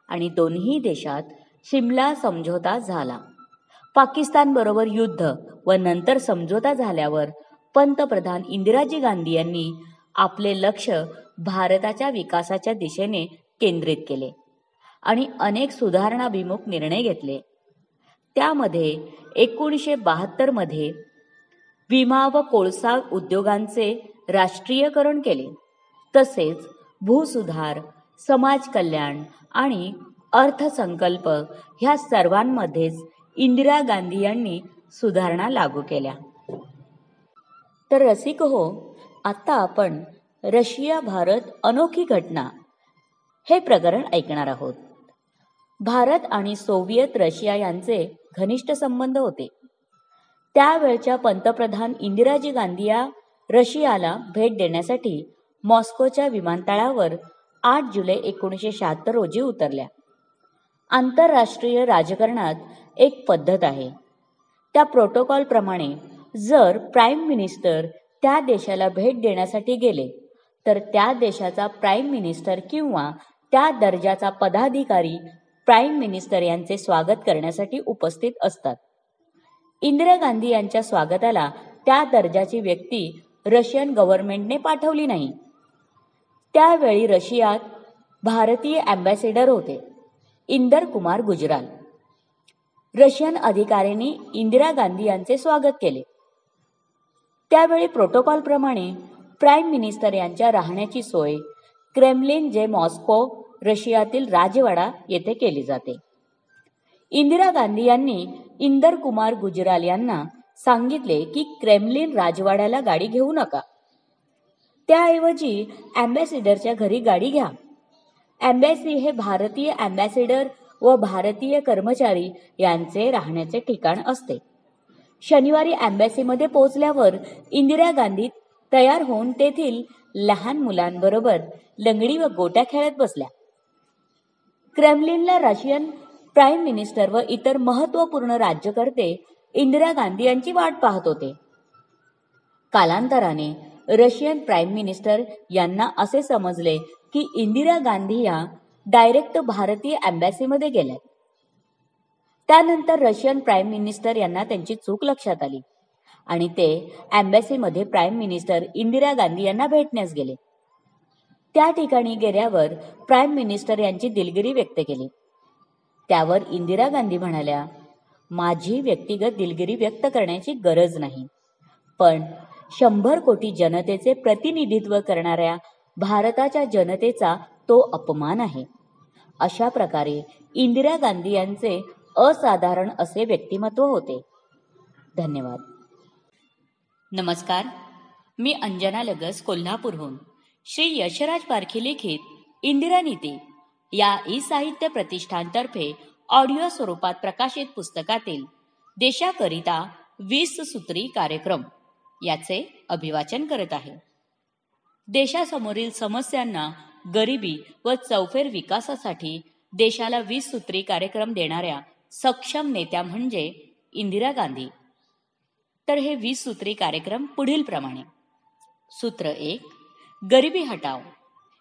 आणि दोन्ही देशात शिमला समझोता झाला. पाकिस्तानबरोबर युद्ध व नंतर समझोता झाल्यावर पंतप्रधान इंदिराजी गांधी यांनी आपले लक्ष भारताच्या विकासाच्या दिशेने केंद्रित केले आणि अनेक सुधारणाभिमुख निर्णय घेतले. त्यामध्ये 1972 मध्ये विमा व कोळसा उद्योगांचे राष्ट्रीयकरण केले. तसेच भूसुधार, समाज कल्याण आणि अर्थसंकल्प ह्या सर्वांमध्येच इंदिरा गांधी यांनी सुधारणा लागू केल्या. तर रसिक हो, आता आपण रशिया भारत अनोखी घटना हे प्रकरण ऐकणार आहोत. भारत आणि सोव्हिएत रशिया यांचे घनिष्ठ संबंध होते. त्यावेळच्या पंतप्रधान इंदिराजी गांधी या रशियाला भेट देण्यासाठी मॉस्कोच्या विमानतळावर 8 जुलै 1976 रोजी उतरल्या. आंतरराष्ट्रीय राजकारणात एक पद्धत आहे. त्या प्रोटोकॉलप्रमाणे जर प्राईम मिनिस्टर त्या देशाला भेट देण्यासाठी गेले तर त्या देशाचा प्राईम मिनिस्टर किंवा त्या दर्जाचा पदाधिकारी प्राईम मिनिस्टर यांचे स्वागत करण्यासाठी उपस्थित असतात. इंदिरा गांधी यांच्या स्वागताला त्या दर्जाची व्यक्ती रशियन गव्हर्नमेंटने पाठवली नाही. त्यावेळी रशियात भारतीय अँबॅसेडर होते इंदर कुमार गुजराल. रशियन अधिकाऱ्यांनी इंदिरा गांधी यांचे स्वागत केले. त्यावेळी प्रोटोकॉलप्रमाणे प्राईम मिनिस्टर यांच्या राहण्याची सोय क्रेमलिन जे मॉस्को रशियातील राजवाडा येथे केली जाते. इंदिरा गांधी यांनी इंदर कुमार गुजराल यांना सांगितले की क्रेमलिन राजवाड्याला गाडी घेऊ नका, त्याऐवजी अँबॅसेडरच्या घरी गाडी घ्या. अँबॅसी हे भारतीय अँबॅसेडर व भारतीय कर्मचारी यांचे राहण्याचे ठिकाण असते. शनिवारी अँबॅसीमध्ये पोहोचल्यावर इंदिरा गांधी तयार होऊन तेथील लहान मुलांबरोबर लंगडी व गोट्या खेळत बसल्या. क्रेमलिनला रशियन प्राईम मिनिस्टर व इतर महत्त्वपूर्ण राज्यकर्ते इंदिरा गांधी यांची वाट पाहत होते. कालांतराने रशियन प्राईम मिनिस्टर यांना असे समजले की इंदिरा गांधी या डायरेक्ट भारतीय अँबॅसीमध्ये गेल्या. त्यानंतर रशियन प्राईम मिनिस्टर यांना त्यांची चूक लक्षात आली आणि ते अँबॅसीमध्ये प्राईम मिनिस्टर इंदिरा गांधी यांना भेटण्यास गेले. त्या ठिकाणी गेल्यावर प्राईम मिनिस्टर यांची दिलगिरी व्यक्त केली. त्यावर इंदिरा गांधी म्हणाल्या, माझी व्यक्तिगत दिलगिरी व्यक्त करण्याची गरज नाही, पण 100 कोटी जनतेचे प्रतिनिधित्व करणाऱ्या भारताच्या जनतेचा तो अपमान आहे. अशा प्रकारे इंदिरा गांधी यांचे असाधारण असे व्यक्तिमत्व होते. धन्यवाद. नमस्कार, मी अंजना लगस कोल्हापूरहून श्री यशराज पारखी लिखित इंदिरा नीती या ई साहित्य प्रतिष्ठानतर्फे ऑडिओ स्वरूपात प्रकाशित पुस्तकातील देशाकरिता 20 सूत्री कार्यक्रम याचे अभिवाचन करत आहे. देशासमोरील समस्यांना गरिबी व चौफेर विकासासाठी देशाला 20 सूत्री कार्यक्रम देणाऱ्या सक्षम नेत्या म्हणजे इंदिरा गांधी. तर हे 20 सूत्री कार्यक्रम पुढील प्रमाणे. सूत्र 1, गरिबी हटाव.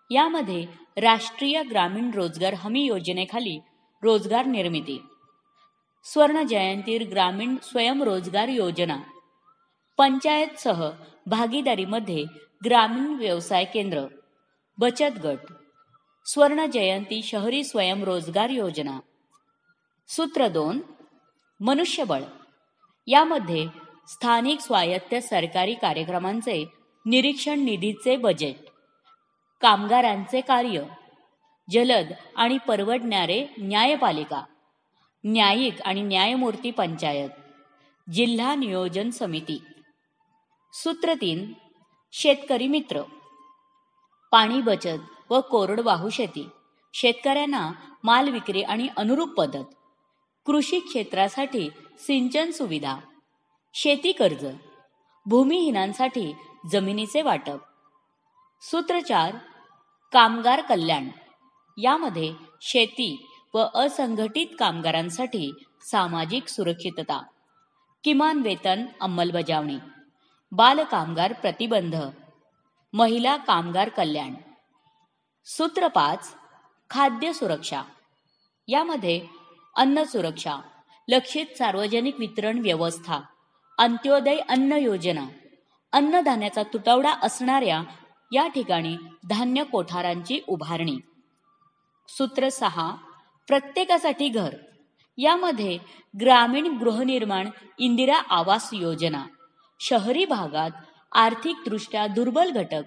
यामध्ये राष्ट्रीय ग्रामीण रोजगार हमी योजनेखाली रोजगार निर्मिती, स्वर्ण जयंती ग्रामीण स्वयंरोजगार योजना, पंचायतसह भागीदारीमध्ये ग्रामीण व्यवसाय केंद्र, बचत गट, स्वर्ण जयंती शहरी स्वयंरोजगार योजना. सूत्र 2, मनुष्यबळ. यामध्ये स्थानिक स्वायत्त सरकारी कार्यक्रमांचे निरीक्षण निधीचे बजेट, कामगारांचे कार्य, जलद आणि परवडणारे न्यायपालिका, न्यायिक आणि न्यायमूर्ती पंचायत, जिल्हा नियोजन समिती. सूत्र 3 शेतकरी मित्र, पाणी बचत व कोरडवाहू शेती, शेतकऱ्यांना माल विक्री आणि अनुरूप पद्धत, कृषी क्षेत्रासाठी सिंचन सुविधा, शेती कर्ज, भूमिहीनांसाठी जमिनीचे वाटप. सूत्र 4 कामगार कल्याण, यामध्ये शेती व असंघटित कामगारांसाठी सामाजिक सुरक्षितता, किमान वेतन अंमलबजावणी, बालकामगार प्रतिबंध, महिला कामगार कल्याण. सूत्र 5 खाद्य सुरक्षा, यामध्ये अन्न सुरक्षा, लक्षित सार्वजनिक वितरण व्यवस्था, अंत्योदय अन्न योजना, अन्नधान्याचा तुटवडा असणाऱ्या या ठिकाणी धान्य कोठारांची उभारणी. सूत्र 6 प्रत्येकासाठी घर, यामध्ये ग्रामीण गृहनिर्माण इंदिरा आवास योजना, शहरी भागात आर्थिकदृष्ट्या दुर्बल घटक,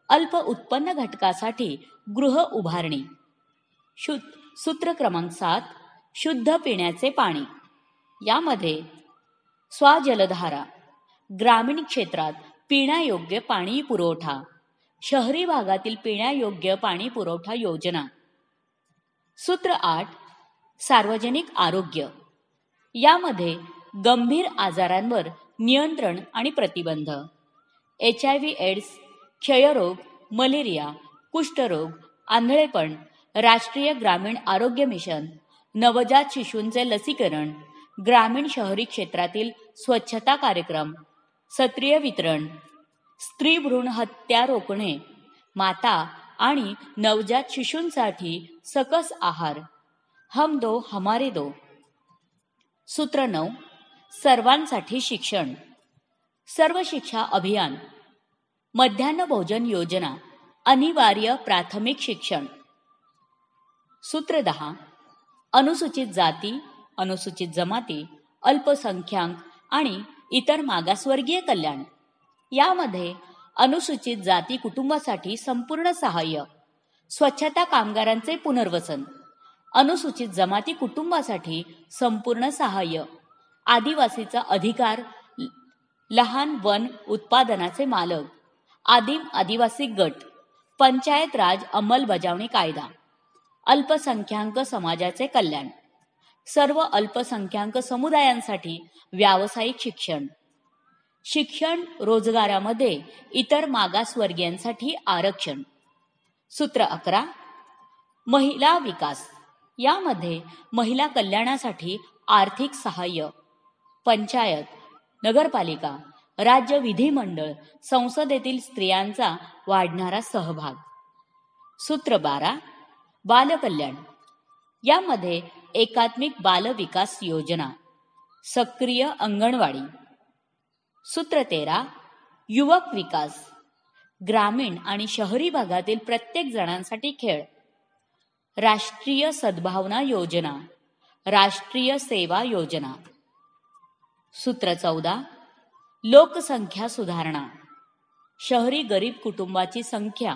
अल्प उत्पन्न घटकासाठी गृह उभारणी. सूत्र क्रमांक 7 शुद्ध पिण्याचे पाणी, यामध्ये स्वजलधारा, ग्रामीण क्षेत्रात पिण्यायोग्य पाणी पुरवठा, शहरी भागातील पिण्यायोग्य पाणी पुरवठा योजना. सूत्र 8 सार्वजनिक आरोग्य, यामध्ये गंभीर आजारांवर नियंत्रण आणि प्रतिबंध, HIV एड्स, क्षयरोग, मलेरिया, कुष्ठरोग, आंधळेपण, राष्ट्रीय ग्रामीण आरोग्य मिशन, नवजात शिशूंचे लसीकरण, ग्रामीण शहरी क्षेत्रातील स्वच्छता कार्यक्रम, सत्रीय वितरण, स्त्री भ्रूण हत्या रोखणे, माता आणि नवजात शिशूंसाठी सकस आहार, हम दो हमारे दो. सूत्र 9 सर्वांसाठी शिक्षण, सर्व शिक्षा अभियान, मध्यान्ह भोजन योजना, अनिवार्य प्राथमिक शिक्षण. सूत्र 10 अनुसूचित जाती, अनुसूचित जमाती, अल्पसंख्याक आणि इतर मागासवर्गीय कल्याण, यामध्ये अनुसूचित जाती कुटुंबासाठी संपूर्ण सहाय्य, स्वच्छता कामगारांचे पुनर्वसन, अनुसूचित जमाती कुटुंबासाठी संपूर्ण सहाय्य, आदिवासीचा अधिकार, लहान वन उत्पादनाचे मालक, आदिम आदिवासी गट, पंचायत राज अंमलबजावणी कायदा, अल्पसंख्याक समाजाचे कल्याण, सर्व अल्पसंख्याक समुदायांसाठी व्यावसायिक शिक्षण, शिक्षण रोजगारामध्ये इतर मागासवर्गीयांसाठी आरक्षण. सूत्र 11 महिला विकास, यामध्ये महिला कल्याणासाठी आर्थिक सहाय्य, पंचायत, नगरपालिका, राज्य विधिमंडळ, संसदेतील स्त्रियांचा वाढणारा सहभाग. सूत्र 12 बालकल्याण, यामध्ये एकात्मिक बाल विकास योजना, सक्रिय अंगणवाडी. सूत्र 13 युवक विकास, ग्रामीण आणि शहरी भागातील प्रत्येक जणांसाठी खेळ, राष्ट्रीय सद्भावना योजना, राष्ट्रीय सेवा योजना. सूत्र 14 लोकसंख्या सुधारणा, शहरी गरीब कुटुंबाची संख्या,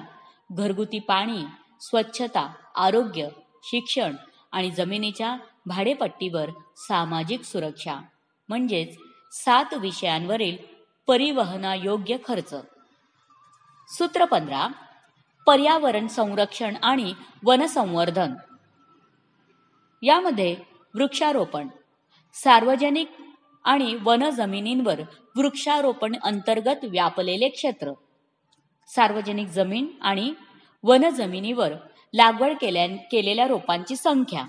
घरगुती पाणी, स्वच्छता, आरोग्य, शिक्षण आणि जमिनीच्या भाडेपट्टीवर सामाजिक सुरक्षा, म्हणजेच 7 विषयांवरील परिवहनायोग्य खर्च. सूत्र 15 पर्यावरण संरक्षण आणि वनसंवर्धन, यामध्ये वृक्षारोपण, सार्वजनिक आणि वन जमिनींवर वृक्षारोपण अंतर्गत व्यापलेले क्षेत्र, सार्वजनिक जमीन आणि वन जमिनीवर लागवड केलेल्या रोपांची संख्या,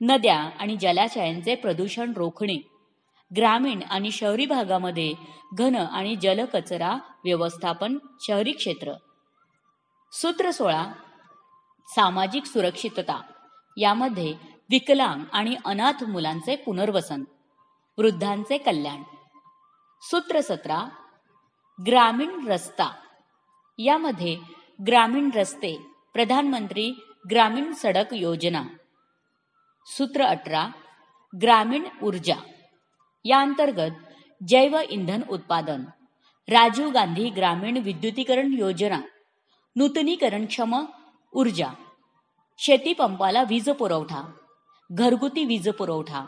नद्या आणि जलाशयांचे प्रदूषण रोखणे, ग्रामीण आणि शहरी भागामध्ये घन आणि जलकचरा व्यवस्थापन, शहरी क्षेत्र. सूत्र 16 सामाजिक सुरक्षितता, यामध्ये विकलांग आणि अनाथ मुलांचे पुनर्वसन, वृद्धांचे कल्याण. सूत्र 17 ग्रामीण रस्ता, यामध्ये ग्रामीण रस्ते, प्रधानमंत्री ग्रामीण सडक योजना. सूत्र 18 ग्रामीण ऊर्जा, या अंतर्गत जैव इंधन उत्पादन, राजीव गांधी ग्रामीण विद्युतीकरण योजना, नूतनीकरणक्षम ऊर्जा, शेतीपंपाला वीज पुरवठा, घरगुती वीज पुरवठा,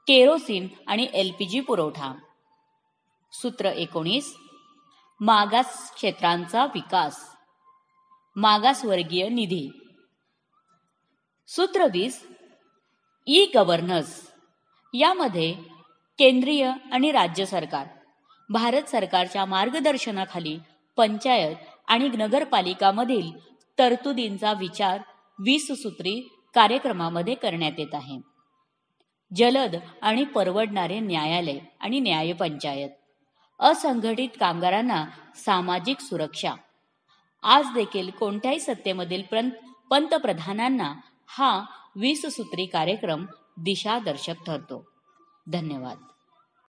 केरोसिन आणि LPG पुरवठा. सूत्र 19, मागास क्षेत्रांचा विकास, मागासवर्गीय निधी. सूत्र 20, ई गव्हर्नन्स. यामध्ये केंद्रीय आणि राज्य सरकार, भारत सरकारच्या मार्गदर्शनाखाली पंचायत आणि नगरपालिकामधील तरतुदींचा विचार 20 सूत्री कार्यक्रमामध्ये करण्यात येत आहे. जलद आणि परवडणारे न्यायालय आणि न्यायपंचायत, असंघटित कामगारांना सामाजिक सुरक्षा. आज देखील कोणत्याही सत्तेमधील पंतप्रधानांना हा 20 सूत्री कार्यक्रम दिशादर्शक ठरतो. धन्यवाद.